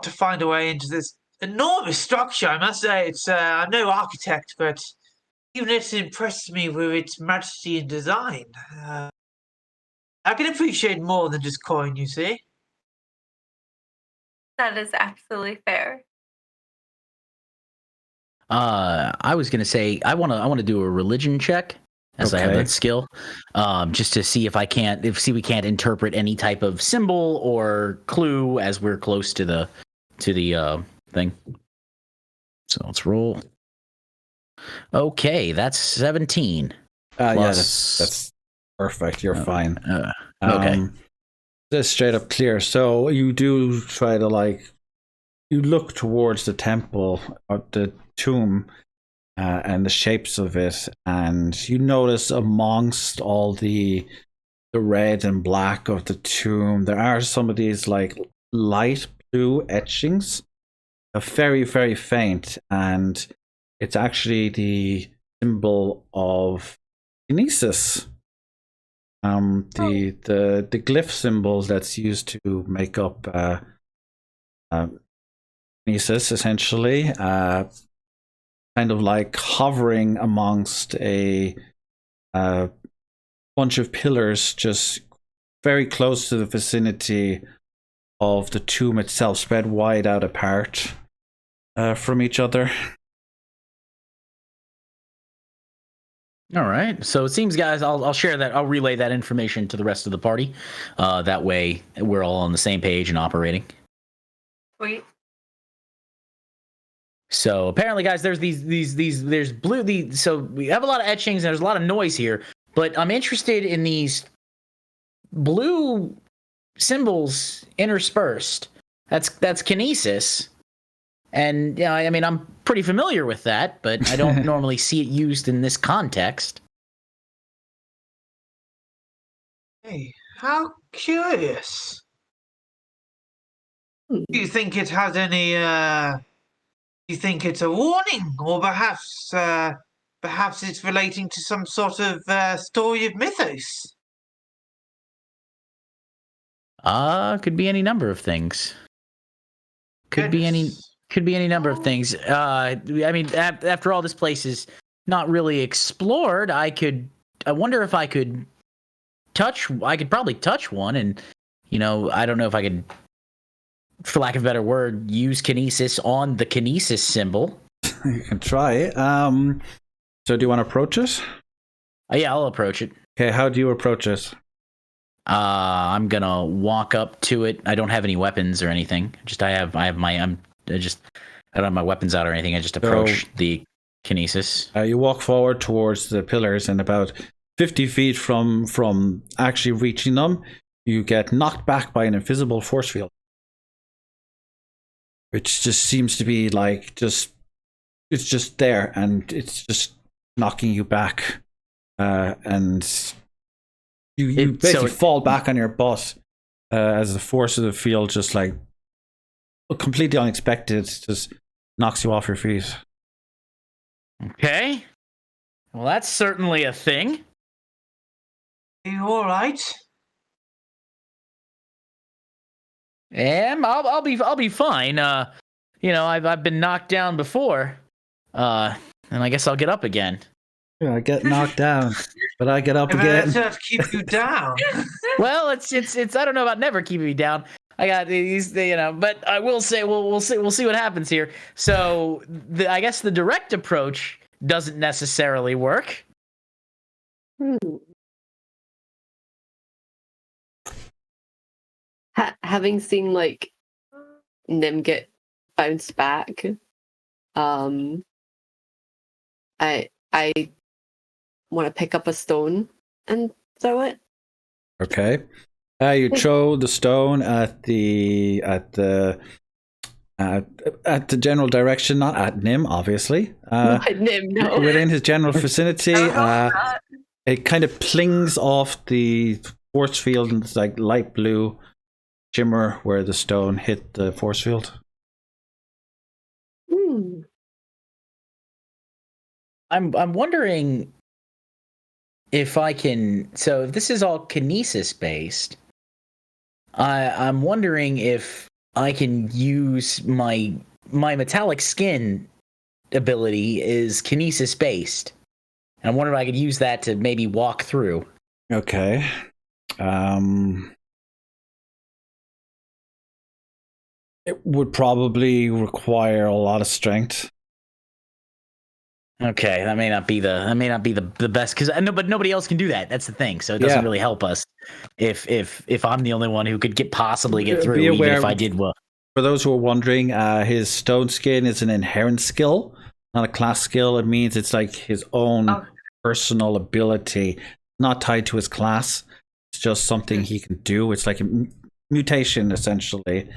to find a way into this enormous structure. I must say, it's I'm no architect, but even it impressed me with its majesty and design. I can appreciate more than just coin, you see. That is absolutely fair. I was gonna say I want to do a religion check as I have that skill, just to see if we can't interpret any type of symbol or clue as we're close to the thing. So let's roll. Okay, that's 17. Yeah, that's perfect. You're fine. Okay. That's straight up clear. So you do try to you look towards the temple or the tomb and the shapes of it, and you notice amongst all the red and black of the tomb, there are some of these light blue etchings, very, very faint, and it's actually the symbol of Kinesis. The glyph symbol that's used to make up Kinesis, essentially, kind of like hovering amongst a bunch of pillars just very close to the vicinity of the tomb itself, spread wide out apart from each other. All right. So it seems, guys, I'll share that. I'll relay that information to the rest of the party. That way, we're all on the same page and operating. Sweet. So apparently, guys, there's there's blue. So we have a lot of etchings and there's a lot of noise here. But I'm interested in these blue symbols interspersed. That's Kinesis. And yeah, I mean, I'm pretty familiar with that, but I don't normally see it used in this context. Hey, how curious. Do you think it has any, do you think it's a warning? Or perhaps it's relating to some sort of story of mythos? Could be any number of things. Could be any number of things. I mean, after all, this place is not really explored. I wonder if I could probably touch one, and I don't know if I could, for lack of a better word, use Kinesis on the Kinesis symbol. You can try it. So do you want to approach it? Yeah, I'll approach it. Okay, how do you approach it? I'm gonna walk up to it. I don't have any weapons or anything. I don't have my weapons out or anything. I just approach the kinesis. You walk forward towards the pillars, and about 50 feet from actually reaching them, you get knocked back by an invisible force field, which just seems to be like it's just there, and it's just knocking you back, and you basically fall back on your butt as the force of the field just like completely unexpected just knocks you off your feet. Okay. Well, that's certainly a thing. Are you all right? I'll be fine. I've been knocked down before. And I guess I'll get up again. Yeah, I get knocked down, but I get up But again. that's to keep you down. Well, it's I don't know about never keeping me down. I got these, but I will say we'll see what happens here. So I guess the direct approach doesn't necessarily work. Having seen like Nim get bounced back, I want to pick up a stone and throw it. Okay. You throw the stone at the general direction, not at Nim, obviously. Not at Nim, no. Within his general vicinity, it kind of plings off the force field, and it's like light blue shimmer where the stone hit the force field. I'm wondering if I can. So if this is all kinesis based, I'm wondering if I can use my metallic skin ability is kinesis based. And I'm wondering if I could use that to maybe walk through. Okay. It would probably require a lot of strength. Okay, that may not be the best but nobody else can do that. That's the thing. So it doesn't really help us if I'm the only one who could possibly get through, even if I did well. For those who are wondering, his stone skin is an inherent skill, not a class skill. It means it's like his own personal ability, not tied to his class. It's just something he can do. It's like a mutation, essentially.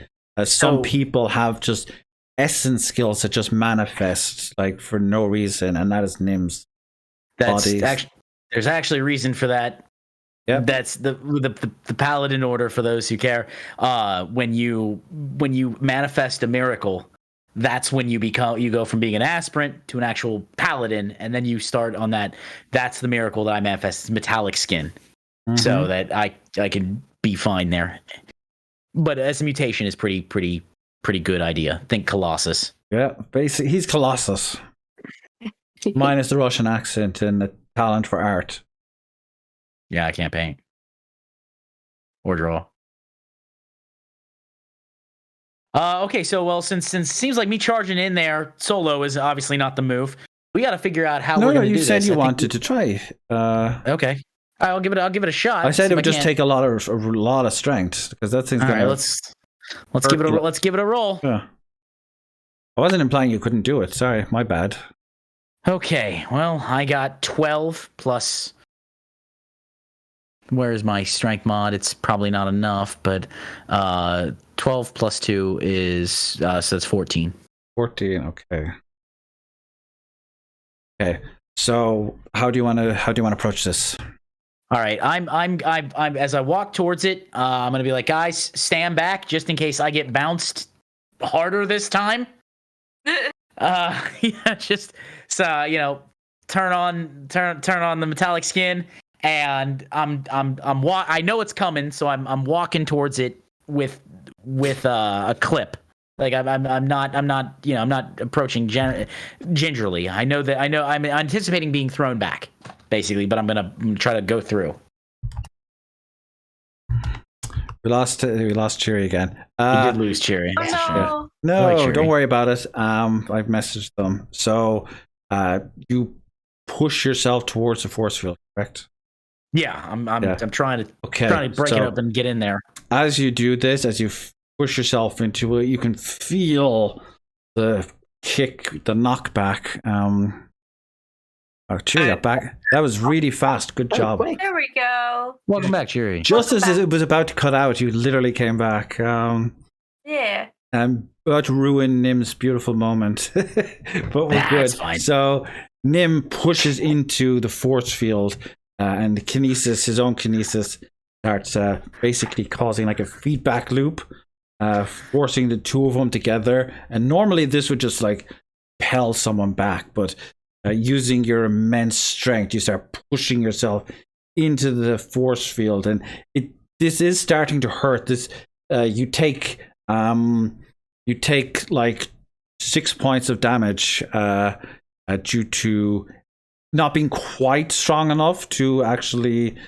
Some people have just essence skills that just manifest like for no reason, and that is Nim's bodies. There's actually a reason for that. Yeah, that's the paladin order for those who care. When you manifest a miracle, that's when you go from being an aspirant to an actual paladin, and then you start on that. That's the miracle that I manifest. It's metallic skin, so that I can be fine there. But as a mutation is pretty good idea. Think Colossus. Yeah, basically he's Colossus. Minus the Russian accent and the talent for art. Yeah, I can't paint. Or draw. Okay, so since it seems like me charging in there solo is obviously not the move. We got to figure out how we're going to do this. No, you said you wanted to try. Okay. I'll give it a shot. I said it would just take a lot of strength, because that thing's going to. Let's give it a roll. Yeah. I wasn't implying you couldn't do it. Sorry, my bad. Okay, well, I got 12 plus. Where's my strength mod? It's probably not enough, but 12 plus 2 is so that's 14. 14. Okay. Okay. So how do you want to approach this? All right, I'm as I walk towards it, I'm gonna be like, guys, stand back just in case I get bounced harder this time. Just so turn on the metallic skin, and I know it's coming, so I'm walking towards it with a clip. Like I'm not approaching gingerly. I'm anticipating being thrown back, basically, but I'm gonna try to go through. We lost Cheery again. We did lose Cheery. Oh, no, Cheery. Don't worry about it. I've messaged them. So you push yourself towards the force field. correct? Yeah, I'm trying to Okay, break it up and get in there. As you do this, as you push yourself into it, you can feel the kick, the knockback. Cheery got back. That was really fast. Good job. There we go. Welcome back, Cheery. Just as it was about to cut out, you literally came back. Yeah. I'm about to ruin Nim's beautiful moment, but we're good. That's fine. So Nim pushes into the force field, and the kinesis, his own kinesis, starts basically causing like a feedback loop, forcing the two of them together. And normally this would just like propel someone back, but using your immense strength, you start pushing yourself into the force field, and this is starting to hurt. This you take like 6 points of damage due to not being quite strong enough to actually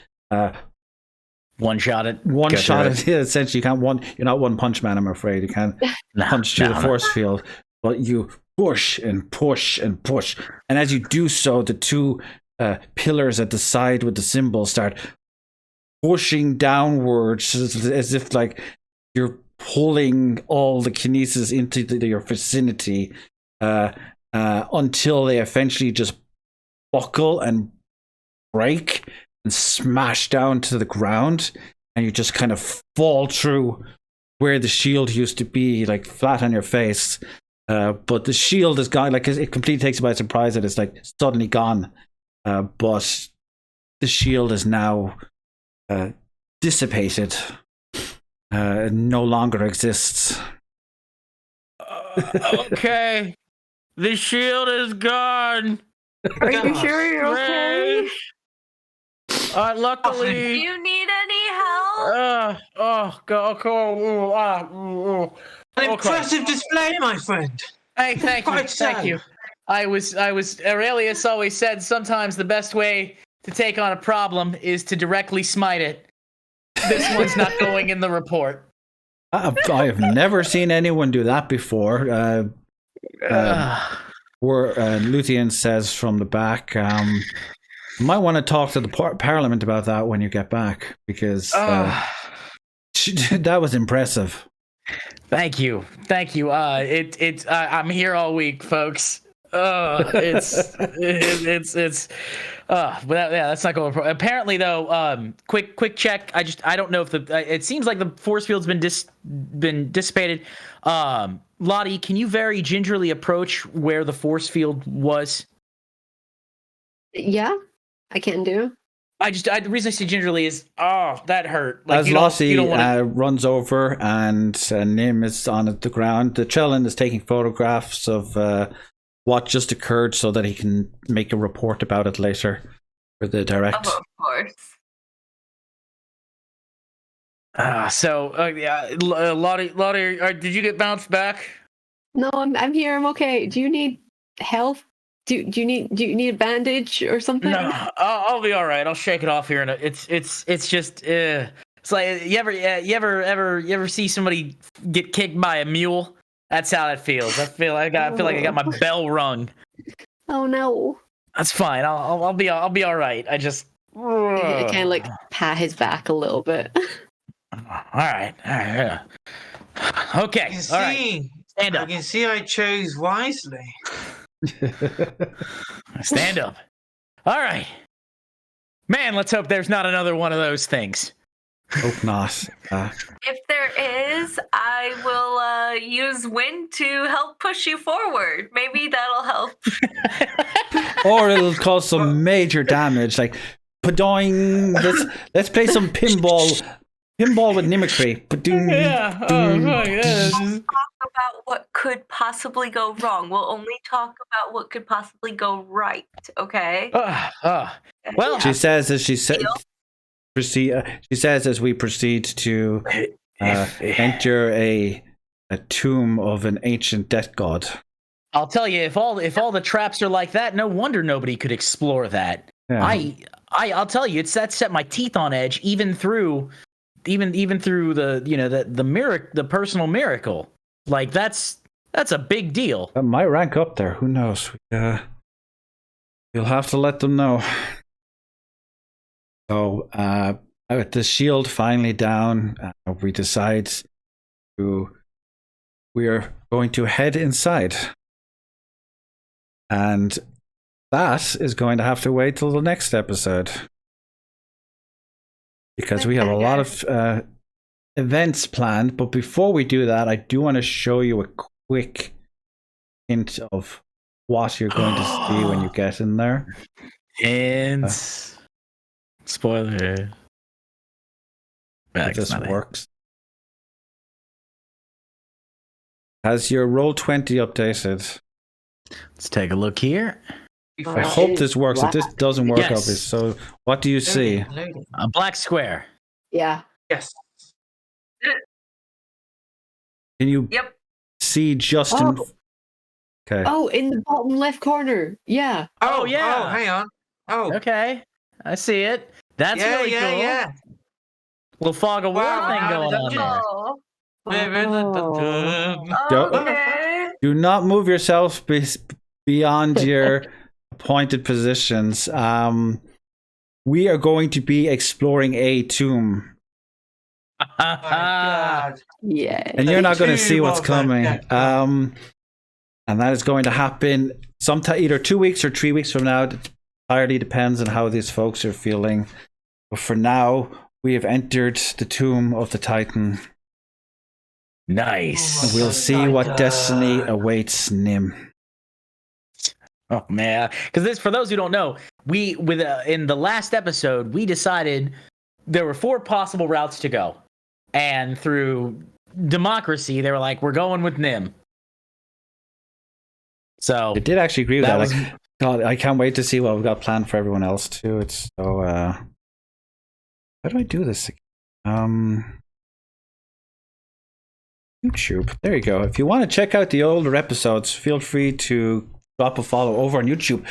one-shot it. One-shot it. Yeah, essentially, you're not one punch man, I'm afraid. You can't punch through the force field, but you push and push and push. And as you do so, the two pillars at the side with the symbol start pushing downwards as if like you're pulling all the kinesis into your vicinity until they eventually just buckle and break and smash down to the ground, and you just kind of fall through where the shield used to be, like flat on your face. But the shield is gone. Like it completely takes you by surprise that it's like suddenly gone. But the shield is now dissipated. No longer exists. Okay, the shield is gone. Are you sure you're okay? Luckily. Do you need any help? An impressive display, my friend. Hey, thank you, Quite thank so. you. Aurelius always said sometimes the best way to take on a problem is to directly smite it. This one's not going in the report. I have never seen anyone do that before. Where Luthien says from the back, you might want to talk to the Parliament about that when you get back, because that was impressive. Thank you. I'm here all week, folks. But that's not going. Apparently, though, quick check. I don't know if it seems like the force field's been dissipated. Lottie, can you very gingerly approach where the force field was? Yeah, I can do. The reason I say gingerly is, that hurt. Like, As Lossie runs over and Nim is on the ground, the Trellin is taking photographs of what just occurred so that he can make a report about it later for the direct. Oh, of course. Lottie, did you get bounced back? No, I'm here. I'm okay. Do you need help? Do you need a bandage or something? No, I'll be all right. I'll shake it off here. And it's just it's like you ever see somebody get kicked by a mule? That's how that feels. I feel like I got my bell rung. Oh no. That's fine. I'll be all right. I just I kind of like pat his back a little bit. All right. Yeah. Okay. All right. Stand up. I can see I chose wisely. Stand up. All right. Man, let's hope there's not another one of those things. Hope not. If there is, I will use wind to help push you forward. Maybe that'll help. Or it'll cause some major damage, like padoing. Let's play some pinball with mimicry. Yeah. Talk about what could possibly go wrong. We'll only talk about what could possibly go right. Okay. Well, she says as we proceed to enter a tomb of an ancient death god. I'll tell you, if all the traps are like that, no wonder nobody could explore that. Yeah. I'll tell you, that set my teeth on edge, even through the personal miracle. Like that's a big deal. That might rank up there. Who knows? You'll have to let them know. So with the shield finally down, we decide we're going to head inside. And that is going to have to wait till the next episode. Because we have a lot of events planned. But before we do that, I do want to show you a quick hint of what you're going to see when you get in there. And spoiler. If this works. Has your Roll20 updated? Let's take a look here. I hope this works. If this doesn't work, Yes. so what do you see? A black square. Yeah. Yes. Can you see Justin? Okay. Oh, in the bottom left corner. Yeah. Oh, yeah. Oh, hang on. Oh. Okay. I see it. That's really cool. Yeah. Little fog of war Wow, thing going on there. Oh, Don't- okay. Do not move yourself beyond your appointed positions. We are going to be exploring a tomb. Oh my God. Yeah. And you're not going to see what's Well done, coming. yeah. And that is going to happen sometime either 2 weeks or 3 weeks from now. It entirely depends on how these folks are feeling. But for now, we have entered the tomb of the Titan. Nice. And we'll see what destiny awaits Nim. Oh man, because this, for those who don't know, in the last episode we decided there were 4 possible routes to go, and through democracy they were like, we're going with Nim. So I did actually agree with that. was- God, I can't wait to see what we've got planned for everyone else too. It's so. How do I do this? YouTube. There you go. If you want to check out the older episodes, feel free to drop a follow over on YouTube.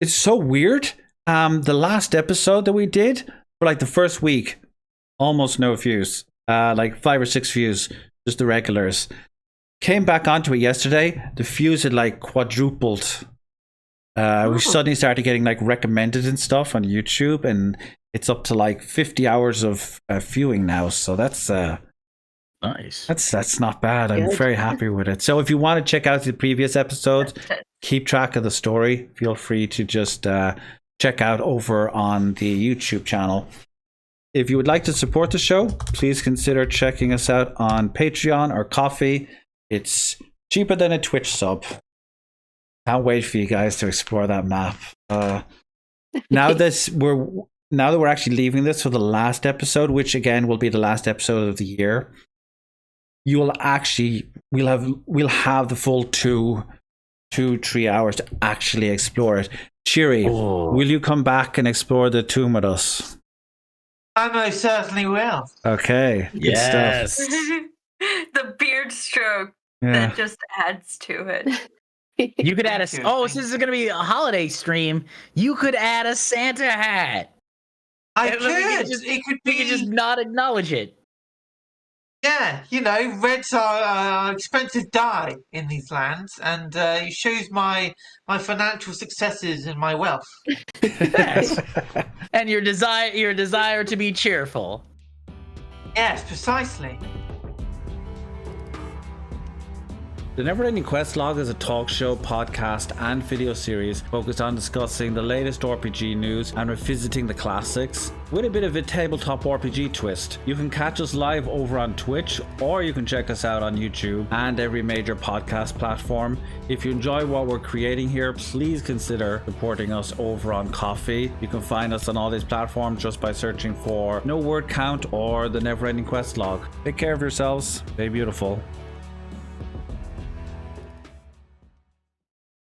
It's so weird. The last episode that we did for like the first week, almost no views. Like 5 or 6 views, just the regulars. Came back onto it yesterday. The views had like quadrupled. We suddenly started getting like recommended and stuff on YouTube, and it's up to like 50 hours of viewing now. So that's nice. That's not bad. I'm very happy with it. So if you want to check out the previous episodes, keep track of the story, feel free to just check out over on the YouTube channel. If you would like to support the show, please consider checking us out on Patreon or Ko-fi. It's cheaper than a Twitch sub. Can't wait for you guys to explore that map. Now that we're actually leaving this for the last episode, which again will be the last episode of the year, we'll have the full 2-3 hours to actually explore it. Cheery, will you come back and explore the tomb with us? I most certainly will. Okay. Good stuff. The beard stroke Yeah. that just adds to it. You could add Thank you. since this is going to be a holiday stream, you could add a Santa hat. I And could. we could just not acknowledge it. Yeah, reds are expensive dye in these lands, and it shows my financial successes and my wealth. Yes. And your desire to be cheerful. Yes, precisely. The Never-Ending Quest Log is a talk show, podcast, and video series focused on discussing the latest RPG news and revisiting the classics with a bit of a tabletop RPG twist. You can catch us live over on Twitch, or you can check us out on YouTube and every major podcast platform. If you enjoy what we're creating here, please consider supporting us over on Ko-fi. You can find us on all these platforms just by searching for No Word Count or the Never-Ending Quest Log. Take care of yourselves. Stay beautiful.